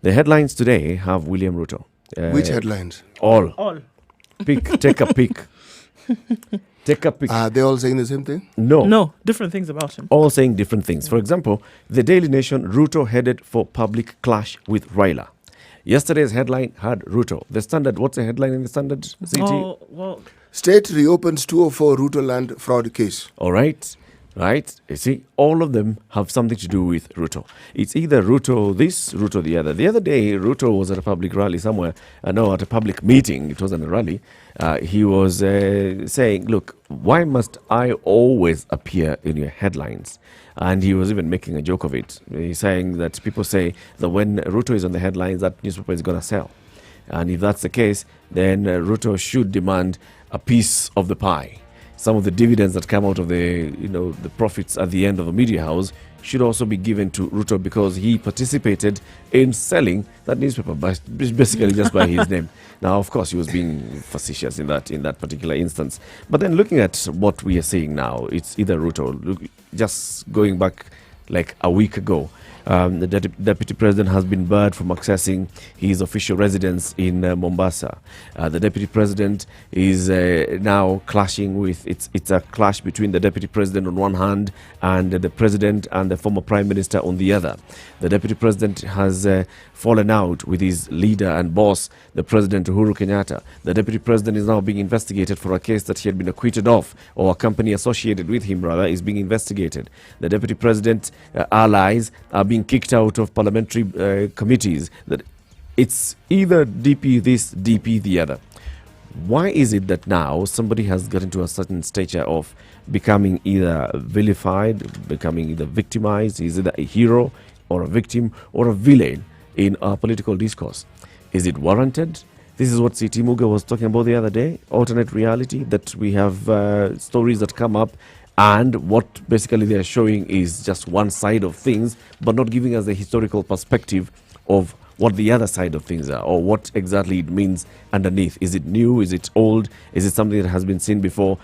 the headlines today have William Ruto. Which headlines? All. Take a pick. Take a pick. Are they all saying the same thing? No, different things about him. All saying different things. For example, the Daily Nation, Ruto headed for public clash with Raila. Yesterday's headline had Ruto. The Standard, what's the headline in the Standard, CT? Oh, well, State reopens 204 Ruto land fraud case. All right. Right? You see, all of them have something to do with Ruto. It's either Ruto this, Ruto the other. The other day, Ruto was at a public rally somewhere. At a public meeting. It wasn't a rally. He was saying, look, why must I always appear in your headlines? And he was even making a joke of it. He's saying that people say that when Ruto is on the headlines, that newspaper is going to sell. And if that's the case, then Ruto should demand a piece of the pie. Some of the dividends that come out of the profits at the end of the media house should also be given to Ruto because he participated in selling that newspaper, basically just by his name. Now, of course, he was being facetious in that particular instance. But then looking at what we are seeing now, it's either Ruto. Just going back like a week ago, the deputy president has been barred from accessing his official residence in Mombasa. The deputy president is now clashing with, it's a clash between the deputy president on one hand and the president and the former prime minister on the other. The deputy president has fallen out with his leader and boss, the president Uhuru Kenyatta. The deputy president is now being investigated for a case that he had been acquitted of, or a company associated with him rather is being investigated. The deputy president's allies are being kicked out of parliamentary committees. That it's either DP this, DP the other. Why is it that now somebody has gotten to a certain stature of becoming either vilified, becoming either victimized, is either a hero or a victim or a villain in our political discourse? Is it warranted? This is what C.T. Muga was talking about the other day, alternate reality, that we have stories that come up and what basically they're showing is just one side of things, but not giving us a historical perspective of what the other side of things are, or what exactly it means underneath. Is it new? Is it old? Is it something that has been seen before?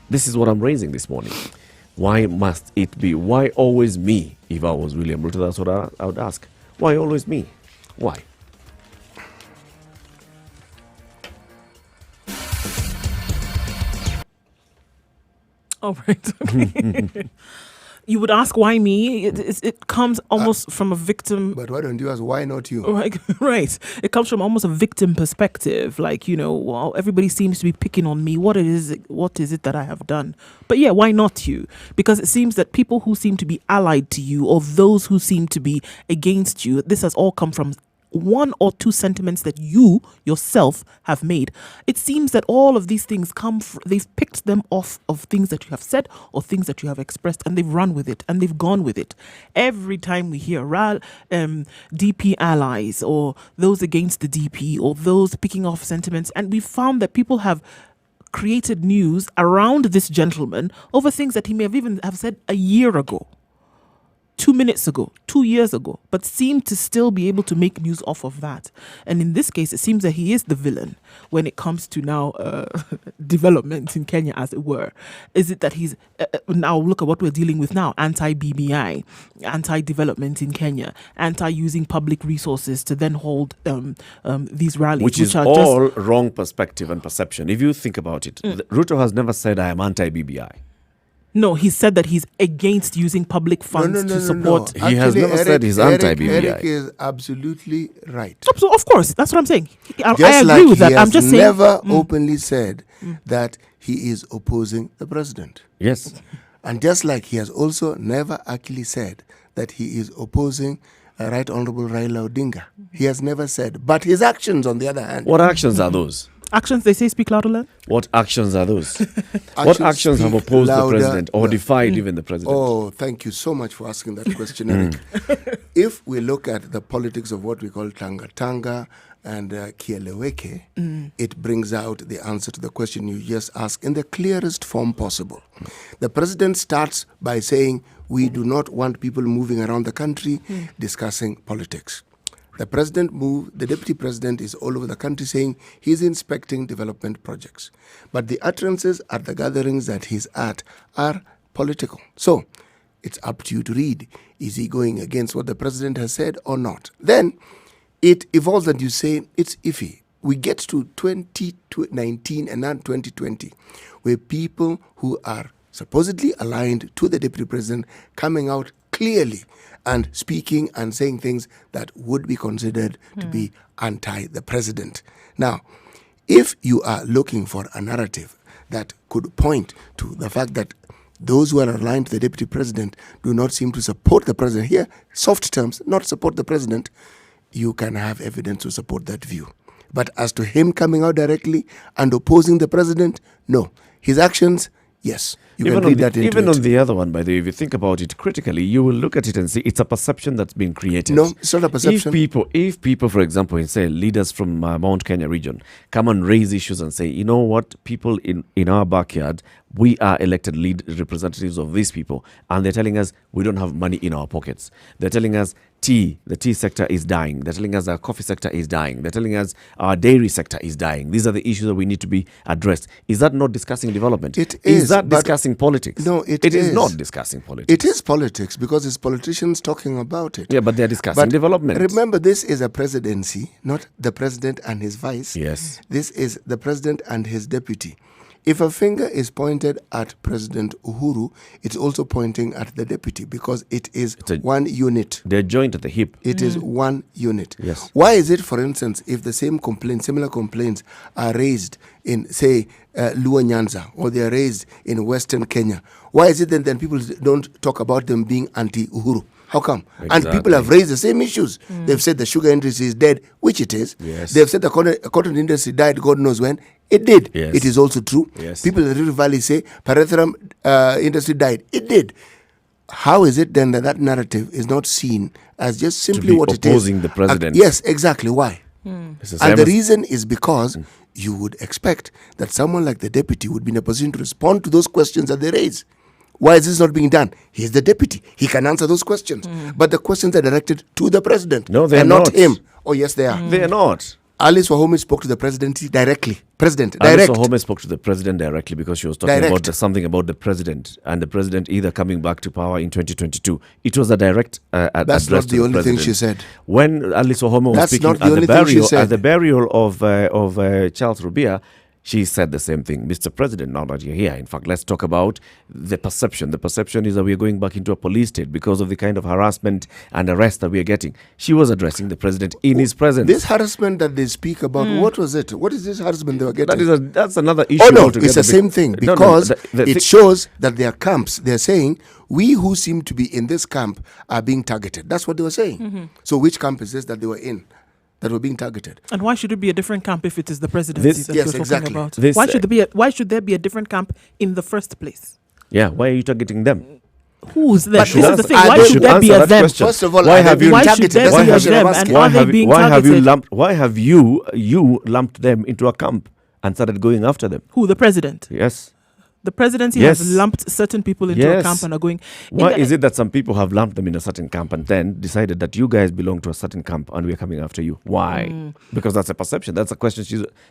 This is what I'm raising this morning. Why must it be? Why always me? If I was William Ruto, that's what I would ask. Why always me? Why? All right. Okay. You would ask why me? It comes almost from a victim. But why don't you ask why not you? Right. It comes from almost a victim perspective. Like, well, everybody seems to be picking on me. What is it that I have done? But yeah, why not you? Because it seems that people who seem to be allied to you, or those who seem to be against you, this has all come from one or two sentiments that you yourself have made. It seems that all of these things they've picked them off of things that you have said or things that you have expressed, and they've run with it and they've gone with it. Every time we hear DP allies or those against the DP or those picking off sentiments, and we've found that people have created news around this gentleman over things that he may have even have said a year ago, 2 minutes ago, 2 years ago, but seem to still be able to make news off of that. And in this case, it seems that he is the villain when it comes to now development in Kenya, as it were. Is it that he's, now look at what we're dealing with now, anti-BBI, anti-development in Kenya, anti-using public resources to then hold these rallies. Which is are all wrong perspective and perception. If you think about it, Ruto has never said, I am anti-BBI. No, he said that he's against using public funds to support. No. He has never said he's anti-BBI. Eric is absolutely right. So, of course, that's what I'm saying. I Just agree with that. He I'm just saying. never openly said that he is opposing the president. Yes. And just like he has also never actually said that he is opposing Right Honorable Raila Odinga. He has never said. But his actions, on the other hand. What actions are those? Actions, they say, speak louder, Len. What actions are those? What actions have opposed the president or defied even the president? Oh, thank you so much for asking that question, Eric. If we look at the politics of what we call Tanga and Kieleweke, it brings out the answer to the question you just asked in the clearest form possible. The president starts by saying, we do not want people moving around the country discussing politics. The deputy president is all over the country saying he's inspecting development projects. But the utterances at the gatherings that he's at are political. So it's up to you to read. Is he going against what the president has said or not? Then it evolves and you say it's iffy. We get to 2019 and now 2020, where people who are supposedly aligned to the deputy president coming out clearly and speaking and saying things that would be considered to be anti the president. Now, if you are looking for a narrative that could point to the fact that those who are aligned to the deputy president do not seem to support the president, here, soft terms, not support the president, you can have evidence to support that view. But as to him coming out directly and opposing the president, no. His actions, yes. Even on the other one, by the way, if you think about it critically, you will look at it and see it's a perception that's been created. No, it's not a perception. If people, for example, say leaders from Mount Kenya region come and raise issues and say, you know what, people in our backyard, we are elected lead representatives of these people, and they're telling us we don't have money in our pockets. They're telling us the tea sector is dying. They're telling us our coffee sector is dying. They're telling us our dairy sector is dying. These are the issues that we need to be addressed. Is that not discussing development? It is. Is that discussing politics? No, it is not discussing politics. It is politics because it's politicians talking about it. Yeah, but they're discussing development. Remember, this is a presidency, not the president and his vice. Yes. This is the president and his deputy. If a finger is pointed at President Uhuru, it's also pointing at the deputy because it's one unit. They're joined at the hip. It is one unit. Yes. Why is it, for instance, if the similar complaints are raised in, say, Luo Nyanza, or they are raised in Western Kenya, why is it then people don't talk about them being anti-Uhuru? How come? Exactly. And people have raised the same issues. They've said the sugar industry is dead, which it is. Yes. They've said the cotton industry died, God knows when. It did. Yes. It is also true. Yes. People in the River Valley say Paratharam industry died. It did. How is it then that narrative is not seen as just simply what it is? Opposing the president. Yes, exactly. Why? It's the same And the as- reason is because you would expect that someone like the deputy would be in a position to respond to those questions that they raise. Why is this not being done? He's the deputy. He can answer those questions. But the questions are directed to the president. No, they're and not not. him. Oh, yes, they are. They are not. Alice Wahome spoke to the president directly. President, Alice direct. Wahome spoke to the president directly because she was talking Direct. about something about the president and the president either coming back to power in 2022. It was a direct That's address not to the only thing president. she said. When Alice Wahome was That's speaking not the only thing she said. at the burial of Charles Rubia, she said the same thing. Mr. President, now that you're here, in fact, let's talk about the perception. The perception is that we are going back into a police state because of the kind of harassment and arrest that we are getting. She was addressing the president in his presence. This harassment that they speak about, what was it? What is this harassment they were getting? That's another issue. Oh no, altogether. it's the same thing No, no, because the it shows that their camps, they're saying, we who seem to be in this camp are being targeted. That's what they were saying. So which camp is this that they were in that were being targeted? And why should it be a different camp if it is the presidency This- that yes, you're talking exactly. about? This, Why should there be a different camp in the first place? Yeah, why are you targeting them? Who's them? But This is should the thing. answer- Why they should should there be answer a that them? question. First of all, Why are they have being you- Why should targeted? there That's the be a question I'm them? asking. And are they being targeted? Why have you lumped them into a camp and started going after them? Who? The president? Yes. The presidency Yes. has lumped certain people into a Yes. camp and are going. Why is it that some people have lumped them in a certain camp and then decided that you guys belong to a certain camp and we're coming after you? Why? Because that's a perception. That's a question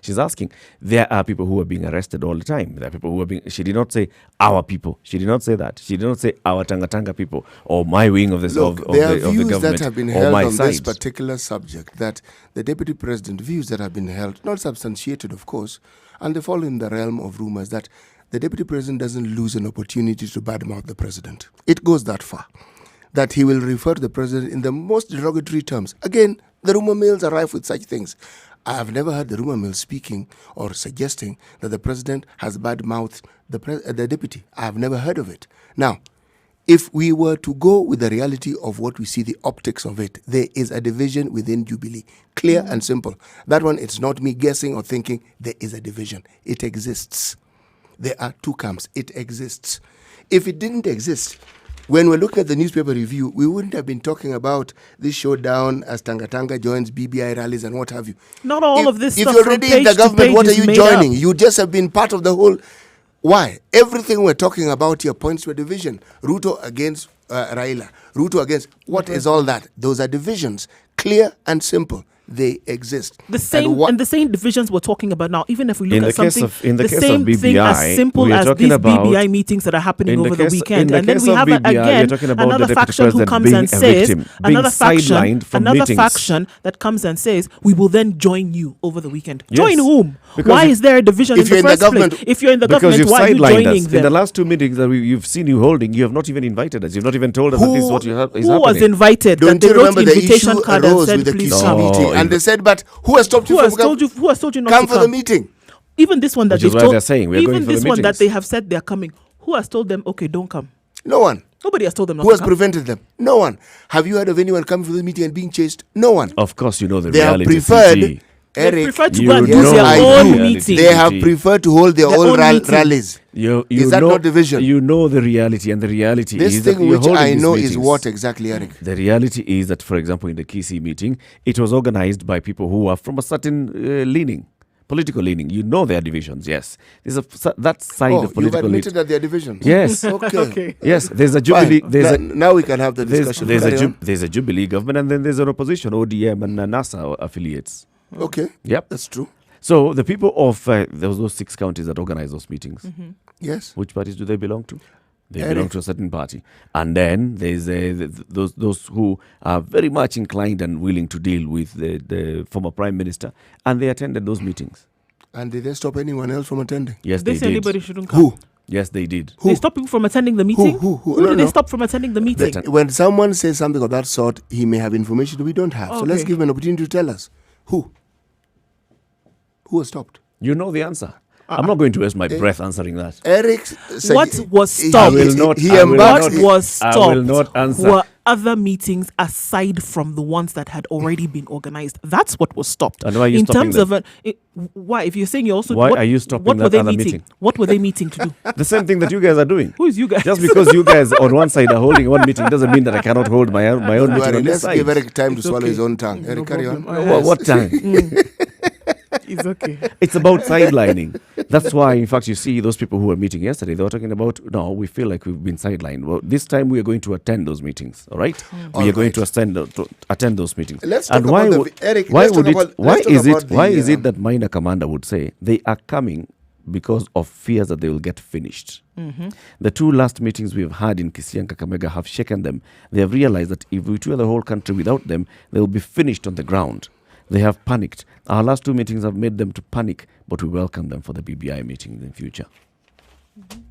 she's asking. There are people who are being arrested all the time. There are people who are being. She did not say our people. She did not say that. She did not say our Tanga people or my wing of this Look, of there are the views government that have been or held my on side. this particular subject, that the deputy president, views that have been held, not substantiated, of course, and they fall in the realm of rumors that the deputy president doesn't lose an opportunity to badmouth the president. It goes that far, that he will refer to the president in the most derogatory terms. Again, the rumor mills are rife with such things. I have never heard the rumor mill speaking or suggesting that the president has badmouthed the deputy. I have never heard of it. Now, if we were to go with the reality of what we see, the optics of it, there is a division within Jubilee. Clear and simple. That one, it's not me guessing or thinking. There is a division. It exists. There are two camps. It exists. If it didn't exist, when we're looking at the newspaper review, we wouldn't have been talking about this showdown as Tanga joins BBI rallies and what have you. Not all of this If stuff you're from already in page the to government, page what are is you made joining? up. You just have been part of the whole. Why? Everything we're talking about here points to a division. Ruto against Raila. Ruto against. What is all that? Those are divisions. Clear and simple. They exist. The same and the same divisions we're talking about now. Even if we look In at the case something, of- in the the case same of thing BBI, as simple we are as talking these about- BBI meetings that are happening in the over the case- weekend, in the and then case we of have BBI, you're again talking about another the deputy faction who president comes being and a says victim, being sidelined from another meetings. faction that comes and says we will then join you over the weekend. Yes. Join whom? Because Why you- is there a division if in you're the in the first government- place? If you're in the Because government, you've why are you sidelined joining us. them? In the last two meetings that you've seen you holding, you have not even invited us. You've not even told us that this is what is who happening. was invited? Don't that you they wrote remember the invitation issue card and arose said, with the please Kisumu come. meeting? And they said, but who has stopped you Who from has told you? Who has told you not come to for come? the meeting? Even this one that Which is they've why told, they're saying we are going even for the this one that meetings. they have said they're coming. Who has told them? Okay, don't come. No one. Nobody has told them not Who to has come. prevented them? No one. Have you heard of anyone coming for the meeting and being chased? No one. Of course, you know the They have reality. preferred, CG. They Eric, prefer to you go and do know their I own do. meeting. They have preferred to hold their Their own own meeting. rallies. You Is that know, not division? You know the reality, and the reality This is that thing you're which holding I these know is meetings. what exactly, Eric? The reality is that, for example, in the Kisii meeting, it was organized by people who are from a certain leaning, political leaning. You know their divisions, yes. There's that side Oh, of you've political admitted that there are divisions. Yes. Okay. Yes, there's a Jubilee. Fine. Now we can have the discussion. Carry on. There's a Jubilee government, and then there's an opposition, ODM and NASA affiliates. Okay. Yep. That's true. So the people of those 6 counties that organize those meetings, Yes. which parties do they belong to? They Eric. belong to a certain party. And then there's those who are very much inclined and willing to deal with the former prime minister, and they attended those meetings. And did they stop anyone else from attending? Yes, They they say did. anybody shouldn't come. Who? Yes, they did. Who? They stop people from attending the meeting. Who? Who No, did no. they stop from attending the meeting? When someone says something of that sort, he may have information that we don't have. So let's Okay. give him an opportunity to tell us. Who? Who was stopped? You know the answer. I'm not going to waste my breath answering that. Eric said What was he- stopped? I will not. He I will embarked. not- What was stopped? I will not answer. other meetings aside from the ones that had already been organized. That's what was stopped. And why are you in stopping terms them? of why? If you're saying you're also Why are you stopping what that were they other meeting? meeting? What were they meeting to do? The same thing that you guys are doing. Who is you guys? Just because you guys on one side are holding one meeting doesn't mean that I cannot hold my own meeting on this Let's side. give Eric time to It's swallow okay. his own tongue. No Eric, carry on. problem. What time? It's okay. It's about sidelining. That's why, in fact, you see those people who were meeting yesterday, they were talking about, no, we feel like we've been sidelined. Well, this time we are going to attend those meetings, all right? We are going to attend those meetings. Let's talk about Eric, why is it that Minor Commander would say they are coming because of fears that they will get finished? The two last meetings we've had in Kisii and Kakamega have shaken them. They have realized that if we tour the whole country without them, they will be finished on the ground. They have panicked. Our last two meetings have made them to panic, but we welcome them for the BBI meetings in future.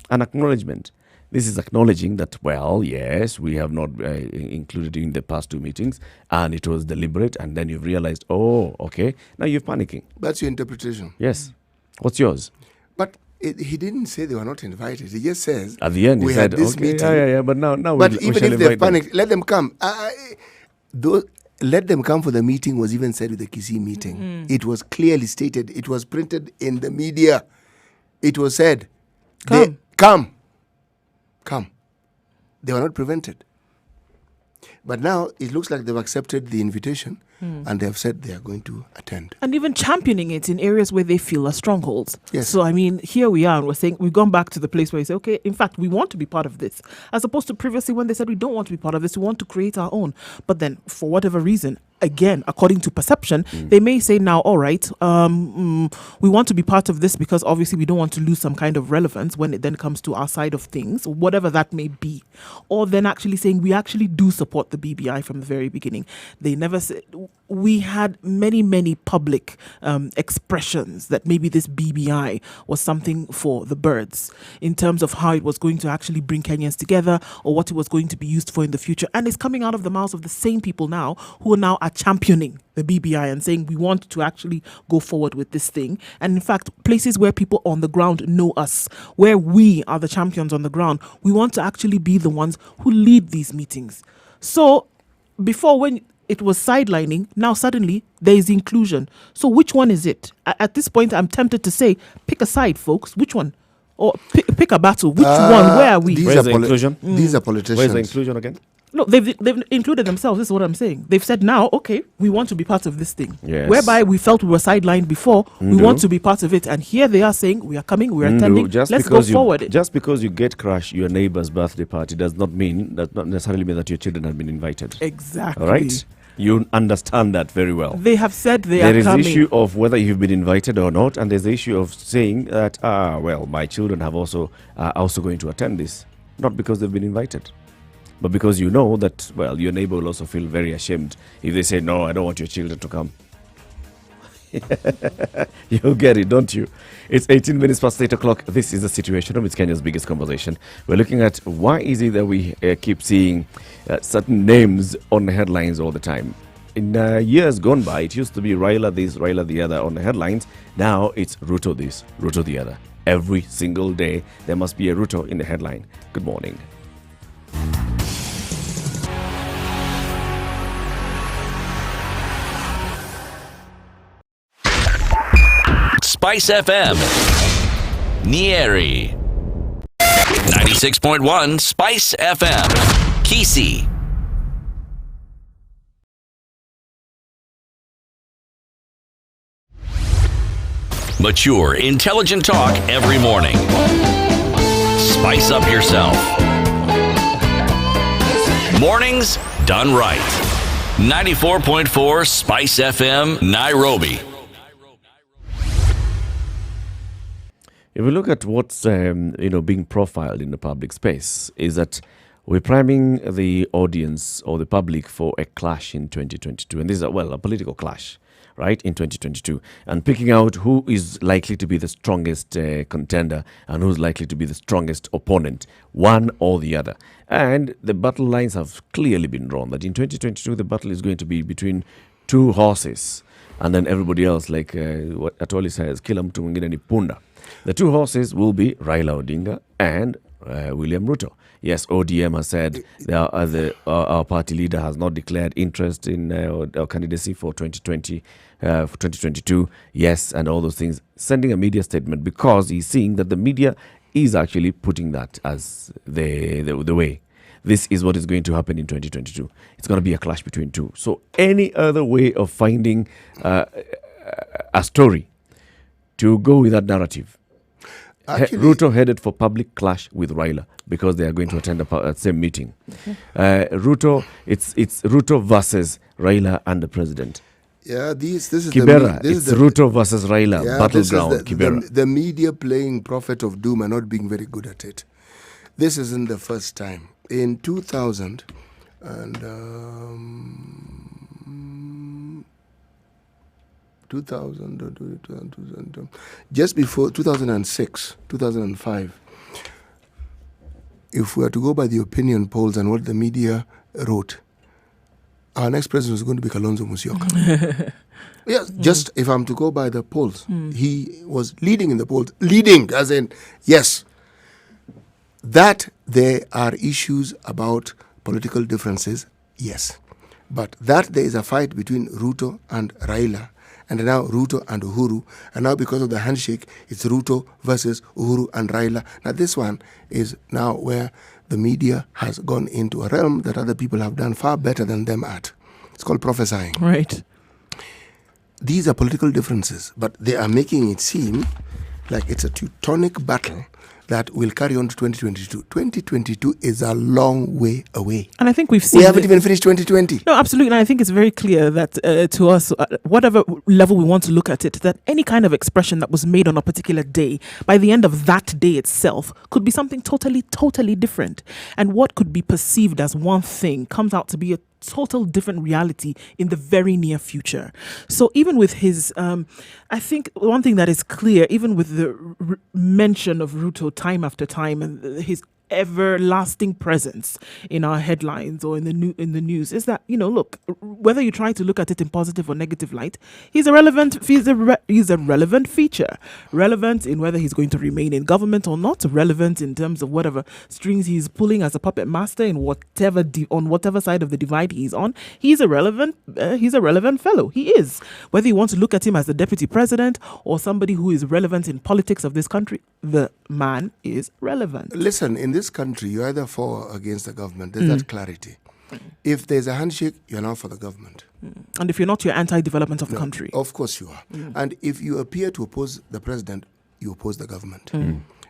An acknowledgement. This is acknowledging that, well, yes, we have not included in the past two meetings, and it was deliberate, and then you've realized, oh, okay, now you're panicking. That's your interpretation. Yes. What's yours? But he didn't say they were not invited. He just says At the end, we he said, had this okay, meeting. yeah, but now But we even shall if they've invite them. panicked, let them come. Let them come for the meeting was even said with the Kisii meeting. It was clearly stated. It was printed in the media. It was said, come. They were not prevented. But now it looks like they've accepted the invitation and they have said they are going to attend. And even championing it in areas where they feel are strongholds. Yes. So, I mean, here we are, and we're saying, we've gone back to the place where we say, okay, in fact, we want to be part of this. As opposed to previously when they said we don't want to be part of this, we want to create our own. But then, for whatever reason, again, according to perception, they may say now, all right, we want to be part of this because obviously we don't want to lose some kind of relevance when it then comes to our side of things, whatever that may be. Or then actually saying we actually do support the BBI from the very beginning. They never said, we had many public expressions that maybe this BBI was something for the birds in terms of how it was going to actually bring Kenyans together or what it was going to be used for in the future. And it's coming out of the mouths of the same people now who are now championing the BBI and saying we want to actually go forward with this thing. And in fact, places where people on the ground know us, where we are the champions on the ground, we want to actually be the ones who lead these meetings. So before, when it was sidelining, now suddenly there is inclusion. So which one is it? At this point, I'm tempted to say, pick a side, folks. Which one? Or pick a battle. Which one? Where are we? Where's the inclusion? These are politicians. Where's the inclusion again? No, they've included themselves. This is what I'm saying. They've said now, okay, we want to be part of this thing. Yes. Whereby we felt we were sidelined before, we want to be part of it. And here they are saying, we are coming, we're attending, let's go forward. Just because you get crashed your neighbor's birthday party does not necessarily mean that your children have been invited. Exactly. All right? You understand that very well. They have said they There are is coming. the issue of whether you've been invited or not, and there's the issue of saying that, well, my children have also going to attend this. Not because they've been invited, but because you know that, well, your neighbor will also feel very ashamed if they say, no, I don't want your children to come. You get it, don't you? It's 18 minutes past 8 o'clock. This is the Situation Room. It's Kenya's biggest conversation. We're looking at why is it that we keep seeing certain names on the headlines all the time. In years gone by, it used to be Raila this, Raila the other on the headlines. Now it's Ruto this, Ruto the other. Every single day, there must be a Ruto in the headline. Good morning. Spice FM, Nyeri, 96.1 Spice FM, Kisii. Mature, intelligent talk every morning. Spice up yourself. Mornings done right. 94.4 Spice FM, Nairobi. If we look at what's being profiled in the public space, is that we're priming the audience or the public for a clash in 2022, and this is a political clash, right, in 2022, and picking out who is likely to be the strongest contender and who's likely to be the strongest opponent, one or the other. And the battle lines have clearly been drawn that in 2022 the battle is going to be between two horses, and then everybody else, like what Atoli says, kila mtu mwingine ni punda. The two horses will be Raila Odinga and William Ruto. Yes, ODM has said our party leader has not declared interest in our candidacy for 2020, for 2022. Yes, and all those things. Sending a media statement because he's seeing that the media is actually putting that as the way. This is what is going to happen in 2022. It's going to be a clash between two. So any other way of finding a story to go with that narrative. Actually, Ruto headed for public clash with Raila because they are going to attend a same meeting. Ruto, it's Ruto versus Raila and the president. Yeah, this is Kibera, this it's is Ruto versus Raila, battleground, Kibera. The media playing prophet of doom and not being very good at it. This isn't the first time. In 2000 and 2000, just before 2006, 2005, if we were to go by the opinion polls and what the media wrote, our next president was going to be Kalonzo Musyoka. Yes, just if I'm to go by the polls, he was leading in the polls. Leading, as in, yes, that there are issues about political differences, yes. But that there is a fight between Ruto and Raila, and now Ruto and Uhuru, and now because of the handshake, it's Ruto versus Uhuru and Raila. Now this one is now where the media has gone into a realm that other people have done far better than them at. It's called prophesying. Right. These are political differences, but they are making it seem like it's a Teutonic battle that will carry on to 2022. 2022 is a long way away. And I think we've seen... We haven't even finished 2020. No, absolutely. And I think it's very clear that to us, whatever level we want to look at it, that any kind of expression that was made on a particular day, by the end of that day itself, could be something totally, totally different. And what could be perceived as one thing comes out to be a total different reality in the very near future. So even with his, I think one thing that is clear, even with the mention of Ruto time after time and his everlasting presence in our headlines or in the news, is that, you know, look, whether you try to look at it in positive or negative light, he's a relevant feature, relevant in whether he's going to remain in government or not, relevant in terms of whatever strings he's pulling as a puppet master in on whatever side of the divide he's on. He's a relevant fellow. He is, whether you want to look at him as the deputy president or somebody who is relevant in politics of this country, the man is relevant. Listen, in this country, you're either for or against the government. There's that clarity. If there's a handshake, you're now for the government. And if you're not, you're anti-development of the country. Of course you are. And if you appear to oppose the president, you oppose the government.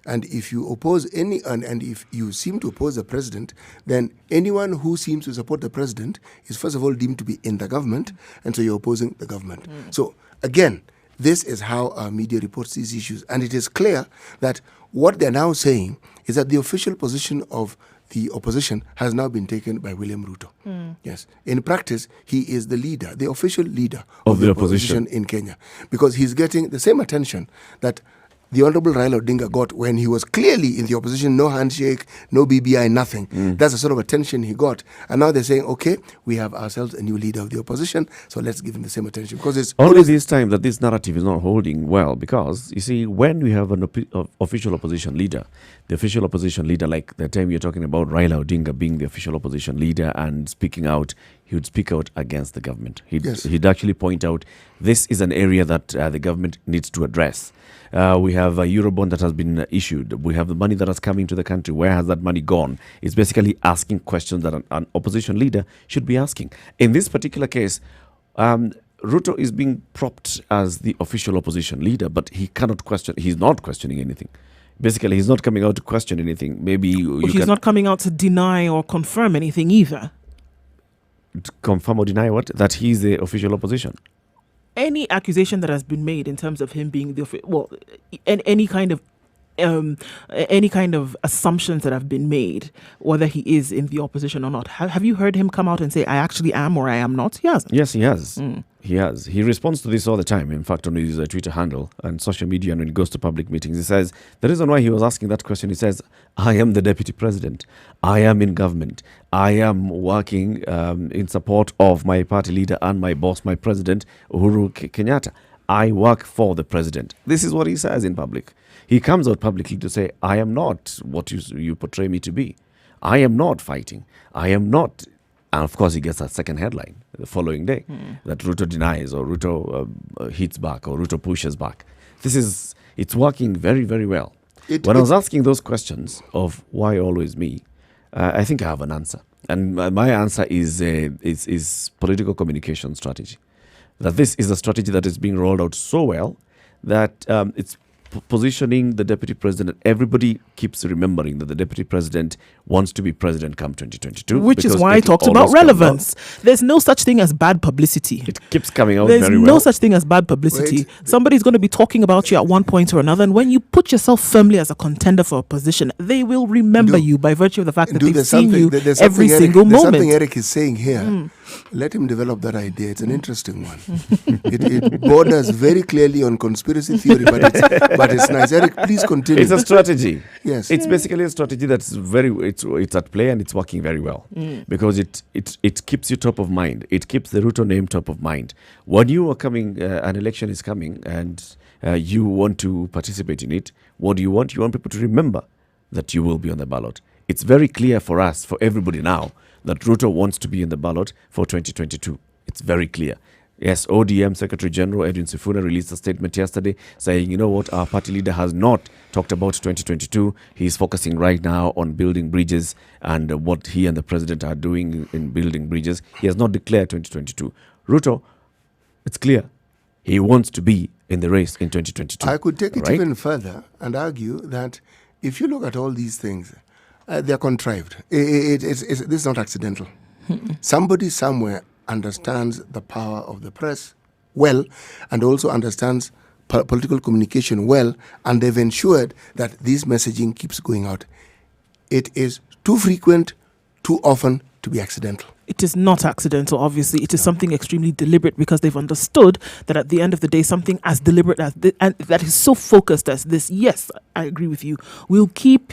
And if you oppose and if you seem to oppose the president, then anyone who seems to support the president is first of all deemed to be in the government, and so you're opposing the government. So again, this is how our media reports these issues. And it is clear that what they're now saying is that the official position of the opposition has now been taken by William Ruto. Yes. In practice, he is the leader, the official leader of the opposition in Kenya, because he's getting the same attention that the Honorable Raila Odinga got when he was clearly in the opposition, no handshake, no BBI, nothing. That's the sort of attention he got. And now they're saying, okay, we have ourselves a new leader of the opposition, so let's give him the same attention. Because it's only this time that this narrative is not holding well, because, you see, when we have an official opposition leader, the official opposition leader, like the time you're talking about Raila Odinga being the official opposition leader and speaking out, he would speak out against the government. He'd actually point out this is an area that the government needs to address. We have a Eurobond that has been issued. We have the money that has come into the country. Where has that money gone? It's basically asking questions that an opposition leader should be asking. In this particular case, Ruto is being propped as the official opposition leader, but he cannot question. He's not questioning anything. Basically, he's not coming out to question anything. Maybe he's not coming out to deny or confirm anything either. To confirm or deny what? That he's the official opposition. Any accusation that has been made in terms of him being any kind of assumptions that have been made, whether he is in the opposition or not. Have you heard him come out and say, I actually am or I am not? He hasn't. Yes, he has. He has. He responds to this all the time. In fact, on his Twitter handle and social media, and when he goes to public meetings, he says, the reason why he was asking that question, he says, I am the deputy president. I am in government. I am working in support of my party leader and my boss, my president, Uhuru Kenyatta. I work for the president. This is what he says in public. He comes out publicly to say, I am not what you portray me to be. I am not fighting. I am not. And of course, he gets a second headline the following day that Ruto denies, or Ruto hits back, or Ruto pushes back. It's working very, very well. When I was asking those questions of why always me, I think I have an answer. And my answer is political communication strategy. That this is a strategy that is being rolled out so well that it's positioning the deputy president. Everybody keeps remembering that the deputy president wants to be president come 2022. Which is why I talked about relevance. There's no such thing as bad publicity. It keeps coming out There's very well. no such thing as bad publicity. Somebody's going to be talking about you at one point or another, and when you put yourself firmly as a contender for a position, they will remember you by virtue of the fact that they've seen you every single moment. There's something Eric is saying here. Let him develop that idea. It's an interesting one. It borders very clearly on conspiracy theory, but it's nice. Eric, please continue. It's a strategy. Yes. It's basically a strategy that's it's at play, and it's working very well because it keeps you top of mind. It keeps the Ruto name top of mind. When you are coming, an election is coming, and you want to participate in it, what do you want? You want people to remember that you will be on the ballot. It's very clear for us, for everybody now, that Ruto wants to be in the ballot for 2022. It's very clear. Yes, ODM Secretary General Edwin Sifuna released a statement yesterday saying, you know what, our party leader has not talked about 2022. He's focusing right now on building bridges and what he and the president are doing in building bridges. He has not declared 2022. Ruto, it's clear. He wants to be in the race in 2022. I could take it even further and argue that if you look at all these things, they're contrived. This is not accidental. Somebody somewhere understands the power of the press well and also understands political communication well, and they've ensured that this messaging keeps going out. It is too frequent, too often to be accidental. It is not accidental, obviously. It is something extremely deliberate because they've understood that at the end of the day, something as deliberate as this, and that is so focused as this, yes, I agree with you, will keep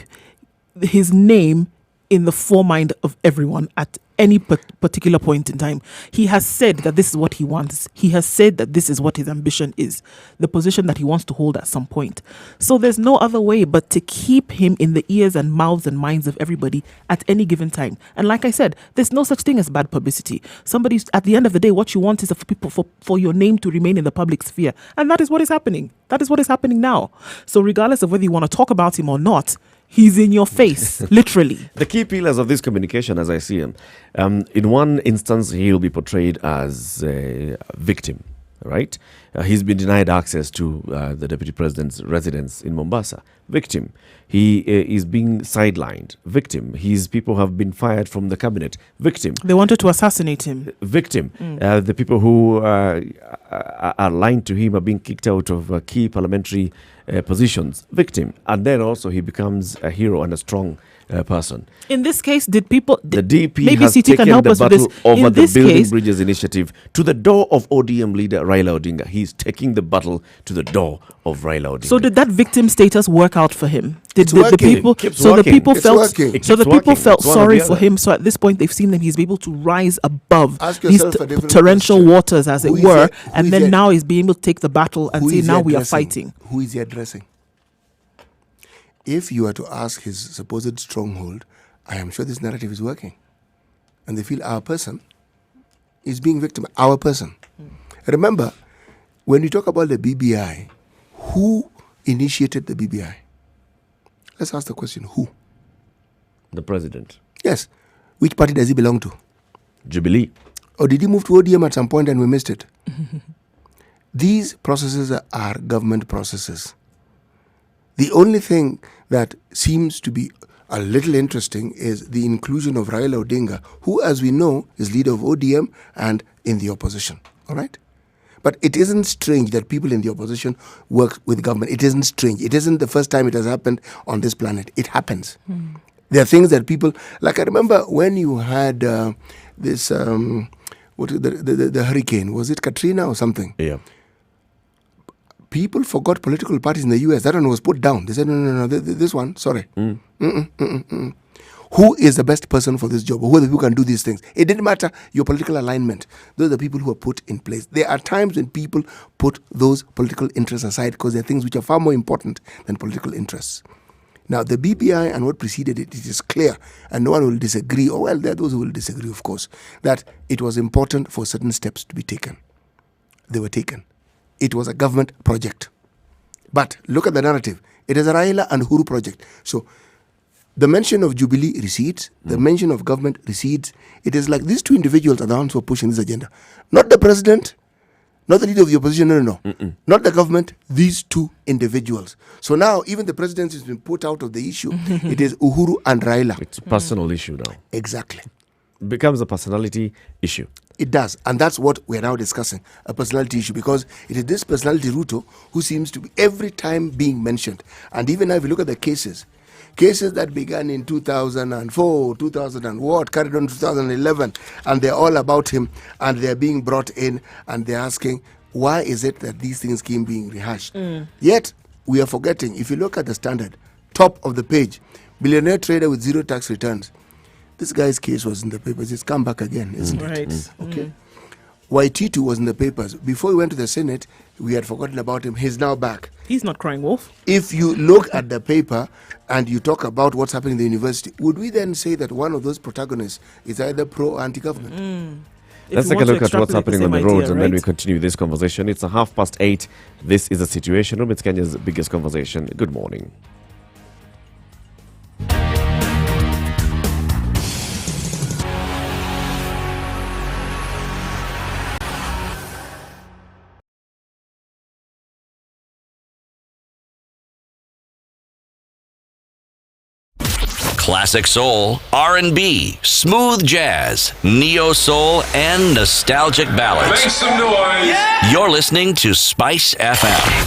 his name in the foremind of everyone at any particular point in time. He has said that this is what he wants. He has said that this is what his ambition is, the position that he wants to hold at some point. So there's no other way but to keep him in the ears and mouths and minds of everybody at any given time. And like I said, there's no such thing as bad publicity. Somebody's, at the end of the day, what you want is for people for your name to remain in the public sphere. And that is what is happening. That is what is happening now. So regardless of whether you want to talk about him or not, he's in your face, literally. The key pillars of this communication, as I see him, in one instance, he'll be portrayed as a victim, right? He's been denied access to the deputy president's residence in Mombasa. Victim. He is being sidelined. Victim. His people have been fired from the cabinet. Victim. They wanted to assassinate him. Victim. The people who are aligned to him are being kicked out of key parliamentary positions. Victim. And then also he becomes a hero and a strong person. In this case, the DP maybe has CT taken can help the us with battle this. over In the this Building case, Bridges initiative to the door of ODM leader Raila Odinga. He's taking the battle to the door of Raila Odinga. so did that victim status work out for him? Did It's working. people? It keeps So the working. people It's felt. working. So the keeps people working. felt It's one or sorry the for other. him. So at this point, they've seen that he's able to rise above Ask these yourself a different torrential question. waters, as Who it is were, he- who and is then he- now he's being able to take the battle and Who say, is he now we are addressing? fighting. Who is he addressing? If you were to ask his supposed stronghold, I am sure this narrative is working. And they feel our person is being victim. Our person. Remember, when we talk about the BBI, who initiated the BBI? Let's ask the question, who? The president. Yes. Which party does he belong to? Jubilee. Or did he move to ODM at some point and we missed it? These processes are government processes. The only thing that seems to be a little interesting is the inclusion of Raila Odinga, who, as we know, is leader of ODM and in the opposition. All right? But it isn't strange that people in the opposition work with government. It isn't strange. It isn't the first time it has happened on this planet. It happens. There are things that people, like I remember when you had this, the hurricane, was it Katrina or something? Yeah. People forgot political parties in the US. That one was put down. They said, no, this one, sorry. who is the best person for this job, or who are the people who can do these things. It didn't matter your political alignment. Those are the people who are put in place. There are times when people put those political interests aside because there are things which are far more important than political interests. Now, the BBI and what preceded it, it is clear, and no one will disagree, or well, there are those who will disagree, of course, that it was important for certain steps to be taken. They were taken. It was a government project. But look at the narrative. It is a Raila and Uhuru project. So the mention of Jubilee recedes, the mention of government recedes. It is like these two individuals are the ones who are pushing this agenda. Not the president, not the leader of the opposition, no. Not the government, these two individuals. So now, even the presidency has been put out of the issue. It is Uhuru and Raila. It's a personal issue now. Exactly. It becomes a personality issue. It does. And that's what we're now discussing, a personality issue, because it is this personality, Ruto, who seems to be every time being mentioned. And even now, if you look at the cases that began in 2004, 2000 and what, carried on 2011, and they're all about him, and they're being brought in, and they're asking, why is it that these things keep being rehashed? Yet, we are forgetting, if you look at the Standard, top of the page, billionaire trader with zero tax returns. This guy's case was in the papers. It's come back again, isn't it? Okay. Waititu was in the papers. Before he went to the Senate, we had forgotten about him. He's now back. He's not crying wolf. If you look at the paper and you talk about what's happening in the university, would we then say that one of those protagonists is either pro or anti-government? Let's take a look at what's happening on the roads, and then we continue this conversation. It's 8:30. This is the Situation Room. It's Kenya's biggest conversation. Good morning. Classic soul, R&B, smooth jazz, neo soul, and nostalgic ballads. Make some noise. Yeah! You're listening to Spice FM.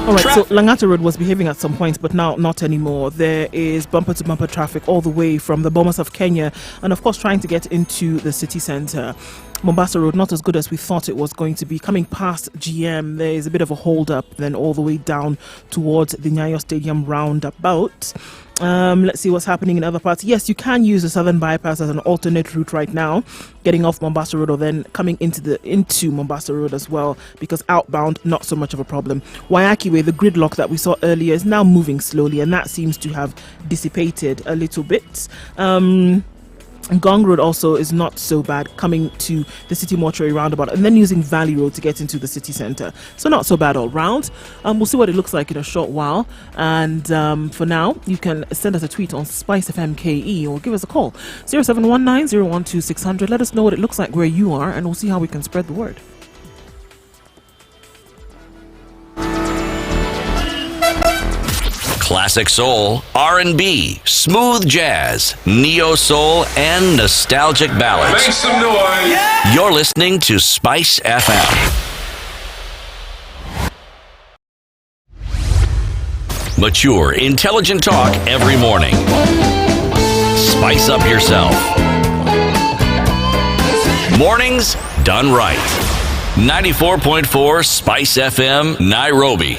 All right, so Langata Road was behaving at some points, but now not anymore. There is bumper-to-bumper traffic all the way from the Bomas of Kenya, and of course trying to get into the city centre. Mombasa Road, not as good as we thought it was going to be. Coming past GM, there is a bit of a hold-up, then all the way down towards the Nyayo Stadium roundabout. Let's see what's happening in other parts. Yes, you can use the Southern Bypass as an alternate route right now, getting off Mombasa Road or then coming into Mombasa Road as well, because outbound, not so much of a problem. Waiyaki Way, the gridlock that we saw earlier, is now moving slowly, and that seems to have dissipated a little bit. Gong Road also is not so bad, coming to the City Mortuary roundabout and then using Valley Road to get into the city centre. So not so bad all round. We'll see what it looks like in a short while. And for now, you can send us a tweet on Spice FM KE or give us a call 0719-012-600. Let us know what it looks like where you are, and we'll see how we can spread the word. Classic soul, R&B, smooth jazz, neo soul, and nostalgic ballads. Make some noise. Yeah! You're listening to Spice FM. Mature, intelligent talk every morning. Spice up yourself. Mornings done right. 94.4 Spice FM, Nairobi.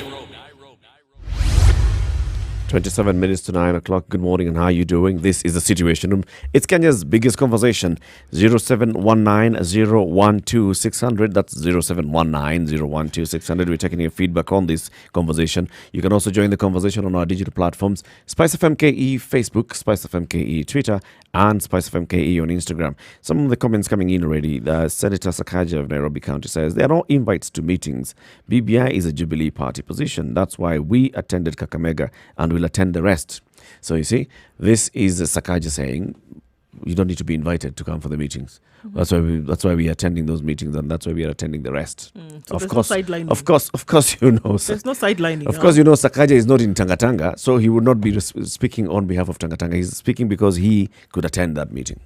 27 minutes to 9 o'clock. Good morning, and how are you doing? This is the Situation Room. It's Kenya's biggest conversation. 0719-012-600. That's 0719-012-600. We're taking your feedback on this conversation. You can also join the conversation on our digital platforms, Spice FM KE Facebook, Spice FM KE Twitter, and Spice FM KE on Instagram. Some of the comments coming in already. Senator Sakaja of Nairobi County says, there are no invites to meetings. BBI is a Jubilee Party position. That's why we attended Kakamega and will attend the rest. So you see, this is Sakaja saying you don't need to be invited to come for the meetings. Mm-hmm. That's why we are attending those meetings, and that's why we are attending the rest. So of course, no sidelining. Of course, you know. There's no sidelining. Of course, you know Sakaja is not in Tangatanga, so he would not be speaking on behalf of Tangatanga. He's speaking because he could attend that meeting.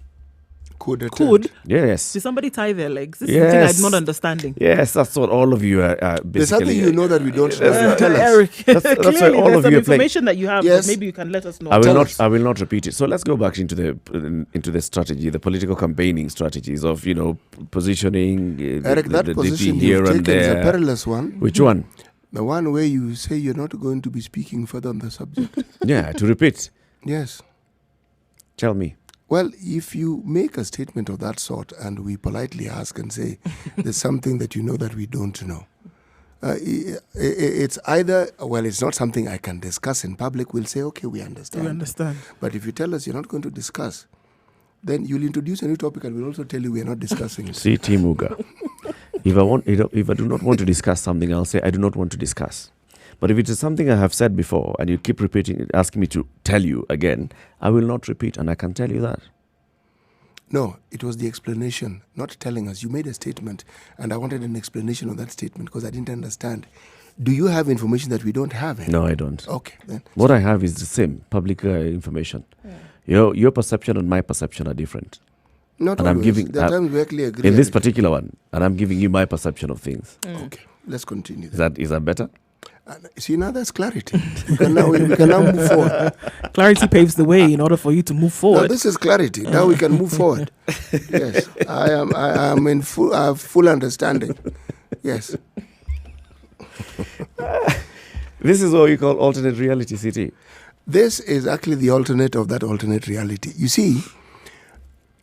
Could? Yes. Did somebody tie their legs? This yes. is the thing I'm not understanding. Yes, that's what all of you are basically. There's something you know that we don't know. Tell us. Eric, that's why all of you are information that you have, yes. maybe you can let us know. I will not repeat it. So let's go back into the strategy, the political campaigning strategies of, positioning Eric, that the position DP here you've and taken is there. a perilous one. Which one? The one where you say you're not going to be speaking further on the subject. Yeah, to repeat. Yes. Tell me. Well, if you make a statement of that sort and we politely ask and say, there's something that you know that we don't know, it's either, well, it's not something I can discuss in public, we'll say, okay, we understand. We understand. But if you tell us you're not going to discuss, then you'll introduce a new topic and we'll also tell you we are not discussing it. See, Timuga, if I do not want to discuss something, I'll say I do not want to discuss. But if it is something I have said before and you keep repeating, asking me to tell you again, I will not repeat, and I can tell you that. No, it was the explanation, not telling us. You made a statement, and I wanted an explanation of that statement because I didn't understand. Do you have information that we don't have? No, I don't. Okay, then. What I have is the same public information. Your perception and my perception are different. Not and always. I'm giving There are times we actually agree. in this particular one, and I'm giving you my perception of things. Okay, let's continue. Is that better? See, now that's clarity. we can now move forward. Clarity paves the way in order for you to move Now forward. this is clarity. Now we can move forward. Yes, I am in full understanding. Yes. This is what you call alternate reality, CT. This is actually the alternate of that alternate reality. You see,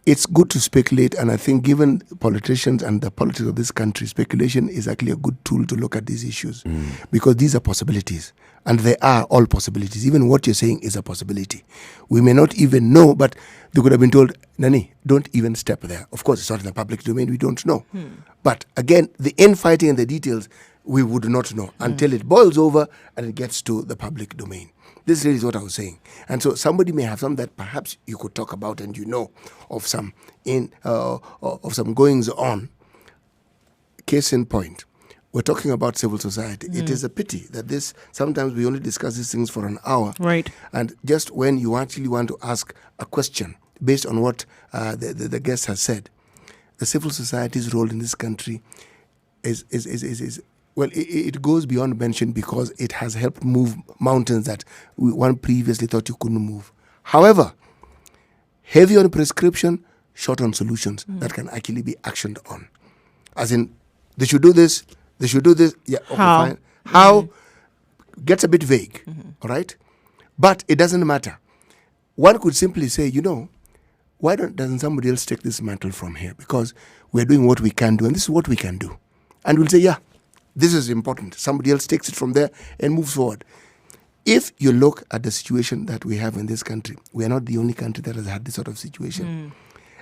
it's good to speculate, and I think given politicians and the politics of this country, speculation is actually a good tool to look at these issues because these are possibilities, and they are all possibilities. Even what you're saying is a possibility. We may not even know, but they could have been told, Nani, don't even step there. Of course, it's not in the public domain, we don't know. But again, the infighting and the details, we would not know until it boils over and it gets to the public domain. This really is what I was saying. And so somebody may have something that perhaps you could talk about and you know of some goings on. Case in point, we're talking about civil society. It is a pity that sometimes we only discuss these things for an hour. Right. And just when you actually want to ask a question based on what the guest has said, the civil society's role in this country is well, it goes beyond mention because it has helped move mountains that one previously thought you couldn't move. However, heavy on prescription, short on solutions that can actually be actioned on. As in, they should do this, yeah, okay, How? fine. How gets a bit vague, all right? But it doesn't matter. One could simply say, why doesn't somebody else take this mantle from here? Because we're doing what we can do, and this is what we can do. And we'll say, yeah, this is important. Somebody else takes it from there and moves forward. If you look at the situation that we have in this country, we are not the only country that has had this sort of situation.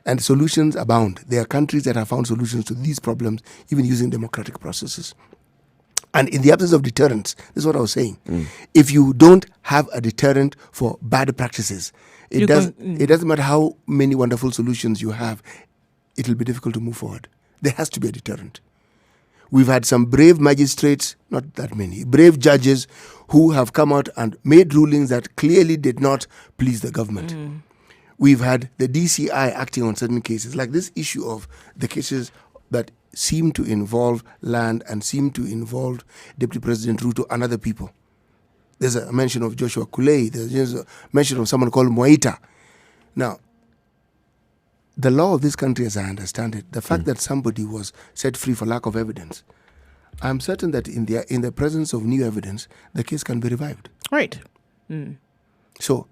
And solutions abound. There are countries that have found solutions to these problems, even using democratic processes. And in the absence of deterrence, this is what I was saying. If you don't have a deterrent for bad practices, it doesn't matter how many wonderful solutions you have, it will be difficult to move forward. There has to be a deterrent. We've had some brave magistrates, not that many, brave judges who have come out and made rulings that clearly did not please the government. We've had the DCI acting on certain cases, like this issue of the cases that seem to involve land and seem to involve Deputy President Ruto and other people. There's a mention of Joshua Kulei. There's a mention of someone called Moita. Now, the law of this country, as I understand it, the fact that somebody was set free for lack of evidence, I'm certain that in the presence of new evidence, the case can be revived. Right. So,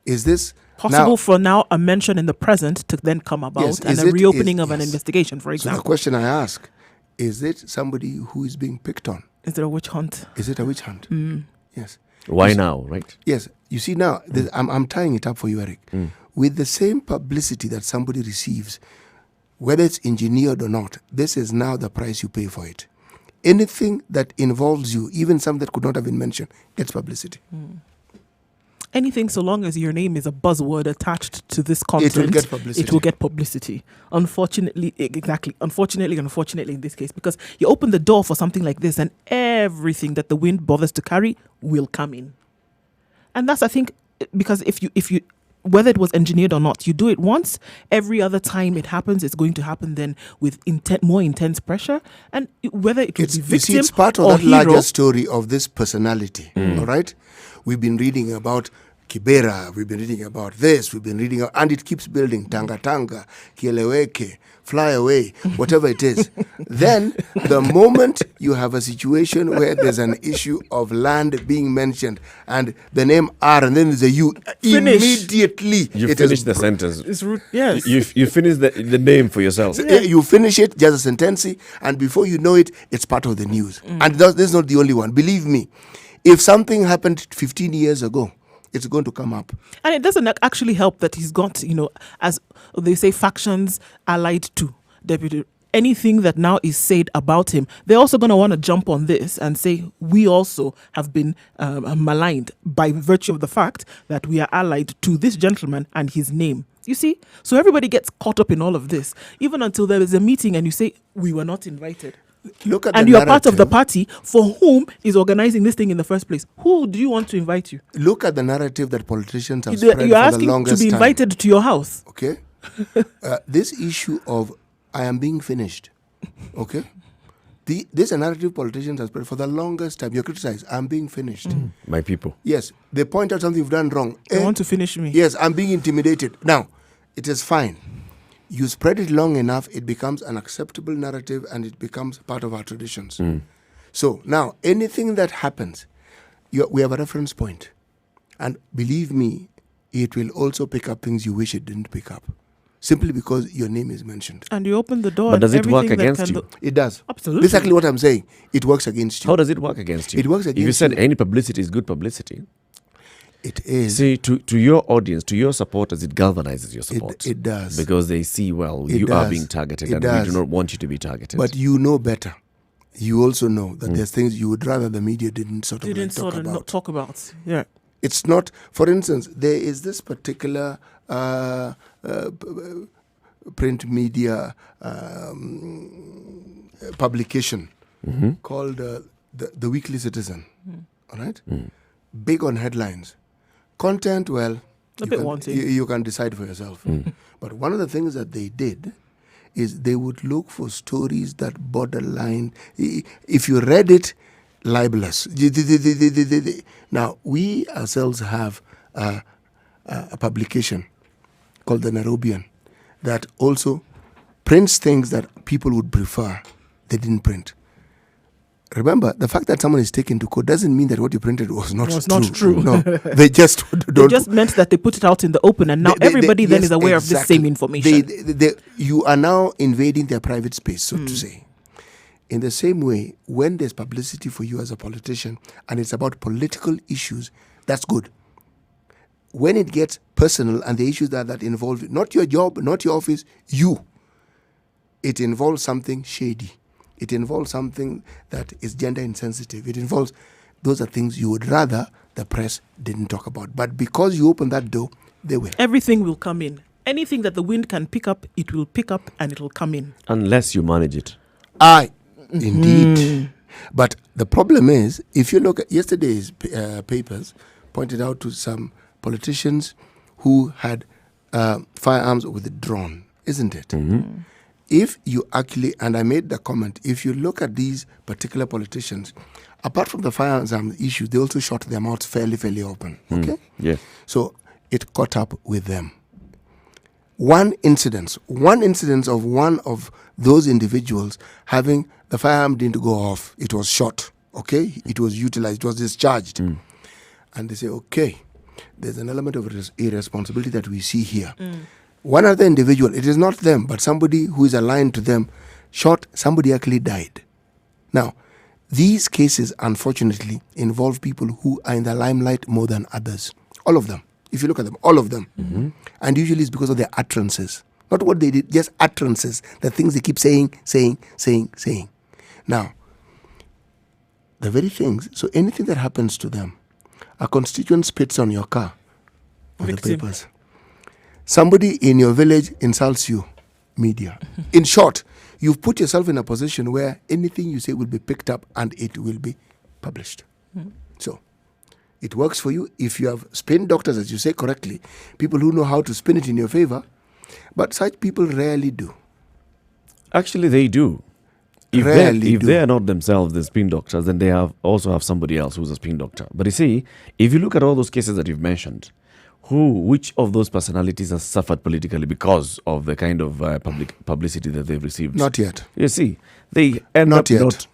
is this Possible for now a mention in the present to then come about and a reopening of an investigation, for example. So the question I ask, is it somebody who is being picked on? Is it a witch hunt? Is it a witch hunt? Yes. Why now, right? Yes. You see now, I'm tying it up for you, Eric. With the same publicity that somebody receives, whether it's engineered or not, this is now the price you pay for it. Anything that involves you, even something that could not have been mentioned, gets publicity. Anything, so long as your name is a buzzword attached to this content, it will get publicity. It will get publicity. Unfortunately, Unfortunately in this case, because you open the door for something like this and everything that the wind bothers to carry will come in. And that's, I think, because if you whether it was engineered or not, you do it once, every other time it happens, it's going to happen then with more intense pressure. And whether it could be victim it's part of or that hero, larger story of this personality, all right? We've been reading about Kibera, we've been reading about this, we've been reading, and it keeps building. Tanga Tanga, Kieleweke, fly away, whatever it is. Then, the moment you have a situation where there's an issue of land being mentioned, and the name R, and then there's a U, immediately you finish the sentence. It's rude. Yes. You finish the name for yourself. You finish it, just a sentence, and before you know it, it's part of the news. And this is not the only one. Believe me, if something happened 15 years ago, it's going to come up. And it doesn't actually help that he's got, as they say, factions allied to Deputy. Anything that now is said about him, they're also going to want to jump on this and say, we also have been maligned by virtue of the fact that we are allied to this gentleman and his name. You see? So everybody gets caught up in all of this, even until there is a meeting and you say, we were not invited. Look at and you are part of the party for whom is organizing this thing in the first place. Who do you want to invite you? Look at the narrative that politicians have spread for the longest time. You're asking to be invited to your house. Okay. This issue of I am being finished. Okay. This narrative politicians have spread for the longest time. You're criticized. I'm being finished. My people. Yes. They point out something you've done wrong. They want to finish me. Yes. I'm being intimidated. Now, it is fine. You spread it long enough, it becomes an acceptable narrative and it becomes part of our traditions. So now, anything that happens, we have a reference point. And believe me, it will also pick up things you wish it didn't pick up. Simply because your name is mentioned. And you open the door. But does it work against you? It does. Absolutely. This is exactly what I'm saying. It works against you. How does it work against you? It works against you. If you said any publicity is good publicity. It is. See, to your audience, to your supporters, it galvanizes your support. It does. Because they see, you are being targeted and we do not want you to be targeted. But you know better. You also know that there's things you would rather the media didn't talk about. Not talk about. Yeah. It's not, for instance, there is this particular print media publication called the Weekly Citizen. All right? Big on headlines. Content, well, you can decide for yourself. But one of the things that they did is they would look for stories that borderline, if you read it, libelous. Now, we ourselves have a publication called the Nairobian that also prints things that people would prefer they didn't print. Remember, the fact that someone is taken to court doesn't mean that what you printed was not true. No, they just don't. They just meant that they put it out in the open, and now everybody is aware of this same information. You are now invading their private space, so to say. In the same way, when there's publicity for you as a politician, and it's about political issues, that's good. When it gets personal, and the issues that involve not your job, not your office, it involves something shady. It involves something that is gender insensitive. It involves, those are things you would rather the press didn't talk about. But because you open that door, they will. Everything will come in. Anything that the wind can pick up, it will pick up and it will come in. Unless you manage it. Indeed. But the problem is, if you look at yesterday's papers, pointed out to some politicians who had firearms withdrawn, isn't it? If you actually, and I made the comment, if you look at these particular politicians, apart from the firearms issues, they also shot their mouths fairly open. Okay? Yeah. So it caught up with them. One incident of one of those individuals having the firearm didn't go off. It was shot. Okay? It was utilized. It was discharged. And they say, okay, there's an element of irresponsibility that we see here. One other individual, it is not them, but somebody who is aligned to them, shot, somebody actually died. Now, these cases, unfortunately, involve people who are in the limelight more than others. All of them. If you look at them, all of them. And usually it's because of their utterances. Not what they did, just utterances. The things they keep saying. Now, the very things, so anything that happens to them, a constituent spits on your car, on the papers. Somebody in your village insults you, media. In short, you've put yourself in a position where anything you say will be picked up and it will be published. So, it works for you if you have spin doctors, as you say correctly, people who know how to spin it in your favor, but such people rarely do. Actually, they do. if rarely do. they are not themselves the spin doctors, then they also have somebody else who's a spin doctor. But you see, if you look at all those cases that you've mentioned, which of those personalities has suffered politically because of the kind of public publicity that they've received? Not yet. You see, they end Not up yet.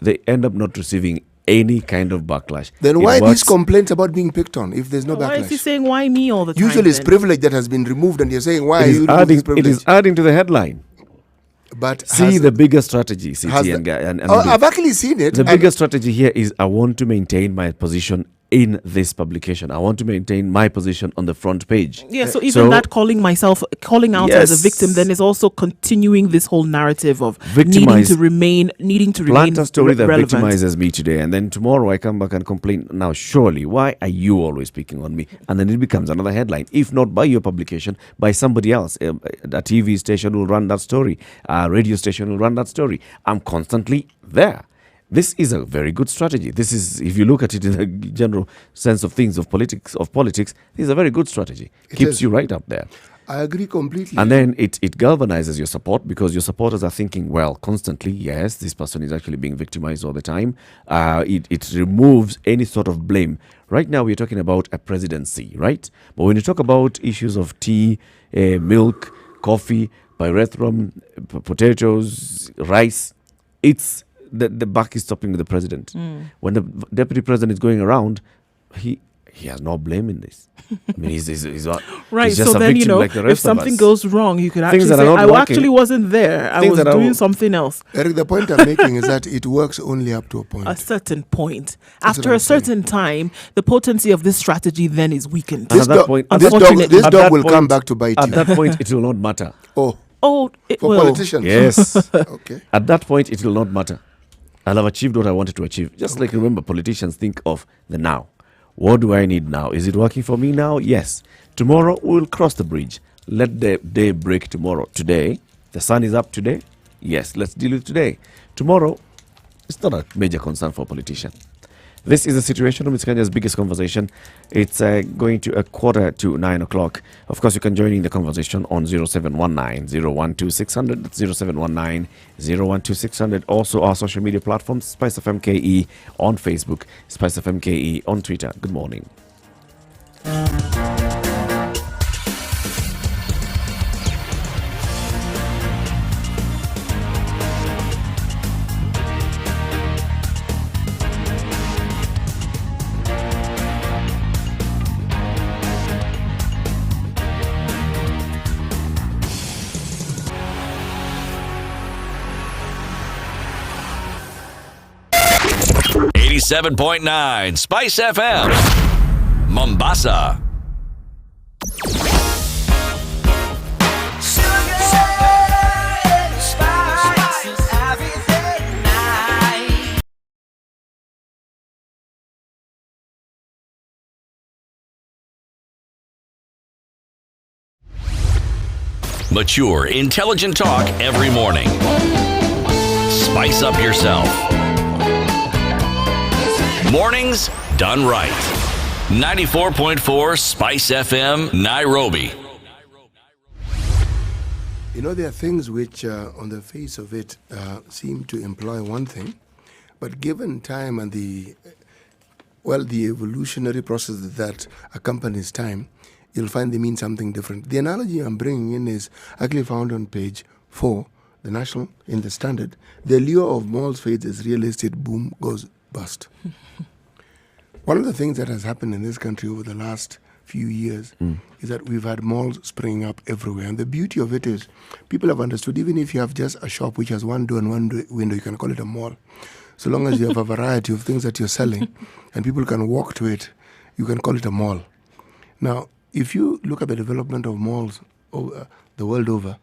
not receiving any kind of backlash. Then It why works- these complaints about being picked on if there's no Why is he backlash? saying why me all the time? Usually it's then? privilege that has been removed, and you're saying why It are is you removing this it privilege? is adding to the headline. But See the bigger strategy, CT has and, the- and I've actually seen it. the and biggest strategy here is I want to maintain my position in this publication. I want to maintain my position on the front page. Yeah, so even that calling out as a victim then is also continuing this whole narrative of needing to remain Plant a story that relevant. victimizes me today, and then tomorrow I come back and complain. Now, surely, why are you always picking on me? And then it becomes another headline. If not by your publication, by somebody else. A TV station will run that story. A radio station will run that story. I'm constantly there. This is a very good strategy. This is, if you look at it in a general sense of things, of politics, this is a very good strategy. Keeps you right up there. I agree completely. And then it galvanizes your support, because your supporters are thinking, well, constantly, yes, this person is actually being victimized all the time. It removes any sort of blame. Right now, we're talking about a presidency, right? But when you talk about issues of tea, milk, coffee, pyrethrum, potatoes, rice, it's the buck is stopping with the president. When the deputy president is going around, he has no blame in this. I mean, he's Right, he's just so a then, victim like the if rest of something us. goes wrong, you could Things actually that are say, not I working. actually wasn't there. I Things was that are- doing something else. Eric, the point I'm making is that it works only up to a point. A certain point. That's what After I'm a certain time, the potency of this strategy then is weakened. And at that point, this unfortunately- dog will come back to bite At you. that point, it will not matter. Oh, it For will. politicians. Yes. Okay. At that point, it will not matter. I'll have achieved what I wanted to achieve. Just like, remember, politicians think of the now. What do I need now? Is it working for me now? Yes. Tomorrow, we'll cross the bridge. Let the day break tomorrow. Today, the sun is up today. Yes, let's deal with today. Tomorrow, it's not a major concern for a politician. This is the Situation Room. It's Kenya's biggest conversation. It's going to 8:45. Of course, you can join in the conversation on 0719-012-600. That's 0719-012-600. Also, our social media platforms, Spice FM KE on Facebook, Spice FM KE on Twitter. Good morning. .9 Spice FM, Mombasa. Mature, intelligent talk every morning. Spice up yourself. Mornings done right. 94.4 Spice FM, Nairobi. You know, there are things which, on the face of it, seem to imply one thing, but given time and the evolutionary process that accompanies time, you'll find they mean something different. The analogy I'm bringing in is actually found on page 4, the National, in the Standard. The allure of malls fades as real estate boom goes bust. One of the things that has happened in this country over the last few years is that we've had malls springing up everywhere. And the beauty of it is people have understood, even if you have just a shop which has one door and one window, you can call it a mall. So long as you have a variety of things that you're selling and people can walk to it, you can call it a mall. Now, if you look at the development of malls the world over,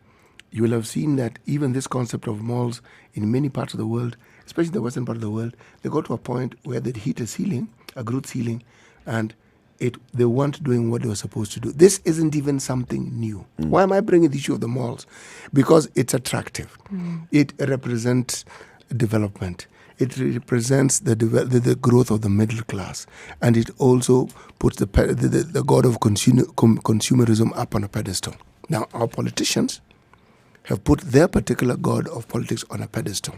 you will have seen that even this concept of malls in many parts of the world, especially the western part of the world, they got to a point where they'd hit a ceiling, a growth ceiling, and they weren't doing what they were supposed to do. This isn't even something new. Why am I bringing the issue of the malls? Because it's attractive. It represents development. It represents the growth of the middle class. And it also puts the god of consumerism up on a pedestal. Now, our politicians have put their particular god of politics on a pedestal.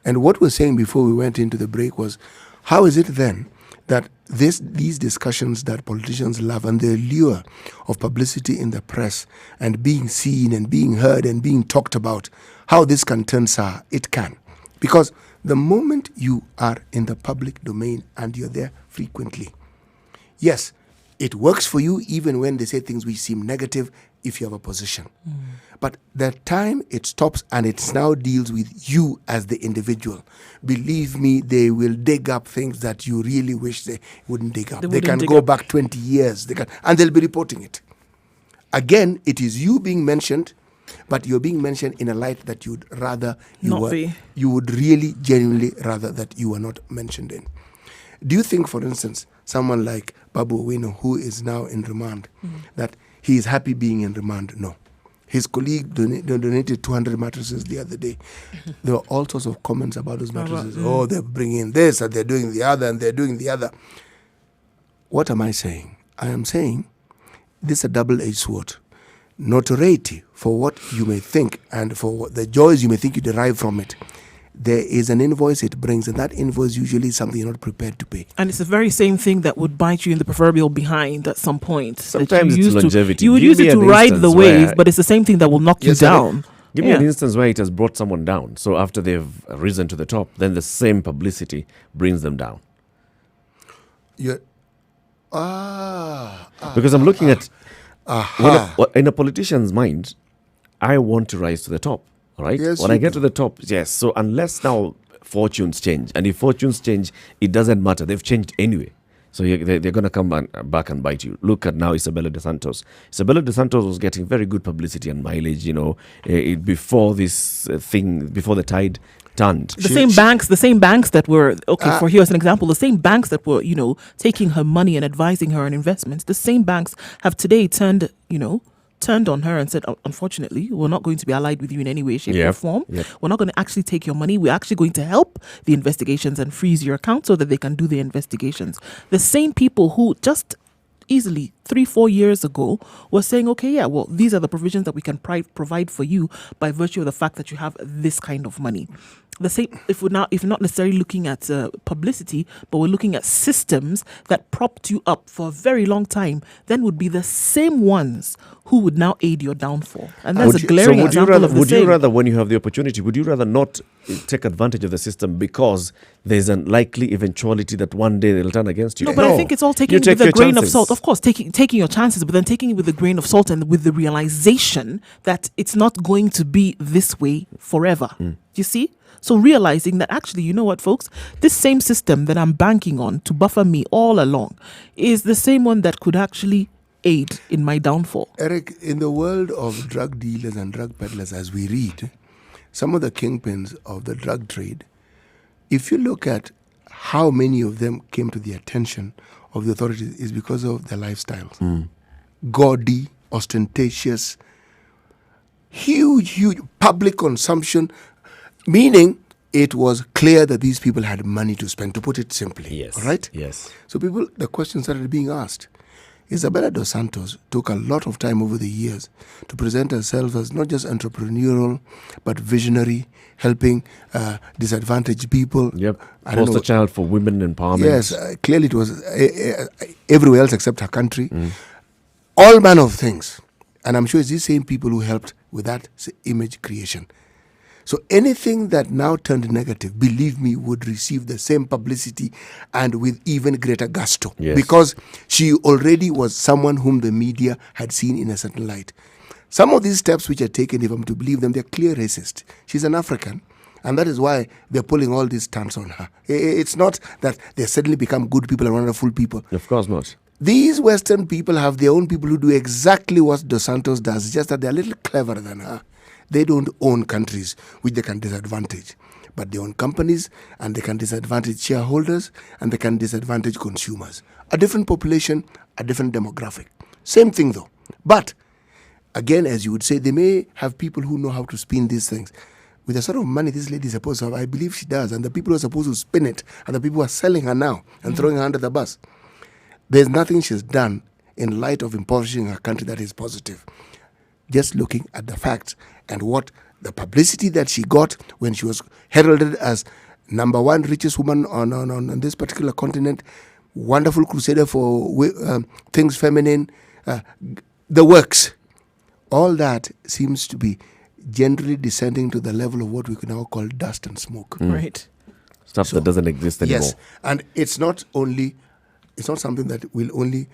And what we're saying before we went into the break was, how is it then that these discussions that politicians love and the allure of publicity in the press and being seen and being heard and being talked about, how this can turn sour? It can. Because the moment you are in the public domain and you're there frequently, yes, it works for you even when they say things which seem negative if you have a position. But the time it stops and it now deals with you as the individual, believe me, they will dig up things that you really wish they wouldn't dig up. They can go back 20 years, and they'll be reporting it. Again, it is you being mentioned, but you're being mentioned in a light that you'd rather you would really genuinely rather that you were not mentioned in. Do you think, for instance, someone like Babu Owino, who is now in remand, that he is happy being in remand? No. His colleague donated 200 mattresses the other day. There were all sorts of comments about those mattresses. Oh, they're bringing this and they're doing the other and they're doing the other. What am I saying? I am saying this is a double-edged sword. Notoriety for what you may think and for the joys you may think you derive from it. There is an invoice it brings, and that invoice usually is something you're not prepared to pay. And it's the very same thing that would bite you in the proverbial behind at some point. Sometimes it's longevity. You would use it to ride the wave, but it's the same thing that will knock you down. Give me an instance where it has brought someone down. So after they've risen to the top, then the same publicity brings them down. Because I'm looking at in a politician's mind, I want to rise to the top. All right. Yes, when I get to the top, yes. So unless now fortunes change, and if fortunes change, it doesn't matter. They've changed anyway. So they're going to come back and bite you. Look at now Isabella de Santos. Isabella de Santos was getting very good publicity and mileage, before this thing, before the tide turned. The same banks that were, for here as an example, the same banks that were, taking her money and advising her on investments, the same banks have today turned on her and said, unfortunately, we're not going to be allied with you in any way, shape, or form. We're not going to actually take your money. We're actually going to help the investigations and freeze your account so that they can do the investigations. The same people who just easily 3-4 years ago were saying, these are the provisions that we can provide for you by virtue of the fact that you have this kind of money. The same, if we're not necessarily looking at publicity, but we're looking at systems that propped you up for a very long time, then would be the same ones who would now aid your downfall. And that's a glaring example of the Would you rather, when you have the opportunity, would you rather not take advantage of the system because there's a likely eventuality that one day they'll turn against you? No, but I think it's all taking it with a grain of salt. Of course, taking your chances, but then taking it with a grain of salt and with the realization that it's not going to be this way forever. You see? So realizing that actually, you know what, folks, this same system that I'm banking on to buffer me all along is the same one that could actually aid in my downfall. Eric, in the world of drug dealers and drug peddlers, as we read, some of the kingpins of the drug trade, if you look at how many of them came to the attention of the authorities, is because of their lifestyles. Gaudy, ostentatious, huge public consumption, meaning it was clear that these people had money to spend, to put it simply. Yes. Right? Yes. So the question started being asked. Isabella dos Santos took a lot of time over the years to present herself as not just entrepreneurial, but visionary, helping disadvantaged people. Yep. Poster child for women empowerment. Yes, clearly it was everywhere else except her country. All manner of things. And I'm sure it's these same people who helped with that image creation. So anything that now turned negative, believe me, would receive the same publicity and with even greater gusto. Yes. Because she already was someone whom the media had seen in a certain light. Some of these steps which are taken, if I'm to believe them, they're clear racist. She's an African, and that is why they're pulling all these stunts on her. It's not that they suddenly become good people and wonderful people. Of course not. These Western people have their own people who do exactly what Dos Santos does, just that they're a little cleverer than her. They don't own countries which they can disadvantage, but they own companies and they can disadvantage shareholders and they can disadvantage consumers. A different population, a different demographic. Same thing though. But again, as you would say, they may have people who know how to spin these things. With the sort of money this lady is supposed to have, I believe she does, and the people who are supposed to spin it are the people who are selling her now and throwing her under the bus. There's nothing she's done in light of impoverishing her country that is positive. Just looking at the facts and what the publicity that she got when she was heralded as number one richest woman on this particular continent, wonderful crusader for things feminine, the works, all that seems to be generally descending to the level of what we can now call dust and smoke. Right. Stuff that doesn't exist anymore. Yes, and it's not something that will only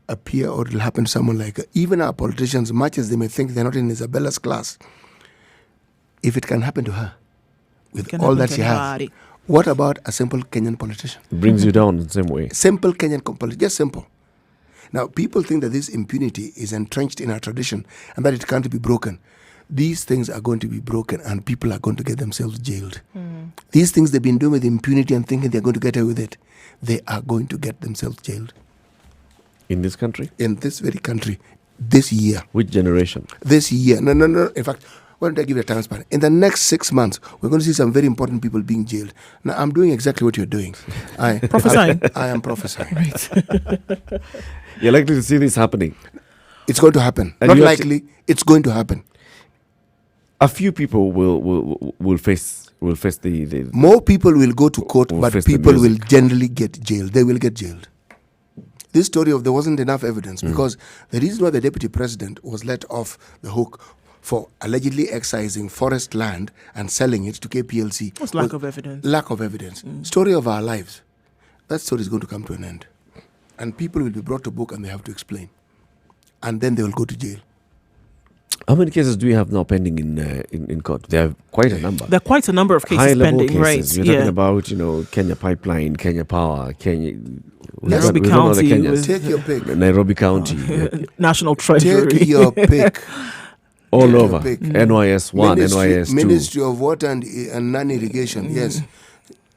appear or will happen to someone like her. Even our politicians, much as they may think they're not in Isabella's class, if it can happen to her with all that she has, what about a simple Kenyan politician? It brings you down in the same way. Simple Kenyan politician, just simple. Now, people think that this impunity is entrenched in our tradition and that it can't be broken. These things are going to be broken and people are going to get themselves jailed. These things they've been doing with impunity and thinking they're going to get away with it, they are going to get themselves jailed. In this country? In this very country, this year. Which generation? This year. No. In fact, why don't I give you a time span? In the next 6 months, we're going to see some very important people being jailed. Now, I'm doing exactly what you're doing. Prophesying. I am prophesying. Right. You're likely to see this happening. It's going to happen. And Not likely, it's going to happen. A few people will face the more people will go to court, but people will generally get jailed. They will get jailed. This story of there wasn't enough evidence because the reason why the deputy president was let off the hook for allegedly excising forest land and selling it to KPLC was lack of evidence. Lack of evidence. Story of our lives. That story is going to come to an end. And people will be brought to book and they have to explain. And then they will go to jail. How many cases do we have now pending in court? There are quite a number. There are quite a number of cases high-level pending, cases. right? You're talking about, Kenya Pipeline, Kenya Power, Kenya... Nairobi County. Take your pick. Nairobi County. National Treasury. Take your pick. All over. NYS 1, NYS 2. Ministry of Water and Non-Irrigation, yes.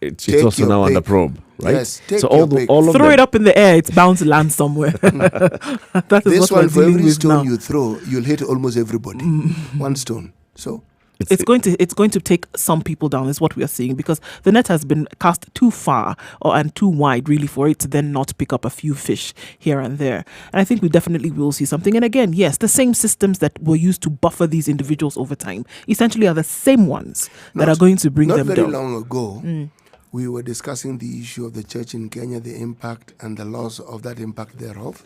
It's also now under probe, right? Yes, take so your all pick. of Throw them. it up in the air, it's bound to land somewhere. That is this what one, for we're dealing every with stone now. you throw, you'll hit almost everybody. One stone. So it's going to take some people down, is what we are seeing, because the net has been cast too far and too wide, really, for it to then not pick up a few fish here and there. And I think we definitely will see something. And again, yes, the same systems that were used to buffer these individuals over time essentially are the same ones that are going to bring them down. Not very long ago, we were discussing the issue of the church in Kenya, the impact and the loss of that impact thereof.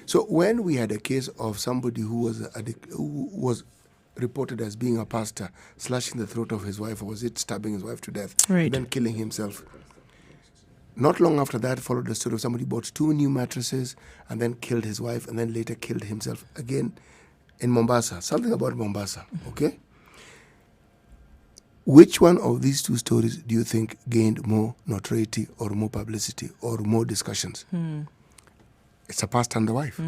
So when we had a case of somebody who was reported as being a pastor, slashing the throat of his wife, or was it stabbing his wife to death, right, and then killing himself. Not long after that followed the story of somebody bought 2 new mattresses and then killed his wife and then later killed himself again in Mombasa. Something about Mombasa, okay? Which one of these 2 stories do you think gained more notoriety or more publicity or more discussions? It's a pastor and the wife.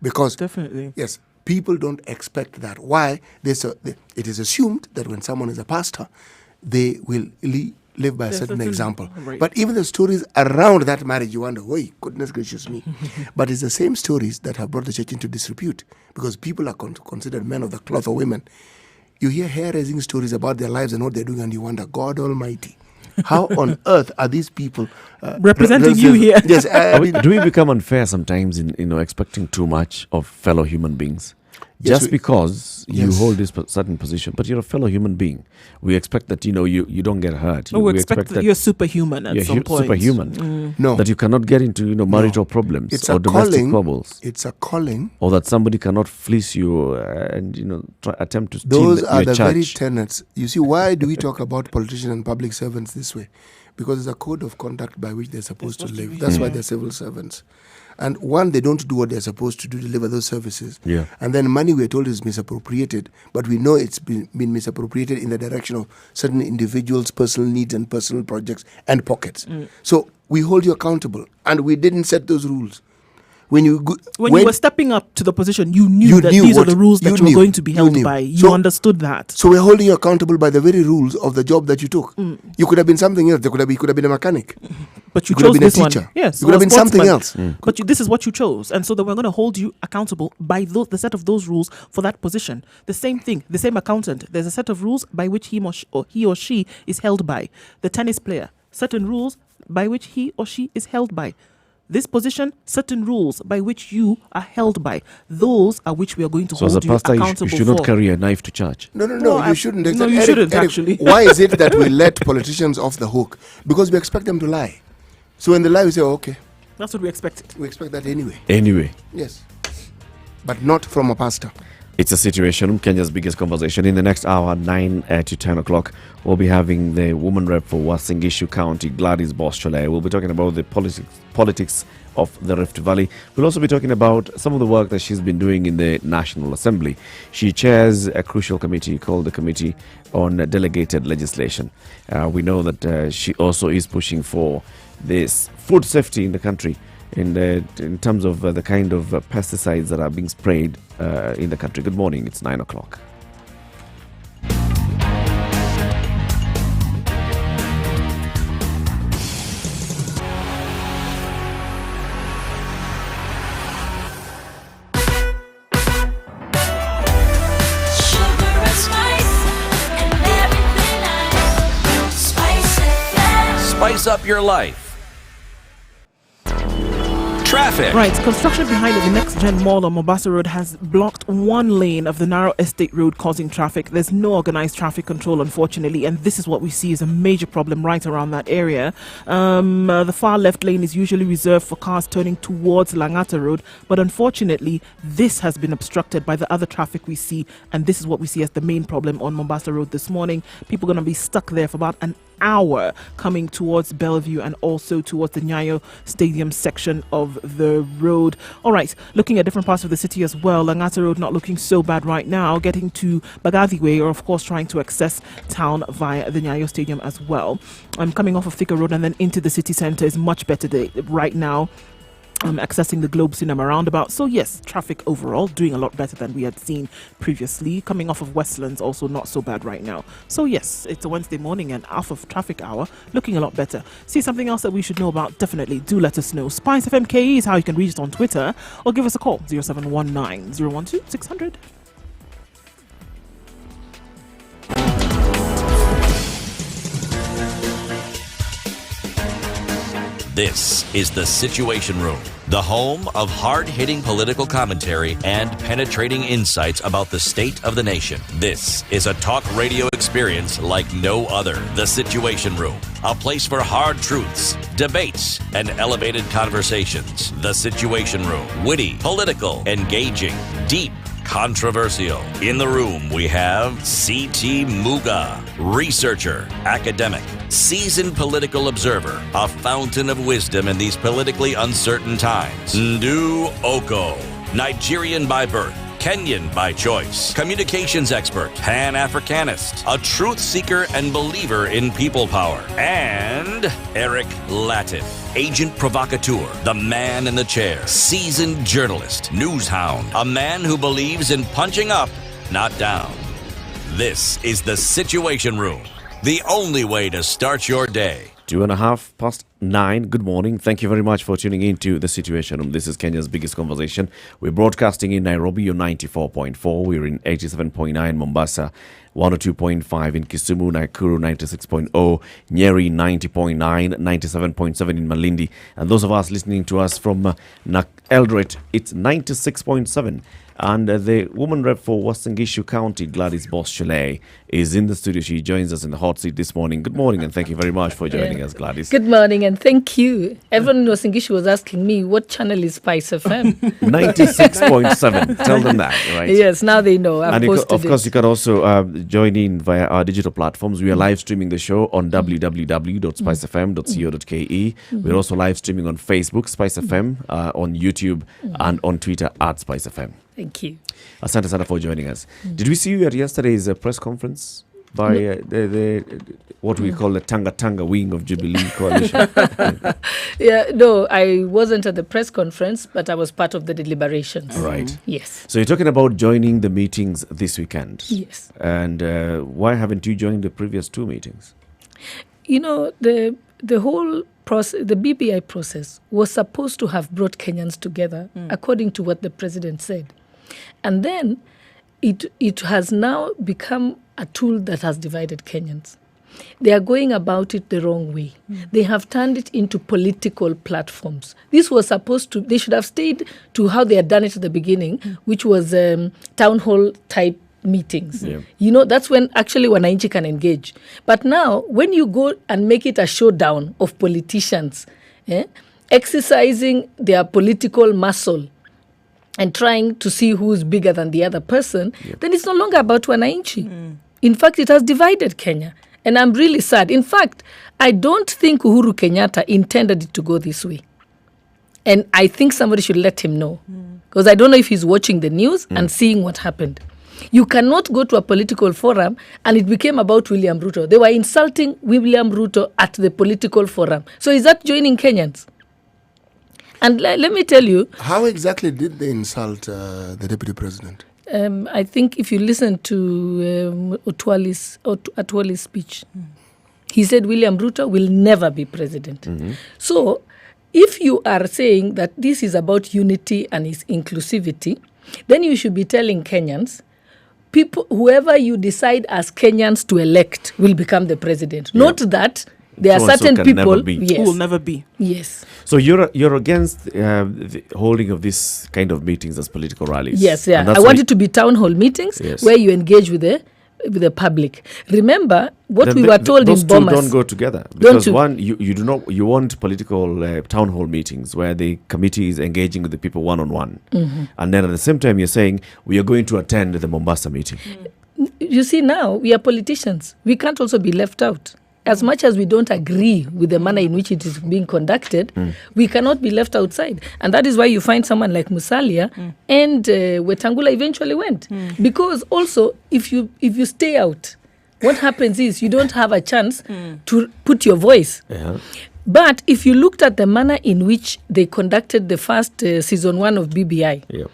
Because, definitely, yes, people don't expect that. Why? It is assumed that when someone is a pastor, they will live by a certain example. Right. But even the stories around that marriage, you wonder, wait, goodness gracious me. But it's the same stories that have brought the church into disrepute because people are considered men of the cloth or women. You hear hair-raising stories about their lives and what they're doing, and you wonder, God Almighty, how on earth are these people representing you here? Yes, do we become unfair sometimes in expecting too much of fellow human beings? Yes, Just because you hold this certain position, but you're a fellow human being, we expect that you don't get hurt. We expect that you're superhuman at some point. Superhuman. No, that you cannot get into marital problems or domestic troubles. It's a calling. Or that somebody cannot fleece you and attempt to steal Those your are the church. very tenets. You see, why do we talk about politicians and public servants this way? Because there's a code of conduct by which they're supposed to live. That's why they're civil servants. And one, they don't do what they're supposed to do, deliver those services. Yeah. And then money, we're told, is misappropriated, but we know it's been misappropriated in the direction of certain individuals' personal needs and personal projects and pockets. So we hold you accountable, and we didn't set those rules. When you were stepping up to the position, you knew that these are the rules that you were going to be held by. You understood that. So we're holding you accountable by the very rules of the job that you took. You could have been something else. You could have been a mechanic. But you could chose have been this a teacher. one. Yes, you could have been something else. But this is what you chose, and so that we're going to hold you accountable by the set of those rules for that position. The same thing. The same accountant. There's a set of rules by which he or she is held by. The tennis player. Certain rules by which he or she is held by. this position, certain rules by which you are held by. Those are which we are going to So as a hold you pastor, accountable you should not for. carry a knife to church. No, you shouldn't. No, you Eric, shouldn't, actually. Why is it that we let politicians off the hook? Because we expect them to lie. So when they lie, we say, okay, That's what we expected. we expect that anyway. Anyway, Yes. But not from a pastor. it's a situation, Kenya's biggest conversation. In the next hour, 9 to 10 o'clock, we'll be having the woman rep for Uasin Gishu County, Gladys Boschole. We'll be talking about the politics of the Rift Valley. We'll also be talking about some of the work that she's been doing in the National Assembly. She chairs a crucial committee called the Committee on Delegated Legislation. We know that she also is pushing for this food safety in the country in terms of the kind of pesticides that are being sprayed in the country. Good morning, it's 9 o'clock. Spice up your life. Traffic. Right, construction behind the Next Gen Mall on Mombasa Road has blocked one lane of the narrow estate road, causing traffic. There's no organized traffic control, unfortunately, and this is what we see is a major problem right around that area. The far left lane is usually reserved for cars turning towards Langata Road, but unfortunately, this has been obstructed by the other traffic we see, and this is what we see as the main problem on Mombasa Road this morning. People are going to be stuck there for about an hour coming towards Bellevue and also towards the Nyayo Stadium section of the road. All right, looking at different parts of the city as well. Langata Road not looking so bad right now. Getting to Bagathi Way, or of course trying to access town via the Nyayo Stadium as well. Coming off of Thika Road and then into the city centre is much better right now. Accessing the Globe Cinema roundabout. So yes, traffic overall doing a lot better than we had seen previously. Coming off of Westlands also not so bad right now. So yes, it's a Wednesday morning and off of traffic hour looking a lot better. See something else that we should know about? Definitely do let us know. Spice FM KE is how you can reach us on Twitter or give us a call 0719 012 600. This is The Situation Room, the home of hard-hitting political commentary and penetrating insights about the state of the nation. This is a talk radio experience like no other. The Situation Room, a place for hard truths, debates, and elevated conversations. The Situation Room, witty, political, engaging, deep, controversial. In the room, we have C.T. Muga, researcher, academic, seasoned political observer, a fountain of wisdom in these politically uncertain times. Ndu Oko, Nigerian by birth, Kenyan by choice, communications expert, Pan-Africanist, a truth seeker and believer in people power, and Eric Latin, agent provocateur, the man in the chair, seasoned journalist, news hound, a man who believes in punching up, not down. This is The Situation Room, the only way to start your day. 9:02. Good morning. Thank you very much for tuning in to The Situation Room. This is Kenya's biggest conversation. We're broadcasting in Nairobi on 94.4. We're in 87.9 Mombasa, 102.5 in Kisumu, Nakuru 96.0, Nyeri 90.9, 97.7 in Malindi. And those of us listening to us from Eldoret, it's 96.7. And the woman rep for Uasin Gishu County, Gladys Boschole, is in the studio. She joins us in the hot seat this morning. Good morning, and thank you very much for joining us, Gladys. Good morning, and thank you. Everyone in Uasin Gishu was asking me, what channel is Spice FM? 96.7. Tell them that, right? Yes, now they know. I've And posted of course, you can also join in via our digital platforms. We are live streaming the show on www.spicefm.co.ke. We're also live streaming on Facebook, Spice FM, on YouTube, and on Twitter @SpiceFM. Thank you. Asante sana for joining us. Did we see you at yesterday's press conference by the what we call the Tanga wing of Jubilee Coalition? No, I wasn't at the press conference, but I was part of the deliberations. Right. Yes. So you're talking about joining the meetings this weekend. Yes. And why haven't you joined the previous two meetings? You know, the whole process, the BBI process, was supposed to have brought Kenyans together, according to what the president said. And then it has now become a tool that has divided Kenyans. they are going about it the wrong way. They have turned it into political platforms. This was supposed to, they should have stayed to how they had done it at the beginning, which was town hall type meetings. You know, that's when actually wananchi can engage. But now, when you go and make it a showdown of politicians, exercising their political muscle and trying to see who's bigger than the other person, then it's no longer about wananchi. In fact, it has divided Kenya. And I'm really sad. In fact, I don't think Uhuru Kenyatta intended it to go this way. And I think somebody should let him know. Because I don't know if he's watching the news and seeing what happened. You cannot go to a political forum and it became about William Ruto. They were insulting William Ruto at the political forum. So is that joining Kenyans? And let me tell you. How exactly did they insult the deputy president? I think if you listen to Atwali's speech, he said William Ruto will never be president. So if you are saying that this is about unity and its inclusivity, then you should be telling Kenyans, people, whoever you decide as Kenyans to elect will become the president. Not that there are certain people who will never be. Yes. So you're against the holding of this kind of meetings as political rallies. Yes, yeah. I want it to be town hall meetings where you engage with the public. Remember what we were told in Bomas. Those two don't go together, because one, you want political town hall meetings where the committee is engaging with the people one-on-one, and then at the same time you're saying we are going to attend the Mombasa meeting. You see, now we are politicians. We can't also be left out. As much as we don't agree with the manner in which it is being conducted, we cannot be left outside. And that is why you find someone like Musalia and Wetangula eventually went. Because also, if you stay out, what happens is you don't have a chance to put your voice. But if you looked at the manner in which they conducted the first season 1 of BBI,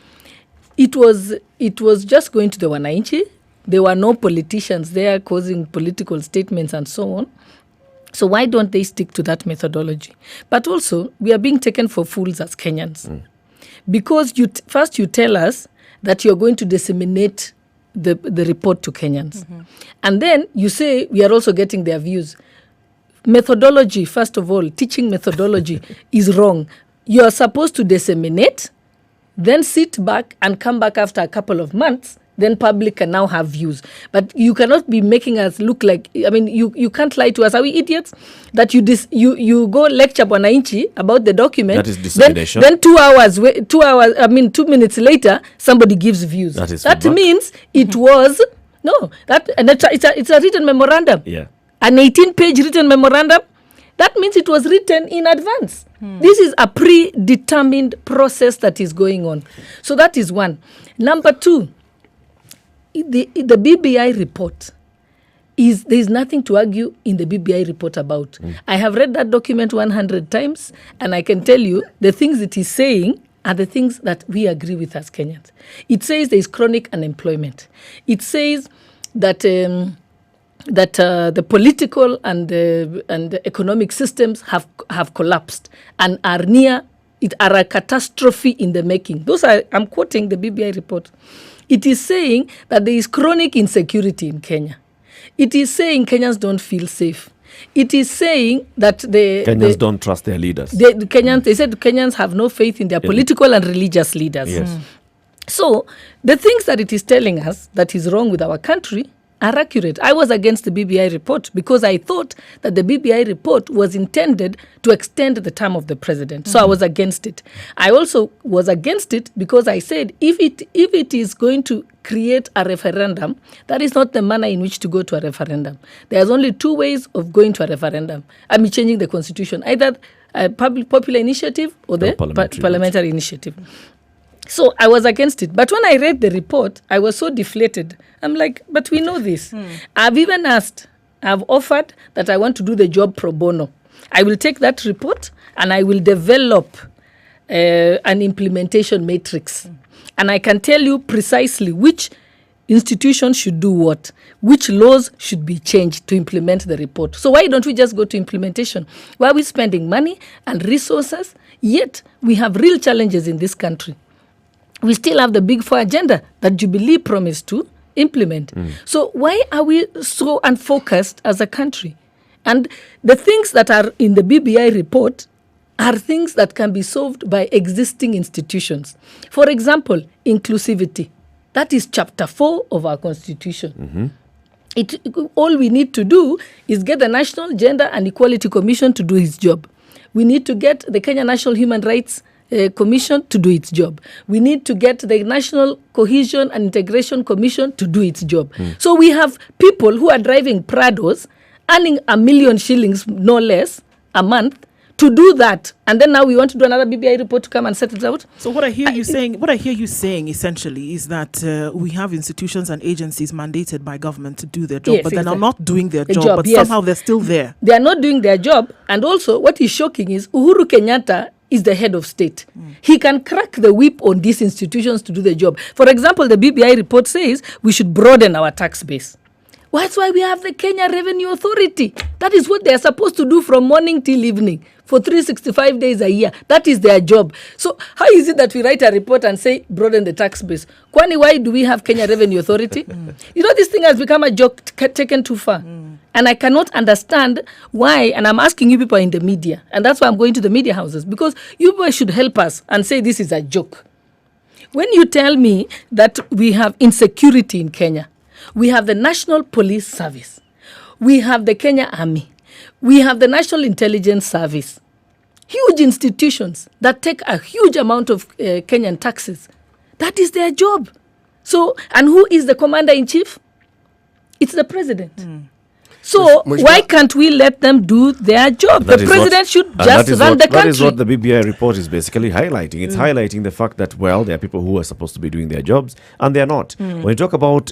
it was just going to the wananchi. There were no politicians there causing political statements and so on. So why don't they stick to that methodology? But also, we are being taken for fools as Kenyans. Because first you tell us that you're going to disseminate the report to Kenyans. And then you say we are also getting their views. Methodology, first of all, teaching methodology is wrong. You are supposed to disseminate, then sit back and come back after a couple of months. Then public can now have views. But you cannot be making us look like, I mean, you can't lie to us. Are we idiots? That you go lecture wananchi about the document. That is dissemination. Then 2 minutes later, somebody gives views. That means it was, it's a written memorandum. An 18-page written memorandum. That means it was written in advance. This is a predetermined process that is going on. So that is one. Number two, the BBI report there is nothing to argue in the BBI report about. I have read that document 100 times, and I can tell you the things it is saying are the things that we agree with as Kenyans. It says there is chronic unemployment. It says that the political and the economic systems have collapsed and are a catastrophe in the making. I'm quoting the BBI report. It is saying that there is chronic insecurity in Kenya. It is saying Kenyans don't feel safe. It is saying that Kenyans don't trust their leaders. They said Kenyans have no faith in their political and religious leaders. So the things that it is telling us that is wrong with our country are accurate. I was against the BBI report because I thought that the BBI report was intended to extend the term of the president. So I was against it. I also was against it because I said if it is going to create a referendum, that is not the manner in which to go to a referendum. There's only two ways of going to a referendum. Changing the constitution, either a popular initiative or the parliamentary initiative. So I was against it. But when I read the report, I was so deflated. I'm like, but we know this. I've even I've offered that I want to do the job pro bono. I will take that report and I will develop an implementation matrix. And I can tell you precisely which institutions should do what, which laws should be changed to implement the report. So why don't we just go to implementation? Why are we spending money and resources? Yet we have real challenges in this country. We still have the Big Four agenda that Jubilee promised to implement. So why are we so unfocused as a country? And the things that are in the BBI report are things that can be solved by existing institutions. For example, inclusivity. That is chapter 4 of our constitution. All we need to do is get the National Gender and Equality Commission to do its job. We need to get the Kenya National Human Rights Commission to do its job. We need to get the National Cohesion and Integration Commission to do its job. So we have people who are driving Prados, earning 1 million shillings, no less, a month, to do that, and then now we want to do another BBI report to come and set it out. So what I hear you saying essentially is that we have institutions and agencies mandated by government to do their job, Yes, but they're exactly. not doing their job, but somehow they're still there. They are not doing their job, and also what is shocking is Uhuru Kenyatta is the head of state. He can crack the whip on these institutions to do the job. For example, the BBI report says we should broaden our tax base. That's why we have the Kenya Revenue Authority. That is what they are supposed to do from morning till evening for 365 days a year. That is their job. So how is it that we write a report and say broaden the tax base? Kwani, why do we have Kenya Revenue Authority? You know, this thing has become a joke taken too far. And I cannot understand why, and I'm asking you people in the media, and that's why I'm going to the media houses, because you people should help us and say this is a joke. When you tell me that we have insecurity in Kenya, we have the National Police Service, we have the Kenya Army, we have the National Intelligence Service, huge institutions that take a huge amount of Kenyan taxes. That is their job. So, and who is the commander-in-chief? It's the president. So why can't we let them do their job? The president should just run the country. That is what the BBI report is basically highlighting. It's highlighting the fact that, well, there are people who are supposed to be doing their jobs and they are not. When you talk about,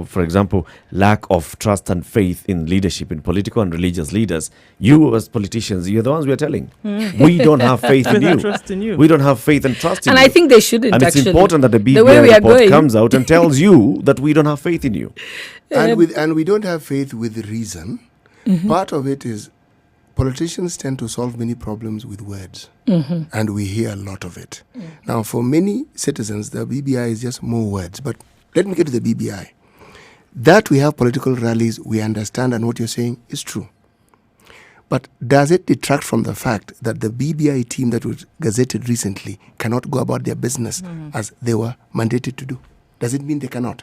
for example, lack of trust and faith in leadership, in political and religious leaders, you as politicians, you're the ones we are telling. We don't have faith in you. Trust in you. We don't have faith and trust in and you. I think they shouldn't, and it's actually. important that the BBI report comes out and tells you that we don't have faith in you. And we don't have faith with reason. Part of it is politicians tend to solve many problems with words, and we hear a lot of it. Now, for many citizens, the BBI is just more words. But let me get to the BBI. That we have political rallies, we understand, and what you're saying is true. But does it detract from the fact that the BBI team that was gazetted recently cannot go about their business as they were mandated to do? Does it mean they cannot?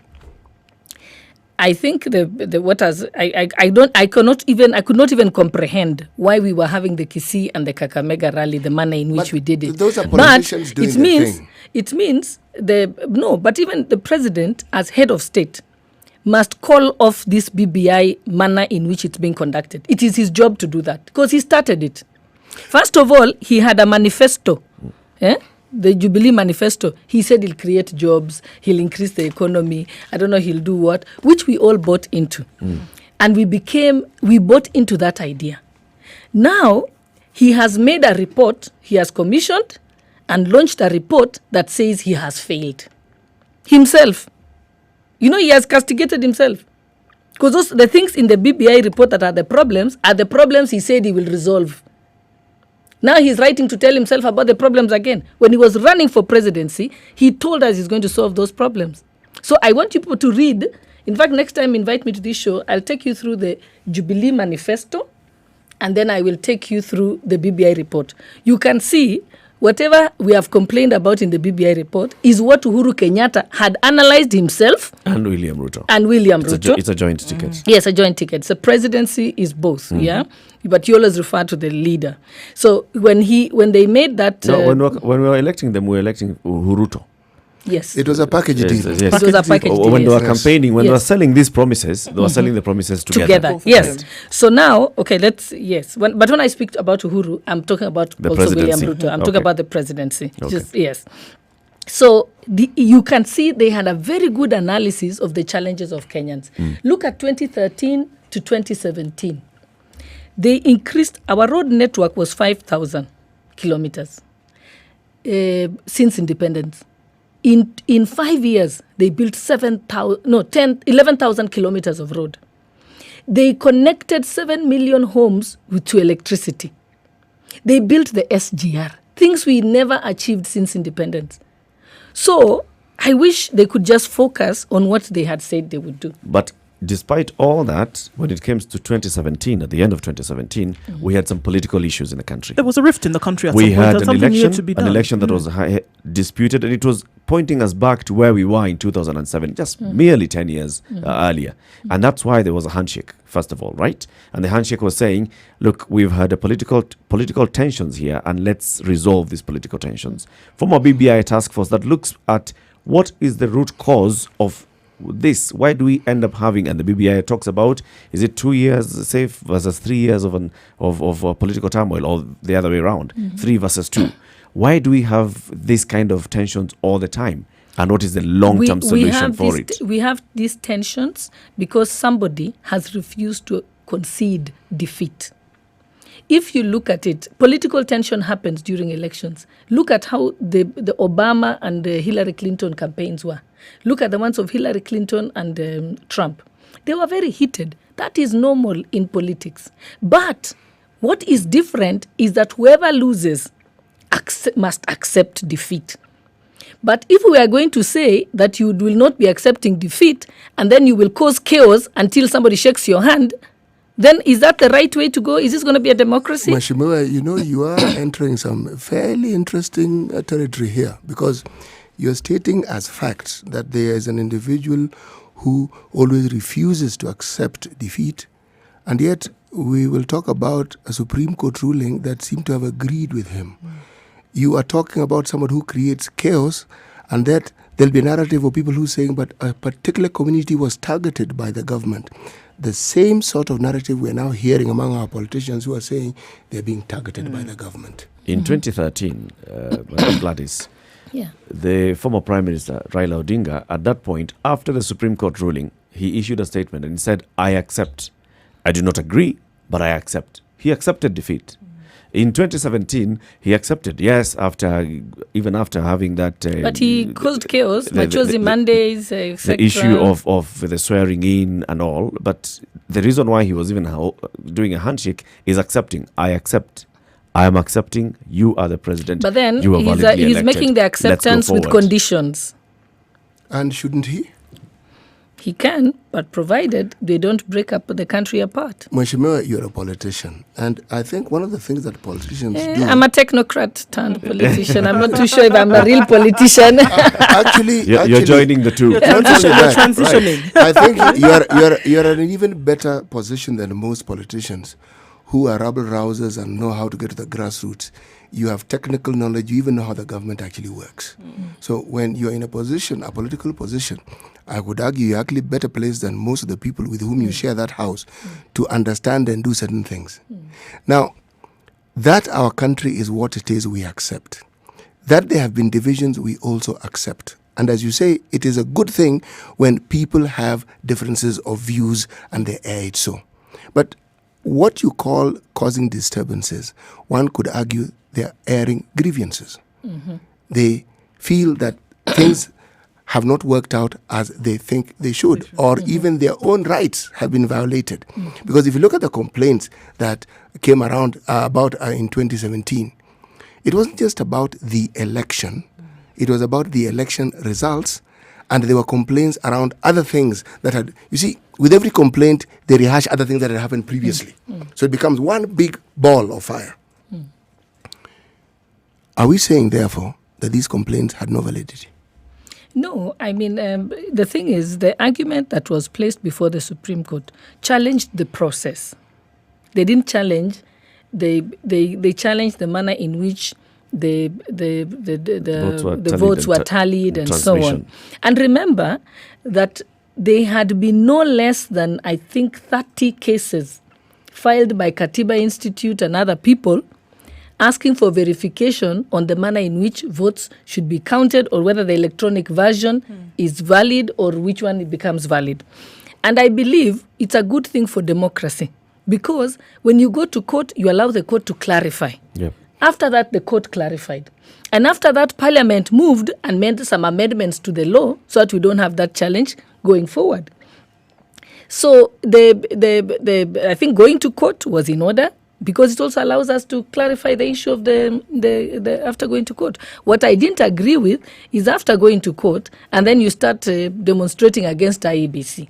I think I could not even comprehend why we were having the Kisii and the Kakamega rally, the manner in which we did it. Those are politicians doing their thing. It means but even the president as head of state must call off this BBI manner in which it's being conducted. It is his job to do that because he started it. First of all, he had a manifesto. The Jubilee manifesto, he said he'll create jobs, he'll increase the economy, I don't know, he'll do what, which we all bought into. And we bought into that idea. Now, he has made a report, he has commissioned and launched a report that says he has failed. Himself. He has castigated himself. Because the things in the BBI report that are the problems he said he will resolve. Now he's writing to tell himself about the problems again. When he was running for presidency, he told us he's going to solve those problems. So I want you people to read. In fact, next time invite me to this show, I'll take you through the Jubilee manifesto, and then I will take you through the BBI report. You can see whatever we have complained about in the BBI report is what Uhuru Kenyatta had analyzed himself. And William Ruto. It's a joint ticket. Yes, a joint ticket. So presidency is both, But you always refer to the leader. So when they made that... No, when we were electing them, we were electing Uhuruto. Yes. It was a package deal. Yes. It was a package deal. When they were campaigning, when they were selling these promises, they were selling the promises together. Yes. So now, okay, but when I speak about Uhuru, I'm talking about the also presidency. William Ruto. I'm talking about the presidency. Okay. Yes. So you can see they had a very good analysis of the challenges of Kenyans. Look at 2013 to 2017. They increased, our road network was 5,000 kilometers since independence. In 5 years, they built 11,000 kilometers of road. They connected 7 million homes to electricity. They built the SGR, things we never achieved since independence. So I wish they could just focus on what they had said they would do. But despite all that, when it came to 2017, at the end of 2017, we had some political issues in the country. There was a rift in the country at We some point. had There's an something needed to be election, done. an election that was disputed, and it was pointing us back to where we were in 2007, just merely 10 years earlier. And that's why there was a handshake, first of all, right? And the handshake was saying, look, we've had a political tensions here, and let's resolve these political tensions. Form a BBI task force that looks at what is the root cause of this. Why do we end up having, and the BBI talks about, is it 2 years safe versus 3 years of political turmoil, or the other way around, 3 versus 2? Why do we have this kind of tensions all the time? And what is the long-term solution for it? We have these tensions because somebody has refused to concede defeat. If you look at it, political tension happens during elections. Look at how the Obama and the Hillary Clinton campaigns were. Look at the ones of Hillary Clinton and Trump. They were very heated. That is normal in politics. But what is different is that whoever loses must accept defeat. But if we are going to say that you will not be accepting defeat and then you will cause chaos until somebody shakes your hand, then is that the right way to go? Is this going to be a democracy? Mheshimiwa, you are entering some fairly interesting territory here, because you're stating as facts that there is an individual who always refuses to accept defeat, and yet we will talk about a Supreme Court ruling that seemed to have agreed with him. You are talking about someone who creates chaos, and that there'll be a narrative of people who are saying, but a particular community was targeted by the government. The same sort of narrative we're now hearing among our politicians who are saying they're being targeted by the government. In 2013, Madam Gladys, the former Prime Minister, Raila Odinga, at that point, after the Supreme Court ruling, he issued a statement and he said, I accept. I do not agree, but I accept. He accepted defeat. In 2017, he accepted, yes, even after having that... but he caused chaos, machozi Mondays, etc. The issue of the swearing in and all. But the reason why he was even doing a handshake is accepting. I accept. I am accepting. You are the president. But then you are validly he's elected. making the acceptance with conditions. And shouldn't he? He can, but provided they don't break up the country apart. Mheshimiwa, you're a politician. And I think one of the things that politicians do... I'm a technocrat turned politician. I'm not too sure if I'm a real politician. Actually, you're joining the two. You're transitioning. Right. I think you're in an even better position than most politicians who are rabble rousers and know how to get to the grassroots. You have technical knowledge. You even know how the government actually works. So when you're in a political position, I would argue you're actually better placed than most of the people with whom you share that house to understand and do certain things. Now, that our country is what it is, we accept. That there have been divisions, we also accept. And as you say, it is a good thing when people have differences of views and they air it so. But what you call causing disturbances, one could argue they're airing grievances. They feel that things have not worked out as they think they should, or even their own rights have been violated. Because if you look at the complaints that came around in 2017, it wasn't just about the election, it was about the election results, and there were complaints around other things that had, you see, with every complaint, they rehash other things that had happened previously. So it becomes one big ball of fire. Are we saying, therefore, that these complaints had no validity? No, I mean, the thing is, the argument that was placed before the Supreme Court challenged the process. They didn't challenge, they challenged the manner in which the votes were tallied and so on. And remember that there had been no less than, I think, 30 cases filed by Katiba Institute and other people asking for verification on the manner in which votes should be counted, or whether the electronic version is valid or which one it becomes valid. And I believe it's a good thing for democracy, because when you go to court, you allow the court to clarify. Yep. After that, the court clarified. And after that, Parliament moved and made some amendments to the law so that we don't have that challenge going forward. So I think going to court was in order. because it also allows us to clarify the issue of the after going to court. What I didn't agree with is after going to court and then you start demonstrating against IEBC.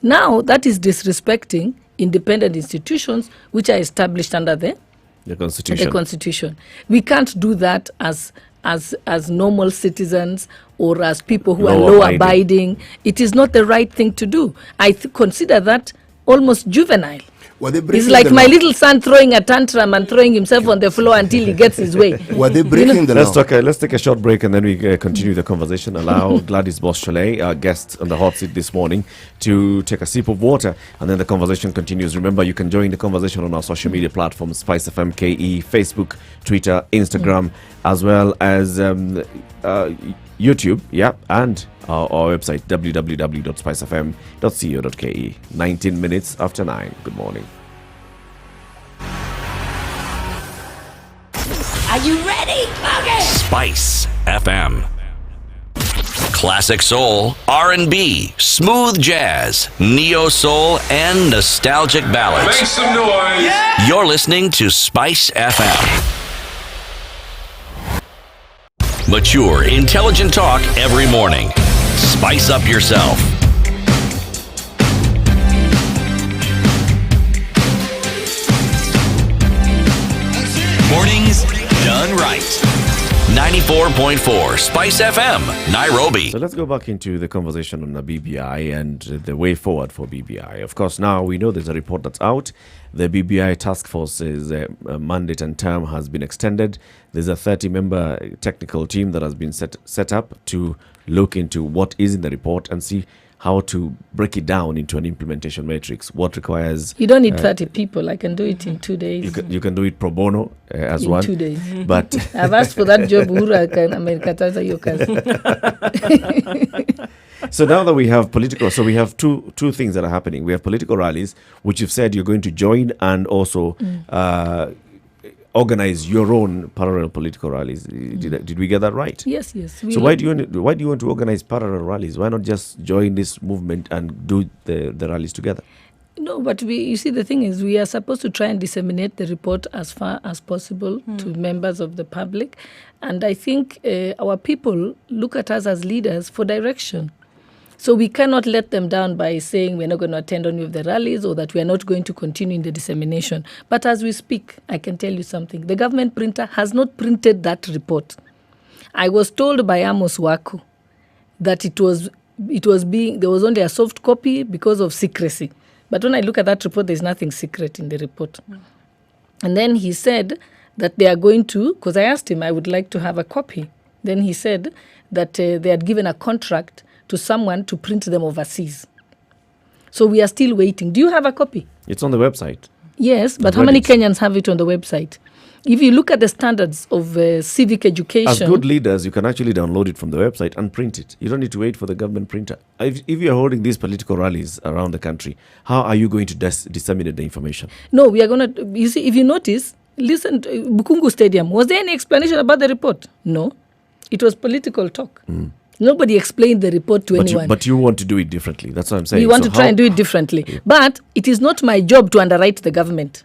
Now that is disrespecting independent institutions which are established under the Constitution. We can't do that as normal citizens or as people who are law-abiding. It is not the right thing to do. I consider that almost juvenile. It's like my little son throwing a tantrum and throwing himself on the floor until he gets his way. Were they breaking the law? Let's take a short break and then we continue the conversation. Allow Gladys Bosch-Chalet, our guest on the hot seat this morning, to take a sip of water and then the conversation continues. Remember, you can join the conversation on our social media platforms, Spice FM KE, Facebook, Twitter, Instagram, as well as YouTube, and our website, www.spicefm.co.ke. 19 minutes after 9. Good morning. Are you ready? Okay. Spice FM. Classic soul, R&B, smooth jazz, neo soul, and nostalgic ballads. Make some noise. Yeah. You're listening to Spice FM. Mature, intelligent talk every morning. Spice up yourself. Mornings done right. 94.4 Spice FM, Nairobi. So let's go back into the conversation on the BBI and the way forward for BBI. Of course, now we know there's a report that's out. The BBI task force's mandate and term has been extended. There's a 30-member technical team that has been set up to look into what is in the report and see how to break it down into an implementation matrix. What requires... You don't need 30 people. I can do it in 2 days. You can do it pro bono as in one. 2 days. But I've asked for that job. So now that we have political... So we have two things that are happening. We have political rallies, which you've said you're going to join and also... organize your own parallel political rallies. Did we get that right? Yes. So why do you want to organize parallel rallies? Why not just join this movement and do the rallies together? No, but you see, the thing is, we are supposed to try and disseminate the report as far as possible to members of the public. And I think our people look at us as leaders for direction. So we cannot let them down by saying we're not going to attend any of the rallies or that we are not going to continue in the dissemination. But as we speak, I can tell you something. The government printer has not printed that report. I was told by Amos Waku that there was only a soft copy because of secrecy. But when I look at that report, there's nothing secret in the report. And then he said that they are going to, because I asked him, I would like to have a copy. Then he said that they had given a contract to someone to print them overseas. So we are still waiting. Do you have a copy? It's on the website. Yes, but how many Kenyans have it on the website? If you look at the standards of civic education... As good leaders, you can actually download it from the website and print it. You don't need to wait for the government printer. If you're holding these political rallies around the country, how are you going to disseminate the information? No, we are going to... You see, if you notice, listen to Bukungu Stadium. Was there any explanation about the report? No. It was political talk. Nobody explained the report to anyone. But you want to do it differently. That's what I'm saying. We want to try and do it differently. Yeah. But it is not my job to underwrite the government.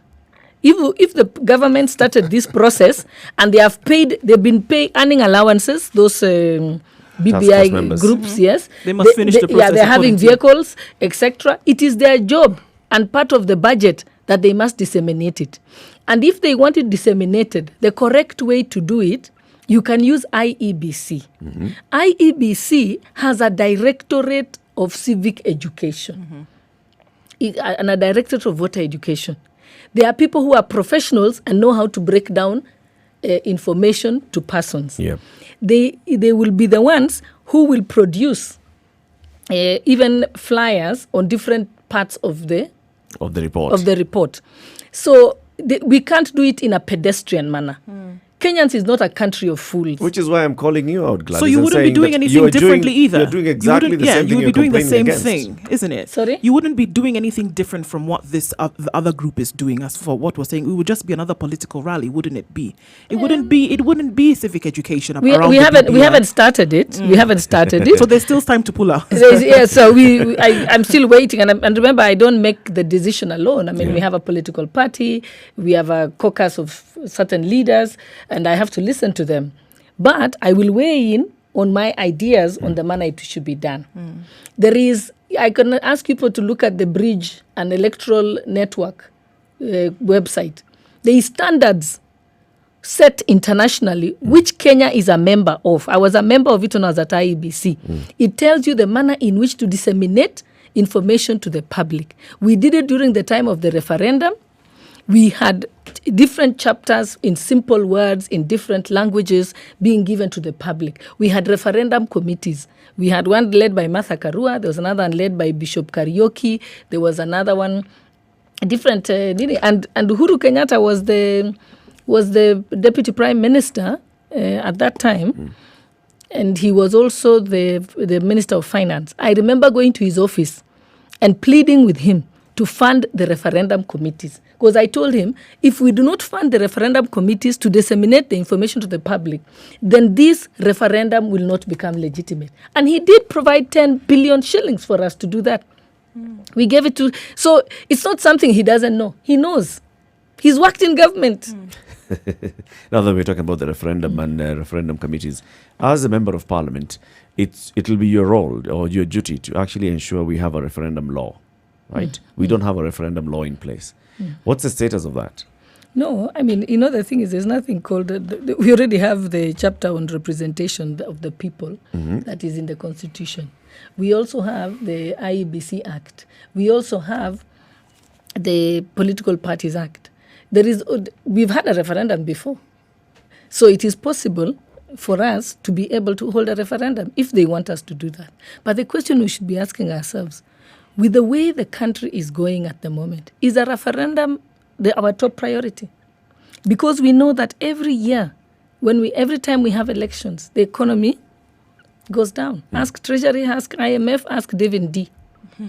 If the government started this process and they've been earning allowances, those BBI groups, yes. They must finish the process. Yeah, they're having vehicles, etc. It is their job and part of the budget that they must disseminate it. And if they want it disseminated, the correct way to do it, you can use IEBC. IEBC has a directorate of civic education and a directorate of voter education. There are people who are professionals and know how to break down information to persons. Yeah. They will be the ones who will produce even flyers on different parts of the report. So we can't do it in a pedestrian manner. Kenyans is not a country of fools. Which is why I'm calling you out, Gladys. So you wouldn't be doing anything differently either. You're doing exactly the same thing. You would be doing the same against. thing, isn't it? Sorry? You wouldn't be doing anything different from what this the other group is doing. As for what we're saying, it would just be another political rally, wouldn't it be? It wouldn't be civic education. We haven't started it. We haven't started it. So there's still time to pull out. So I'm still waiting, and remember, I don't make the decision alone. I mean, we have a political party, we have a caucus of certain leaders, and I have to listen to them. But I will weigh in on my ideas on the manner it should be done. I can ask people to look at the Bridge and Electoral Network website. There is standards set internationally, which Kenya is a member of. I was a member of it when I was at IEBC. It tells you the manner in which to disseminate information to the public. We did it during the time of the referendum. We had different chapters in simple words, in different languages being given to the public. We had referendum committees. We had one led by Martha Karua. There was another one led by Bishop Karaoke. There was another one, different. And Uhuru Kenyatta was the deputy prime minister at that time. And he was also the minister of finance. I remember going to his office and pleading with him to fund the referendum committees. Because I told him, if we do not fund the referendum committees to disseminate the information to the public, then this referendum will not become legitimate. And he did provide 10 billion shillings for us to do that. We gave it to... So it's not something he doesn't know. He knows. He's worked in government. Now that we're talking about the referendum and referendum committees, as a member of parliament, it'll be your role or your duty to actually ensure we have a referendum law, right? We don't have a referendum law in place. What's the status of that? No, I mean, the thing is, there's nothing called... we already have the chapter on representation of the people that is in the Constitution. We also have the IEBC Act. We also have the Political Parties Act. We've had a referendum before. So it is possible for us to be able to hold a referendum if they want us to do that. But the question we should be asking ourselves, with the way the country is going at the moment, is a referendum our top priority? Because we know that every year, every time we have elections, the economy goes down. Ask Treasury, ask IMF, ask David D.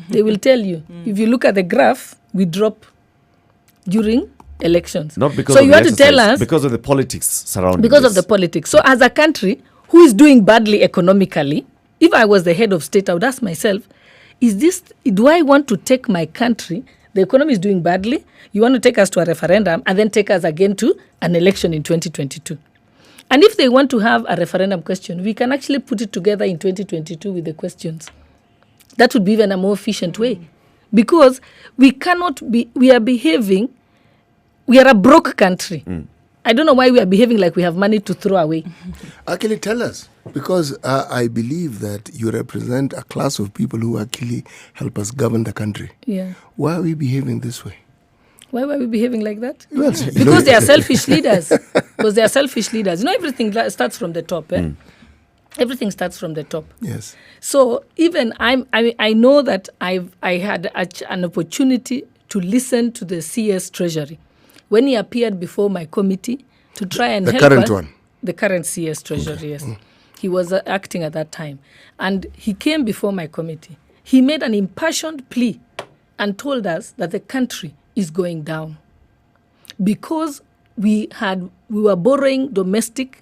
They will tell you. If you look at the graph, we drop during elections. Not because so of you the have to tell us because of the politics surrounding because this. of the politics. So as a country who is doing badly economically, if I was the head of state, I would ask myself, do I want to take my country, the economy is doing badly, you want to take us to a referendum and then take us again to an election in 2022? And if they want to have a referendum question, we can actually put it together in 2022 with the questions. That would be even a more efficient way. Because we are a broke country. I don't know why we are behaving like we have money to throw away. Actually, tell us, because I believe that you represent a class of people who actually help us govern the country. Yeah. Why are we behaving this way? Why were we behaving like that? Well, because they are selfish leaders. Because they are selfish leaders. Everything starts from the top. Everything starts from the top. Yes. So even I know that I had an opportunity to listen to the CS Treasury when he appeared before my committee to try and help us. The current one? The current CS Treasury, yes. He was acting at that time. And he came before my committee. He made an impassioned plea and told us that the country is going down because we were borrowing domestically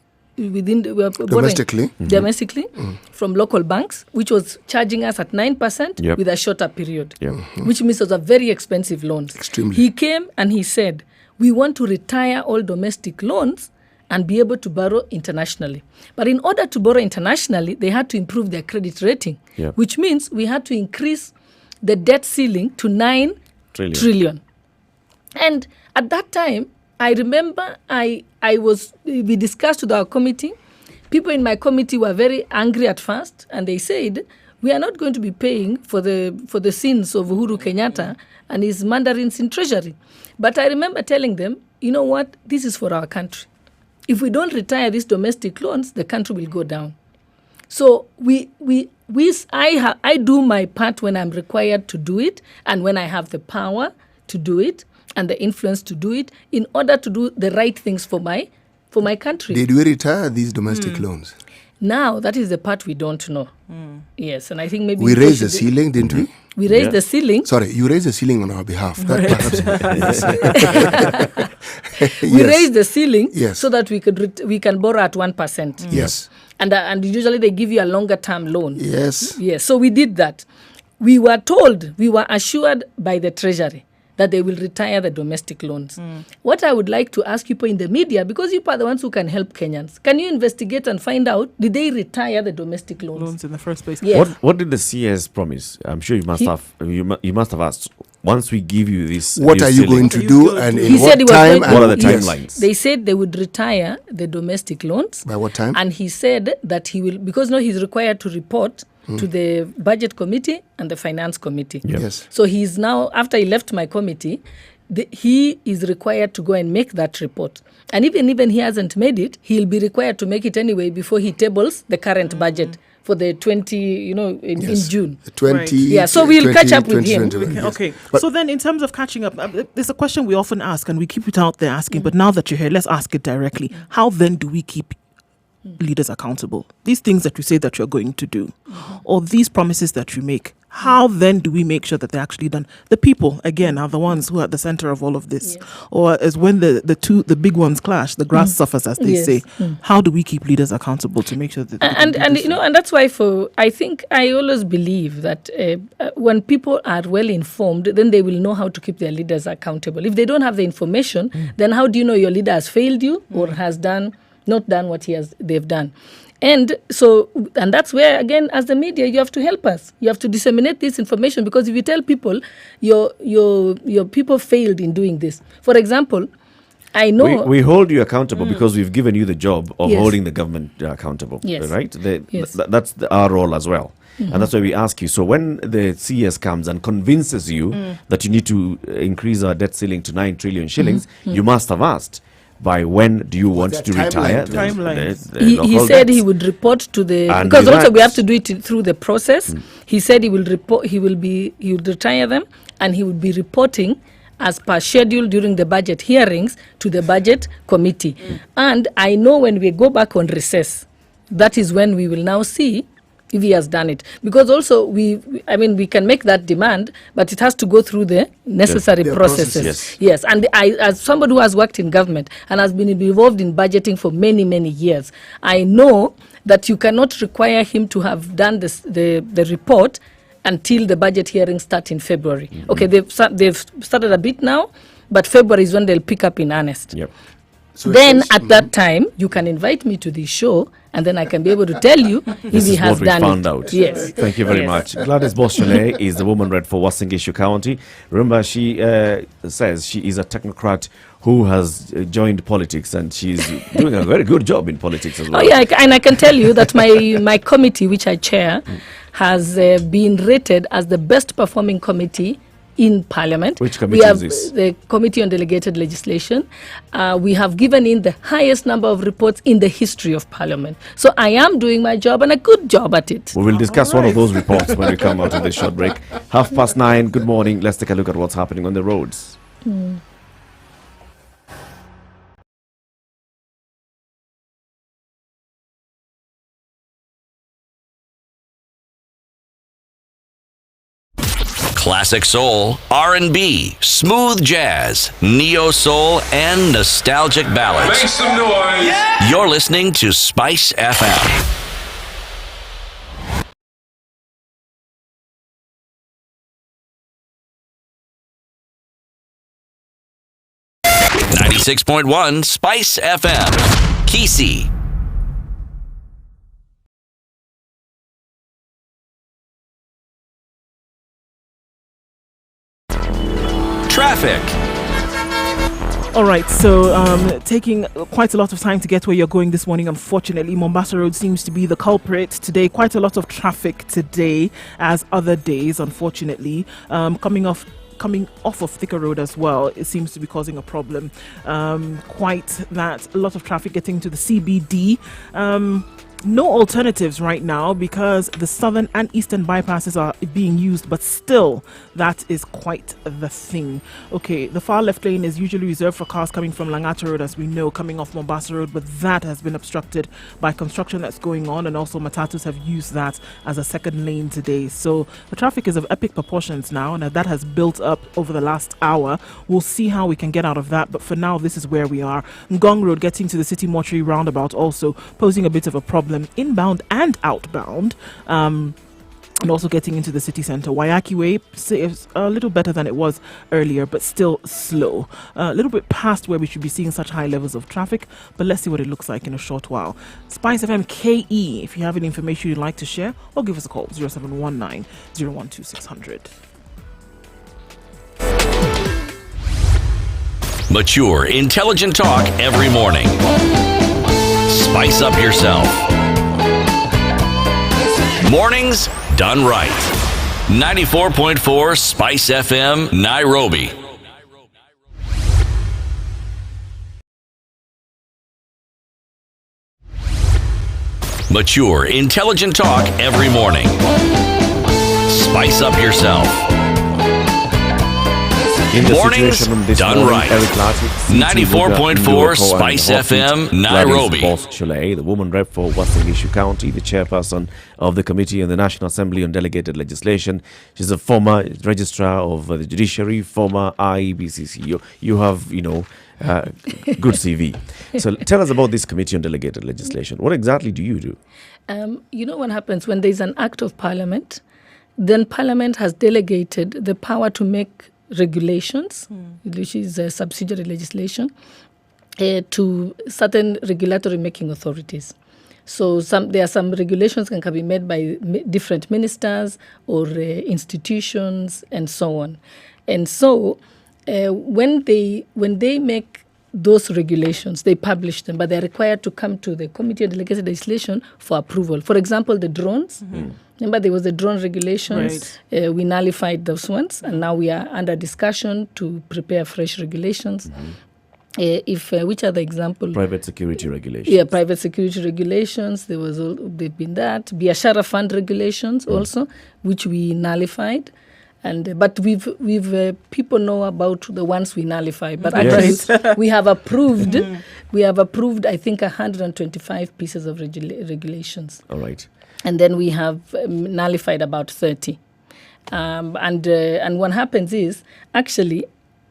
from local banks, which was charging us at 9% with a shorter period, which means it was a very expensive loans. Extremely. He came and he said, we want to retire all domestic loans and be able to borrow internationally. But in order to borrow internationally, they had to improve their credit rating, which means we had to increase the debt ceiling to 9 trillion. And at that time, I remember we discussed with our committee. People in my committee were very angry at first, and they said, we are not going to be paying for the sins of Uhuru Kenyatta and his mandarins in Treasury. But I remember telling them, you know what, this is for our country. If we don't retire these domestic loans, the country will go down. So I do my part when I'm required to do it, and when I have the power to do it, and the influence to do it, in order to do the right things for for my country. Did we retire these domestic loans? Now, that is the part we don't know. Yes, and I think maybe... We raised the ceiling, didn't we? We raised the ceiling. Sorry, you raised the ceiling on our behalf. That perhaps... We raised the ceiling Yes. so that we can borrow at 1%. Yes. And usually they give you a longer term loan. Yes. Yes, so we did that. We were assured by the Treasury that they will retire the domestic loans. What I would like to ask you people in the media, because you are the ones who can help Kenyans, can you investigate and find out, did they retire the domestic loans in the first place? Yes. What did the CS promise? I'm sure you must have asked. Once we give you this, what are you going to do, and in what time? What are the timelines? They said they would retire the domestic loans. By what time? And he said that he will, because now he's required to report to the budget committee and the finance committee. Yep. Yes. So he's now, after he left my committee, he is required to go and make that report. And even he hasn't made it, he'll be required to make it anyway before he tables the current budget for the 20, in June. 20. Right. Yeah, so we'll catch up with him. Okay. So then in terms of catching up, there's a question we often ask, and we keep it out there asking, but now that you're here, let's ask it directly. How then do we keep leaders accountable? These things that you say that you're going to do, or these promises that you make, how then do we make sure that they're actually done? The people, again, are the ones who are at the center of all of this. Yes. Or as when the big ones clash, the grass suffers, as they say. How do we keep leaders accountable to make sure that and that's why I think I always believe that when people are well informed, then they will know how to keep their leaders accountable. If they don't have the information, then how do you know your leader has failed you or has not done what they've done? And that's where, again, as the media, you have to help us. You have to disseminate this information, because if you tell people your people failed in doing this. For example, I know... We hold you accountable because we've given you the job of holding the government accountable, right? That's our role as well. And that's why we ask you. So when the CS comes and convinces you that you need to increase our debt ceiling to 9 trillion shillings, you must have asked, by when do you want to retire? He said he would report to the, because also we have to do it through the process. He said he will report. He would retire them, and he would be reporting as per schedule during the budget hearings to the budget committee. And I know when we go back on recess, that is when we will now see if he has done it. Because also we can make that demand, but it has to go through the necessary processes. Yes. And I, as somebody who has worked in government and has been involved in budgeting for many, many years, I know that you cannot require him to have done the report until the budget hearings start in February. Okay, they've started a bit now, but February is when they'll pick up in earnest. Yep. So then at that time, you can invite me to the show, and then I can be able to tell you if he has done it. Out. Yes. Thank you very much. Gladys Boschele is the woman rep for Uasin-Gishu County. Remember, she says she is a technocrat who has joined politics, and she's doing a very good job in politics as well. Oh yeah, and I can tell you that my committee, which I chair, has been rated as the best performing committee in Parliament. Which committee is this? The Committee on Delegated Legislation. We have given in the highest number of reports in the history of Parliament. So I am doing my job, and a good job at it. We will discuss one of those reports when we come out of this short break. 9:30. Good morning. Let's take a look at what's happening on the roads. 'Classic soul, R&B, smooth jazz, neo soul, and nostalgic ballads. Make some noise. Yeah. You're listening to Spice FM. .1 Spice FM. Kisi. Traffic. All right, so taking quite a lot of time to get where you're going this morning. Unfortunately, Mombasa Road seems to be the culprit today. Quite a lot of traffic today, as other days, unfortunately. Coming off of Thika Road as well, it seems to be causing a problem. A lot of traffic getting to the CBD. no alternatives right now because the southern and eastern bypasses are being used, but still that is quite the thing. Okay, the far left lane is usually reserved for cars coming from Langata Road, as we know, coming off Mombasa Road, but that has been obstructed by construction that's going on, and also matatus have used that as a second lane today. So the traffic is of epic proportions now, and that has built up over the last hour. We'll see how we can get out of that, but for now this is where we are. Ngong Road getting to the City Mortuary roundabout also posing a bit of a problem inbound and outbound, and also getting into the city centre. Waiyaki Way is a little better than it was earlier, but still slow. A little bit past where we should be seeing such high levels of traffic, but let's see what it looks like in a short while. Spice FM KE, if you have any information you'd like to share, or give us a call, 0719 012 600. Mature, intelligent talk every morning. Spice up yourself. Mornings done right. 94.4 Spice FM, Nairobi. Mature, intelligent talk every morning. Spice up yourself. Mornings done right. 94.4 Spice FM, Nairobi. Chile, the woman rep for Western Gishu County, the chairperson of the Committee on the National Assembly on Delegated Legislation. She's a former registrar of the judiciary, former IEBCC. You have, good CV. So tell us about this Committee on Delegated Legislation. What exactly do you do? What happens when there's an act of Parliament, then Parliament has delegated the power to make regulations, which is subsidiary legislation, to certain regulatory making authorities. So there are some regulations can be made by different ministers or institutions and so on. And so when they make those regulations, they publish them, but they're required to come to the Committee on Delegated Legislation for approval. For example, the drones. Remember, there was the drone regulations. Right. We nullified those ones, and now we are under discussion to prepare fresh regulations. Which are the example? Private security regulations. Yeah, private security regulations. They've been that. Biashara fund regulations also, which we nullified. But we've people know about the ones we nullify. But actually, we have approved. We have approved, I think, 125 pieces of regulations. All right. And then we have nullified about 30. And what happens is, actually,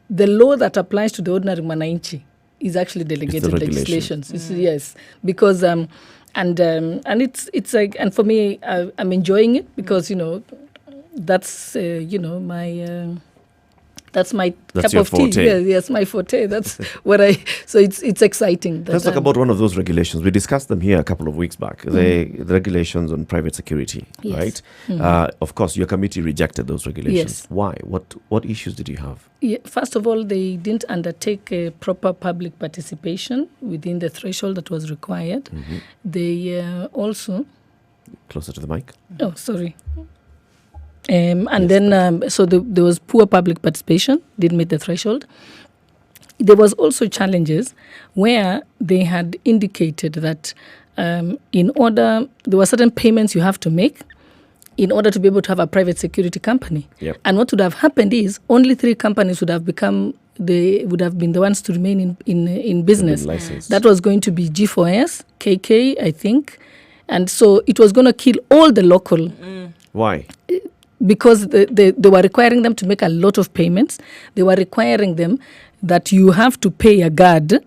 the law that applies to the ordinary Mwananchi is actually delegated legislations. Yes, because and it's like, and for me, I'm enjoying it because that's that's my cup of tea. Yes, my forte. That's what I. So it's exciting. Let's talk about one of those regulations. We discussed them here a couple of weeks back. The regulations on private security, right? Of course, your committee rejected those regulations. Yes. Why? What issues did you have? Yeah, first of all, they didn't undertake a proper public participation within the threshold that was required. They also closer to the mic. Oh, sorry. So there was poor public participation, didn't meet the threshold. There was also challenges where they had indicated that there were certain payments you have to make in order to be able to have a private security company. Yep. And what would have happened is only 3 companies would have been the ones to remain in business. That was going to be G4S, KK, I think. And so it was going to kill all the local. Why? Because they were requiring them to make a lot of payments. They were requiring them that you have to pay a guard.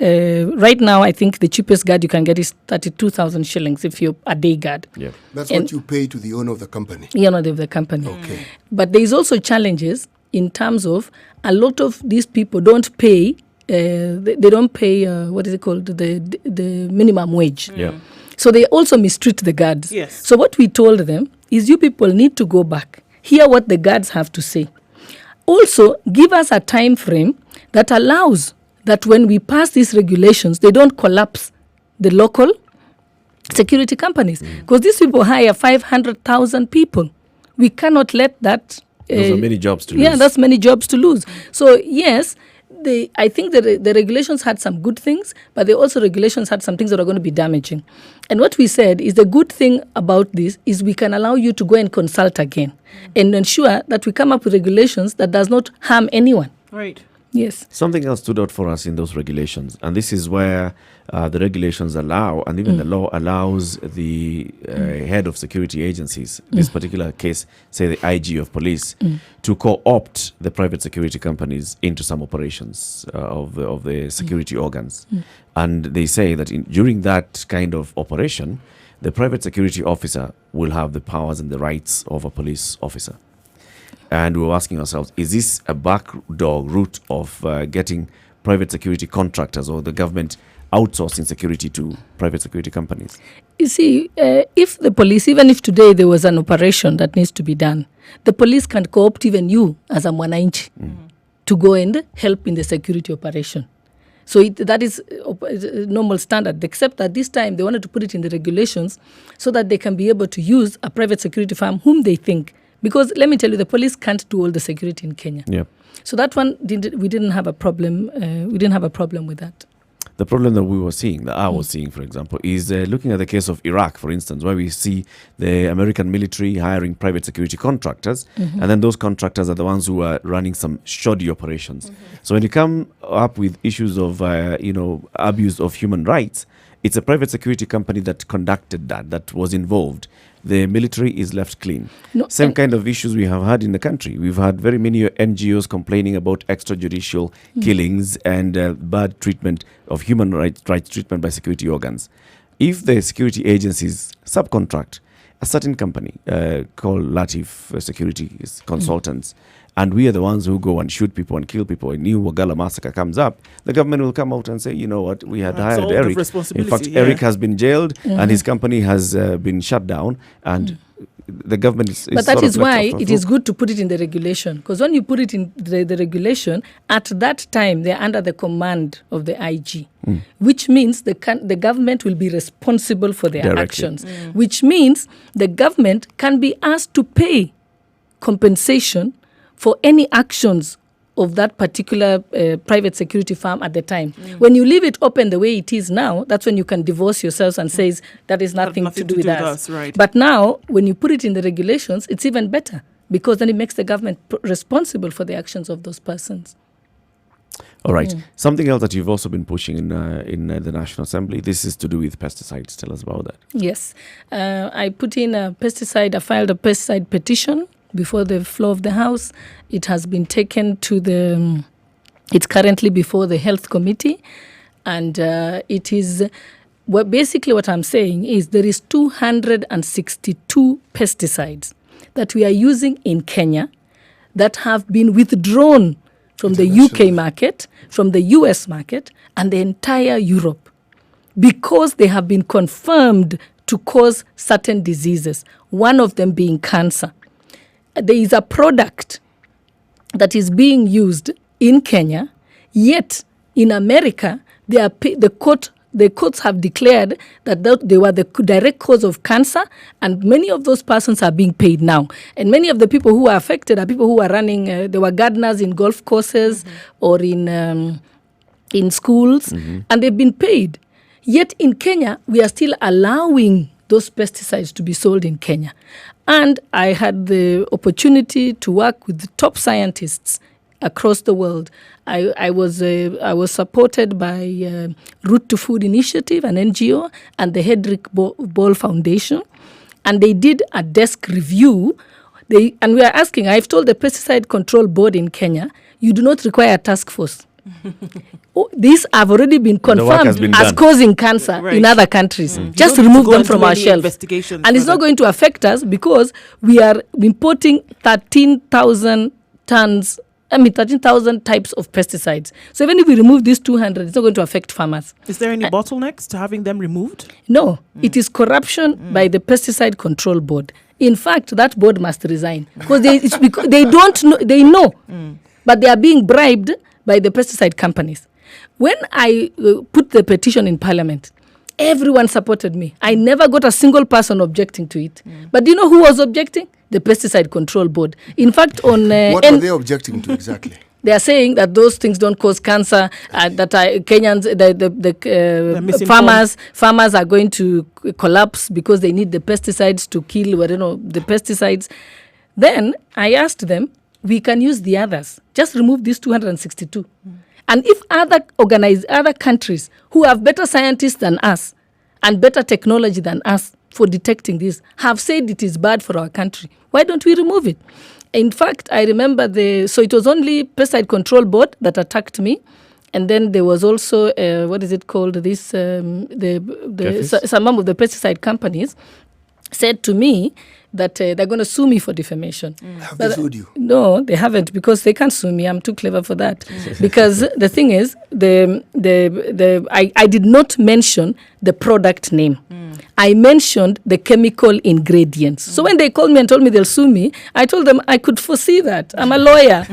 Right now, I think the cheapest guard you can get is 32,000 shillings if you're a day guard. Yeah. That's what you pay to the owner of the company. The owner of the company. Okay. But there is also challenges in terms of a lot of these people don't pay. They don't pay what is it called, the minimum wage. Yeah. So they also mistreat the guards. Yes. So what we told them is you people need to go back, hear what the guards have to say. Also, give us a time frame that allows that when we pass these regulations, they don't collapse the local security companies. Because these people hire 500,000 people. We cannot let that... Those are many jobs to lose. Yeah, that's many jobs to lose. So, yes... I think the regulations had some good things, but the regulations had some things that are going to be damaging. And what we said is the good thing about this is we can allow you to go and consult again and ensure that we come up with regulations that does not harm anyone. Right. Yes. Something else stood out for us in those regulations, and this is where the regulations allow, and even the law allows the head of security agencies, this particular case, say the IG of police, to co-opt the private security companies into some operations of the security organs. And they say that during that kind of operation, the private security officer will have the powers and the rights of a police officer. And we were asking ourselves, is this a backdoor route of getting private security contractors or the government outsourcing security to private security companies? You see, if the police, even if today there was an operation that needs to be done, the police can co-opt even you as a mwananchi to go and help in the security operation. So that is a normal standard, except that this time they wanted to put it in the regulations so that they can be able to use a private security firm whom they think. Because let me tell you, the police can't do all the security in Kenya. Yeah. So that one, we didn't have a problem. We didn't have a problem with that. The problem that we were seeing, that I was seeing, for example, is looking at the case of Iraq, for instance, where we see the American military hiring private security contractors, and then those contractors are the ones who are running some shoddy operations. So when you come up with issues of, abuse of human rights, it's a private security company that conducted that was involved. The military is left clean. No, Same kind of issues we have had in the country. We've had very many NGOs complaining about extrajudicial killings and bad treatment of human rights treatment by security organs. If the security agencies subcontract a certain company called Latif Security Consultants, and we are the ones who go and shoot people and kill people, a new Wagala massacre comes up, the government will come out and say, you know what, we had hired Eric. In fact, Eric has been jailed and his company has been shut down, and the government is But that is why it is good to put it in the regulation, because when you put it in the regulation, at that time they're under the command of the IG, which means the government will be responsible for their actions, which means the government can be asked to pay compensation for any actions of that particular private security firm at the time. When you leave it open the way it is now, that's when you can divorce yourselves and says that is nothing to do with us. Right. But now, when you put it in the regulations, it's even better, because then it makes the government responsible for the actions of those persons. All right. Something else that you've also been pushing in the National Assembly, this is to do with pesticides. Tell us about that. Yes. I filed a pesticide petition before the floor of the House. It has been taken to it's currently before the Health Committee, and it is, basically what I'm saying is there is 262 pesticides that we are using in Kenya that have been withdrawn from the UK market, from the US market, and the entire Europe, because they have been confirmed to cause certain diseases, one of them being cancer. There is a product that is being used in Kenya, yet in America, the courts have declared that they were the direct cause of cancer, and many of those persons are being paid now. And many of the people who are affected are people who are running, they were gardeners in golf courses or in schools, and they've been paid. Yet in Kenya, we are still allowing those pesticides to be sold in Kenya. And I had the opportunity to work with the top scientists across the world. I was supported by Root to Food Initiative, an NGO, and the Hedrick Ball Foundation, and they did a desk review. And we are asking, I've told the Pesticide Control Board in Kenya, you do not require a task force. These have already been confirmed as causing cancer in other countries. Just remove them from our shelf. And it's not going to affect us because we are importing 13,000 types of pesticides. So even if we remove these 200, it's not going to affect farmers. Is there any bottlenecks to having them removed? No. It is corruption by the Pesticide Control Board. In fact, that board must resign because they don't know. They know, but they are being bribed by the pesticide companies. When I put the petition in Parliament, everyone supported me. I never got a single person objecting to it. But do you know who was objecting? The Pesticide Control Board. In fact, what are they objecting to exactly? They are saying that those things don't cause cancer, that Kenyans, the farmers are going to collapse because they need the pesticides to kill, the pesticides. Then I asked them, we can use the others. Just remove these 262. And if other countries who have better scientists than us and better technology than us for detecting this have said it is bad for our country, why don't we remove it? In fact, I remember so it was only Pesticide Control Board that attacked me. And then there was also, what is it called? This, some of the pesticide companies said to me that they're going to sue me for defamation. Have they sued you? No, they haven't, because they can't sue me. I'm too clever for that. Because the thing is, I did not mention the product name. I mentioned the chemical ingredients. So when they called me and told me they'll sue me, I told them I could foresee that. I'm a lawyer.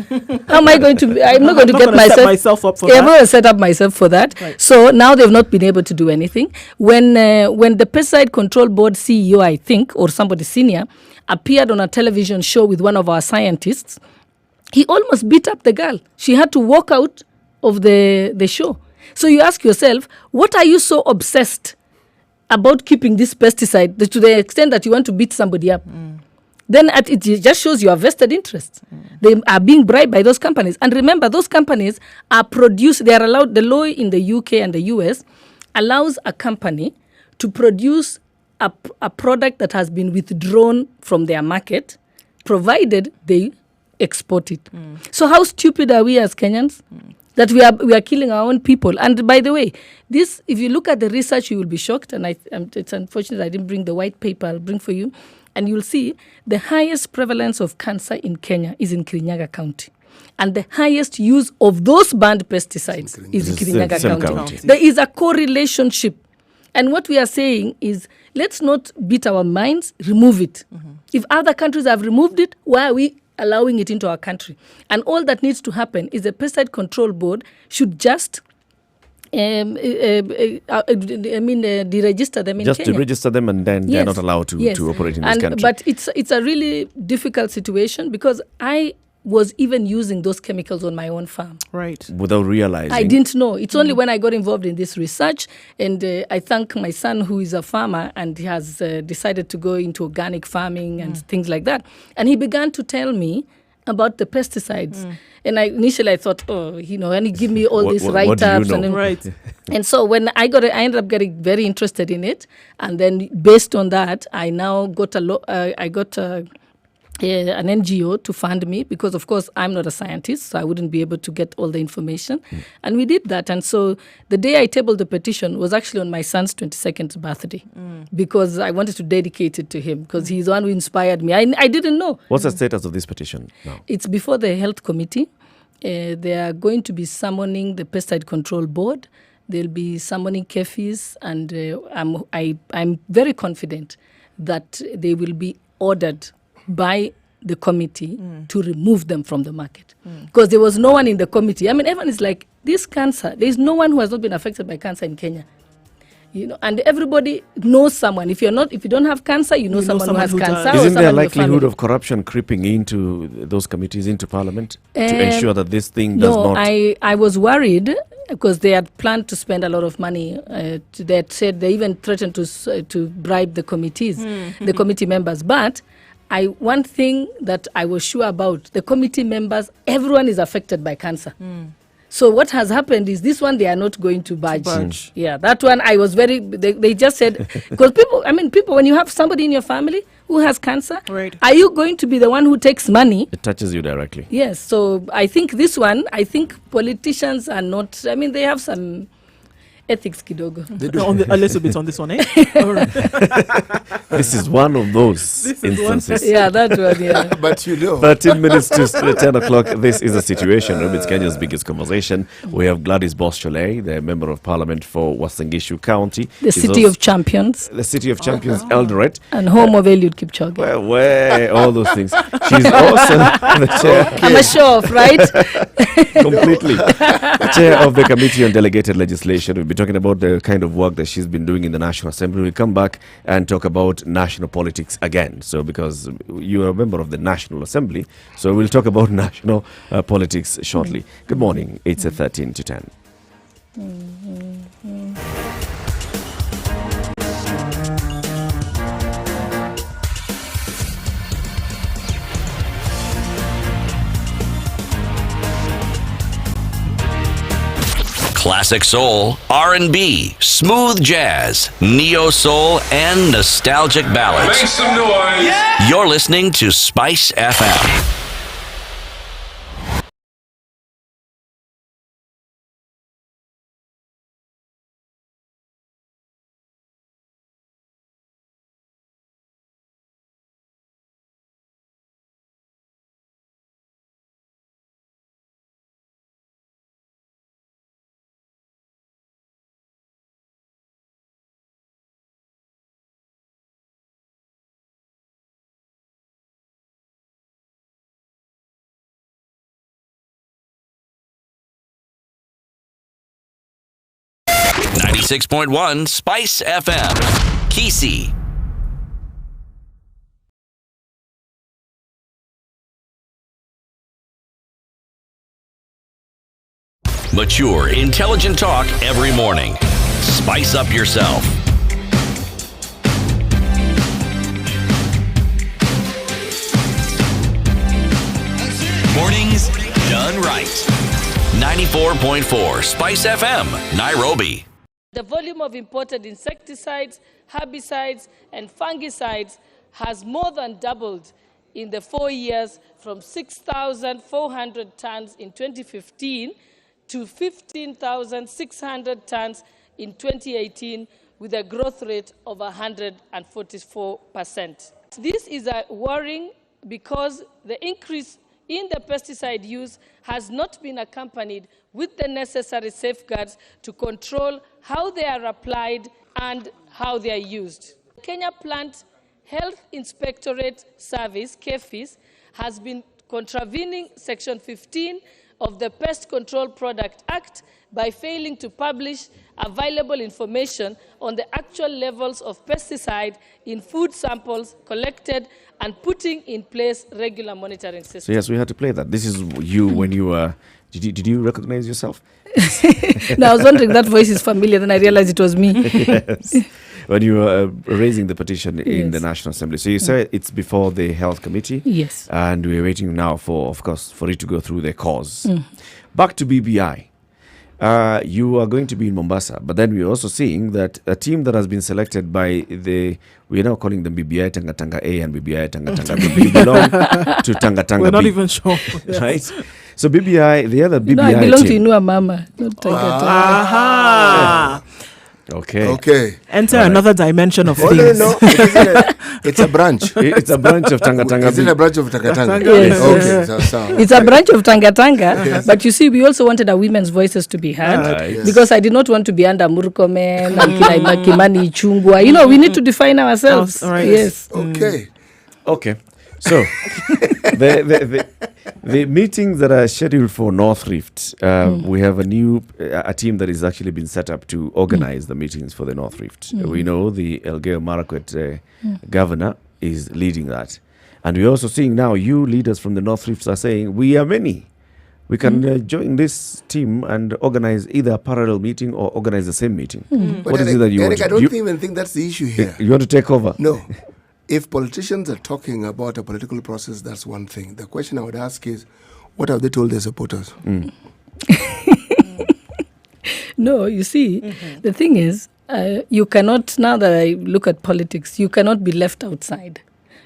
How am I going to? I'm not going to get myself up for that. I'm not going to set up myself for that. Right. So now they've not been able to do anything. When the Pesticide Control Board CEO, I think, or somebody senior, appeared on a television show with one of our scientists, he almost beat up the girl. She had to walk out of the show. So you ask yourself, what are you so obsessed about keeping this pesticide to the extent that you want to beat somebody up? Then it just shows you have vested interests. They are being bribed by those companies. And remember, those companies are they are allowed, the law in the UK and the US allows a company to produce a product that has been withdrawn from their market, provided they export it. So how stupid are we as Kenyans? That we are killing our own people. And by the way, this, if you look at the research, you will be shocked. And it's unfortunate I didn't bring the white paper. I'll bring for you. And you'll see the highest prevalence of cancer in Kenya is in Kirinyaga County. And the highest use of those banned pesticides is in Kirinyaga County. There is a correlationship. And what we are saying is, let's not beat our minds, remove it. If other countries have removed it, why are we allowing it into our country? And all that needs to happen is the Pesticide Control Board should just deregister them in just Kenya. To register them, and then they're not allowed to operate in this country. But it's a really difficult situation, because I was even using those chemicals on my own farm. Right. Without realizing. I didn't know. It's only when I got involved in this research, and I thank my son, who is a farmer, and he has decided to go into organic farming and things like that. And he began to tell me about the pesticides. And initially I thought, and he give me all these write-ups. And so when I ended up getting very interested in it. And then based on that, I now got an NGO to fund me, because of course I'm not a scientist, so I wouldn't be able to get all the information. And we did that. And so the day I tabled the petition was actually on my son's 22nd birthday, because I wanted to dedicate it to him, because he's the one who inspired me. I didn't know. What's the status of this petition now? It's before the health committee. They are going to be summoning the Pesticide Control Board. They'll be summoning KEFIs, and I'm very confident that they will be ordered by the committee to remove them from the market. Because there was no one in the committee. I mean, everyone is like, this cancer, there is no one who has not been affected by cancer in Kenya. And everybody knows someone. If you don't have cancer, you know someone who has cancer. Isn't there a likelihood of corruption creeping into those committees, into Parliament, to ensure that this thing does not? No, I was worried, because they had planned to spend a lot of money. They had said they even threatened to bribe the committees, the committee members. But one thing that I was sure about, the committee members, everyone is affected by cancer. So what has happened is, this one, they are not going to budge. Yeah, that one I was they just said, because people, when you have somebody in your family who has cancer, are you going to be the one who takes money? It touches you directly. Yes, so I think this one, politicians are not, they have some ethics kidogo. They do a little bit on this one, eh? This is one of those instances. Yeah, that one, yeah. But 13 minutes to 10 o'clock. This is a situation room. It's Kenya's biggest conversation. We have Gladys Boschole, the Member of Parliament for Uasin Gishu County. The City of Champions. The City of Champions, Eldoret. And home of Eliud Kipchoge. Where all those things. She's also the chair. I'm a show off, right? Completely. The chair of the Committee on Delegated Legislation. We'll be talking about the kind of work that she's been doing in the National Assembly. We'll come back and talk about national politics again. So because you are a member of the National Assembly, so we'll talk about national politics shortly. Good morning. It's 13 to 10. Classic soul, R&B, smooth jazz, neo soul, and nostalgic ballads. Make some noise. Yeah. You're listening to Spice FM. .1 Spice FM. Kisi. Mature, intelligent talk every morning. Spice up yourself. Mornings done right. 94.4 Spice FM, Nairobi. The volume of imported insecticides, herbicides, and fungicides has more than doubled in the 4 years from 6,400 tons in 2015 to 15,600 tons in 2018, with a growth rate of 144%. This is worrying because the increase in the pesticide use has not been accompanied with the necessary safeguards to control how they are applied and how they are used. Kenya Plant Health Inspectorate Service, KEFIS, has been contravening Section 15 of the Pest Control Product Act by failing to publish available information on the actual levels of pesticide in food samples collected and putting in place regular monitoring systems. So yes, we had to play that. This is you when you were... Did you recognize yourself? No, I was wondering, that voice is familiar, then I realized it was me. Yes. When you were raising the petition in the National Assembly. So you said it's before the Health Committee. Yes. And we're waiting now for, of course, for it to go through the cause. Back to BBI. You are going to be in Mombasa, but then we're also seeing that a team that has been selected by we're now calling them BBI Tanga Tanga A and BBI Tanga Tanga B, belong to Tanga Tanga B. We're not even sure. Right? So BBI, the other BBI I belong team. to Inua Mama, not Tanga Tanga. Aha. Okay. Enter another dimension of things. No. It's a branch. It's a branch of Tanga Tanga. Is it a branch of Tanga Tanga? Yes. Okay. So. It's a branch of Tanga Tanga, but you see, we also wanted our women's voices to be heard, Yes. because I did not want to be under Murkomen and Kimani Chungwa. You know, we need to define ourselves. Right. Yes. Okay. So the meetings that are scheduled for North Rift, we have a team that is actually been set up to organize the meetings for the North Rift. We know the Elgeyo Marakwet governor is leading that. And we're also seeing now you leaders from the North Rift are saying, we are many. We can join this team and organize either a parallel meeting or organize the same meeting. What is it that you Eric, want? I don't even think that's the issue here. You want to take over? No. If politicians are talking about a political process, that's one thing. The question I would ask is, what have they told their supporters? No, you see, the thing is, you cannot, now that I look at politics, you cannot be left outside.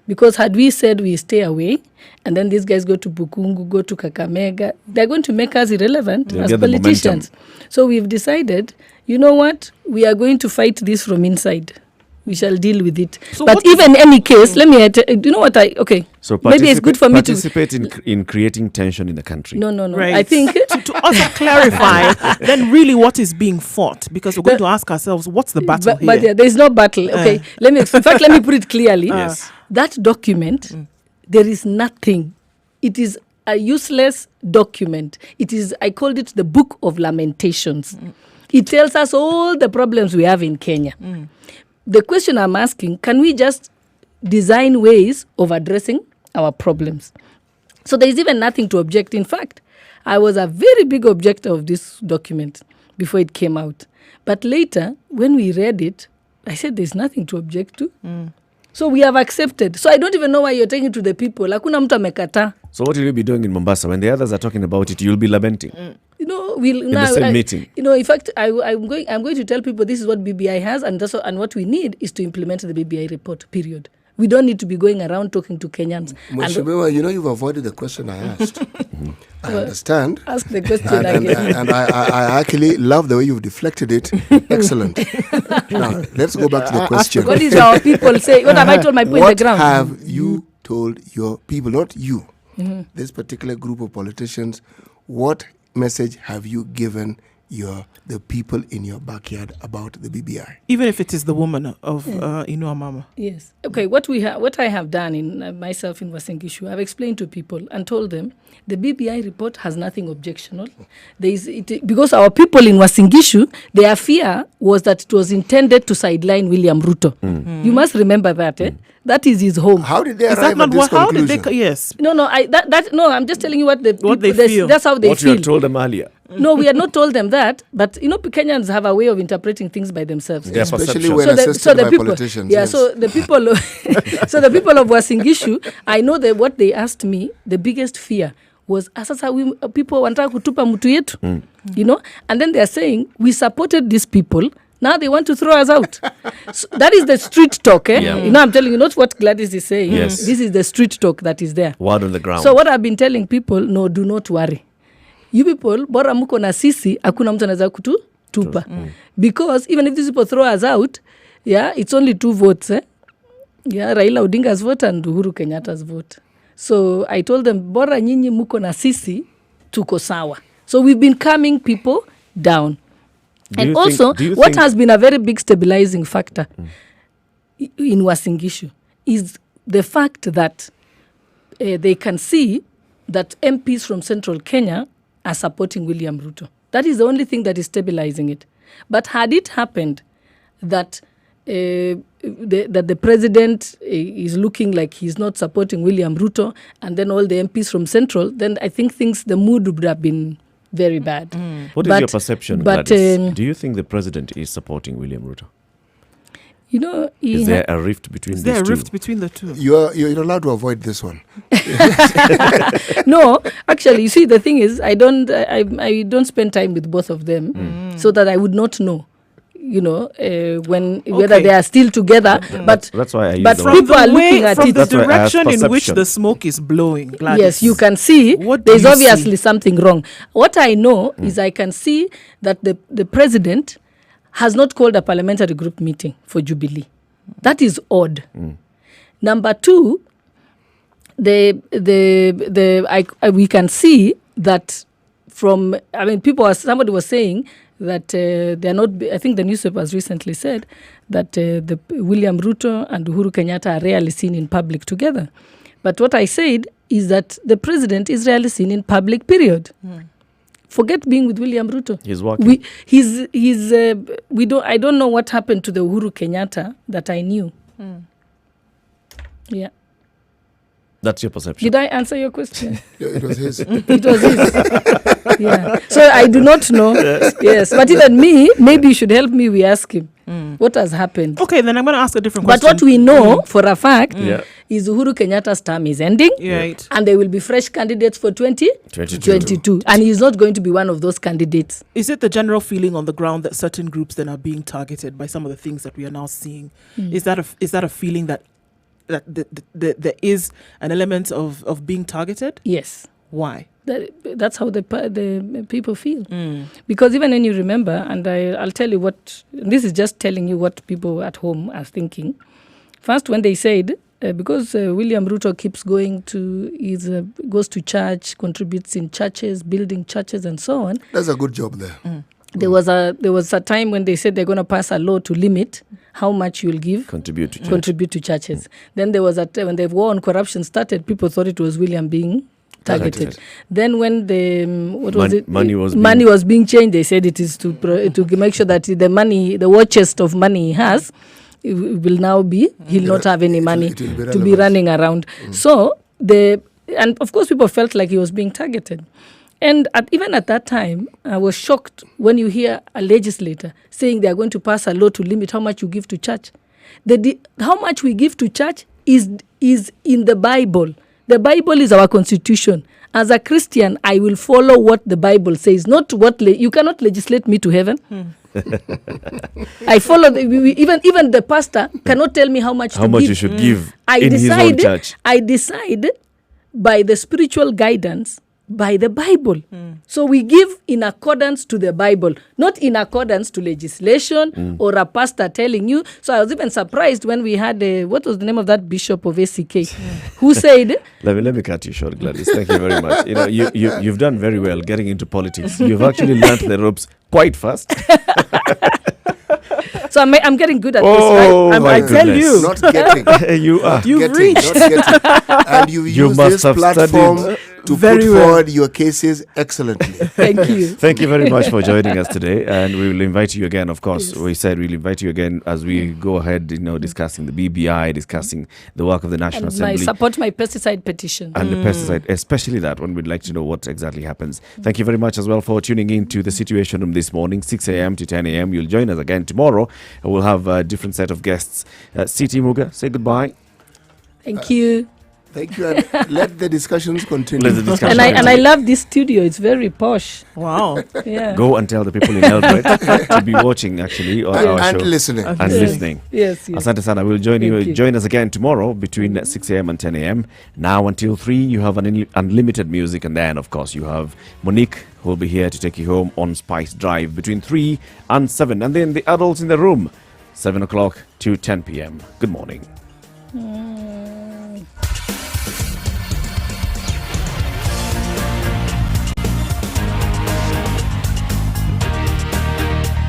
Because had we said we stay away, and then these guys go to Bukungu, go to Kakamega, they're going to make us irrelevant as politicians. So we've decided, you know what, we are going to fight this from inside. We shall deal with it. So but even in any case, let me, you know what so maybe it's good for me to participate in creating tension in the country. No. Right. I think to also clarify then really what is being fought, because we're going to ask ourselves, what's the battle here? But there is no battle. Okay, let me put it clearly. Yes. That document, there is nothing. It is a useless document. It is, I called it the Book of Lamentations. It tells us all the problems we have in Kenya. The question I'm asking, can we just design ways of addressing our problems? So there is even nothing to object. In fact, I was a very big objector of this document before it came out. But later, when we read it, I said there's nothing to object to. So we have accepted. So I don't even know why you're taking it to the people. Hakuna mtu amekataa. So what will you be doing in Mombasa? When the others are talking about it, you'll be lamenting. You know, we'll in the same meeting. You know, in fact, I'm going to tell people this is what BBI has, and what we need is to implement the BBI report. Period. We don't need to be going around talking to Kenyans. Mheshimiwa, you know, you've avoided the question I asked. I understand. Ask the question again. And I actually love the way you've deflected it. Excellent. Now, let's go back to the question. What is our people say? What have I told my people in the ground? What have you told your people, not you, this particular group of politicians, what message have you given the people in your backyard about the BBI? Even if it is the woman of Inua Mama. Yes. Okay, what I have done in myself in Uasin Gishu, I've explained to people and told them the BBI report has nothing objectionable. Because our people in Uasin Gishu, their fear was that it was intended to sideline William Ruto. You must remember that, That is his home. How did they arrive at this conclusion? Yes. No, I'm just telling you what they feel. That's how they what feel. you had told them earlier. No, we had not told them that, but you know, Kenyans have a way of interpreting things by themselves. Yeah, especially when assisted by politicians. Yeah, so the people, so the people of Uasin Gishu, I know that what they asked me, the biggest fear was, people wanataka kutupa mtu yetu, you know, and then they are saying we supported these people. Now they want to throw us out. So that is the street talk, Yeah. You know, I'm telling you, not what Gladys is saying. Yes. This is the street talk that is there. Word on the ground. So what I've been telling people, no, do not worry. You people, bora muko na sisi, hakuna mtu anaweza kutupa. Because even if these people throw us out, it's only 2 votes. Raila Odinga's vote and Uhuru Kenyatta's vote. So I told them, bora nyinyi muko na sisi, tuko sawa. So we've been calming people down. And also, what has been a very big stabilizing factor in Uasin Gishu is the fact that they can see that MPs from Central Kenya are supporting William Ruto. That is the only thing that is stabilizing it. But had it happened that that the president is looking like he's not supporting William Ruto, and then all the MPs from Central, then I think the mood would have been very bad. What is your perception, Gladys? Do you think the president is supporting William Ruto? You know, is there a rift between these two? Is there a rift between the two? You're allowed to avoid this one. No, actually, you see, the thing is, I don't spend time with both of them, so that I would not know. You know, whether they are still together, but that's why I use but the people are looking at from it. the direction in which the smoke is blowing. Gladys. Yes, you can see there's obviously something wrong. What I know is I can see that the president has not called a parliamentary group meeting for Jubilee. That is odd. Number 2, we can see that from, somebody was saying that they're not, I think the newspapers recently said that the William Ruto and Uhuru Kenyatta are rarely seen in public together. But what I said is that the president is rarely seen in public, period. Forget being with William Ruto. He's working. I don't know what happened to the Uhuru Kenyatta that I knew. Yeah. That's your perception. Did I answer your question? It was his. It was his. Yeah. So I do not know. Yes. But even me, maybe you should help me. We ask him what has happened. Okay, then I'm going to ask a different question. But what we know for a fact is Uhuru Kenyatta's term is ending. Right. And there will be fresh candidates for 2022. And he's not going to be one of those candidates. Is it the general feeling on the ground that certain groups then are being targeted by some of the things that we are now seeing? Is that a feeling that there is an element of being targeted? Yes. Why? That's how the people feel. Because even when you remember, and I'll tell you what, this is just telling you what people at home are thinking. First, when they said, because William Ruto keeps goes to church, contributes in churches, building churches and so on. That's a good job there. There was a time when they said they're going to pass a law to limit how much you'll give contribute to churches. Then there was a time when the war on corruption started, people thought it was William being targeted. Then when the money was being changed, they said it is to make sure that the money, the war chest of money he has, it will now be, he'll not have any money to be running around. So and of course people felt like he was being targeted. And even at that time, I was shocked when you hear a legislator saying they are going to pass a law to limit how much you give to church. How much we give to church is in the Bible. The Bible is our constitution. As a Christian, I will follow what the Bible says, not what you cannot legislate me to heaven. I follow even the pastor cannot tell me how much you should give his own church. I decide by the spiritual guidance, by the Bible. So we give in accordance to the Bible, not in accordance to legislation or a pastor telling you. So I was even surprised when we had what was the name of that bishop of ACK who said let me cut you short, Gladys. Thank you very much. You've done very well getting into politics. You've actually learned the ropes quite fast. So I'm getting good at this, right? I tell you. Not getting. You are. You've Getting, reached. not getting. And you use must this have platform studied to very put well. forward your cases excellently. Thank you. Thank you very much for joining us today, and we will invite you again. Of course, we said we'll invite you again as we go ahead, discussing the BBI, discussing the work of the National And Assembly. support my pesticide petition. And the pesticide, especially that one, we'd like to know what exactly happens. Thank you very much as well for tuning in to the Situation Room this morning, 6 a.m. to 10 a.m. You'll join us again tomorrow. We'll have a different set of guests. C.T. Muga, say goodbye. Thank you. Thank you, and let the discussions continue. And I love this studio. It's very posh. Wow. Yeah. Go and tell the people in Eldoret to be watching, actually, our and show. listening. And listening. Yes. Asante sana. We'll join us again tomorrow between 6 a.m. and 10 a.m. Now until 3, you have unlimited music. And then, of course, you have Monique, who will be here to take you home on Spice Drive between 3 and 7. And then the adults in the room, 7 o'clock to 10 p.m. Good morning.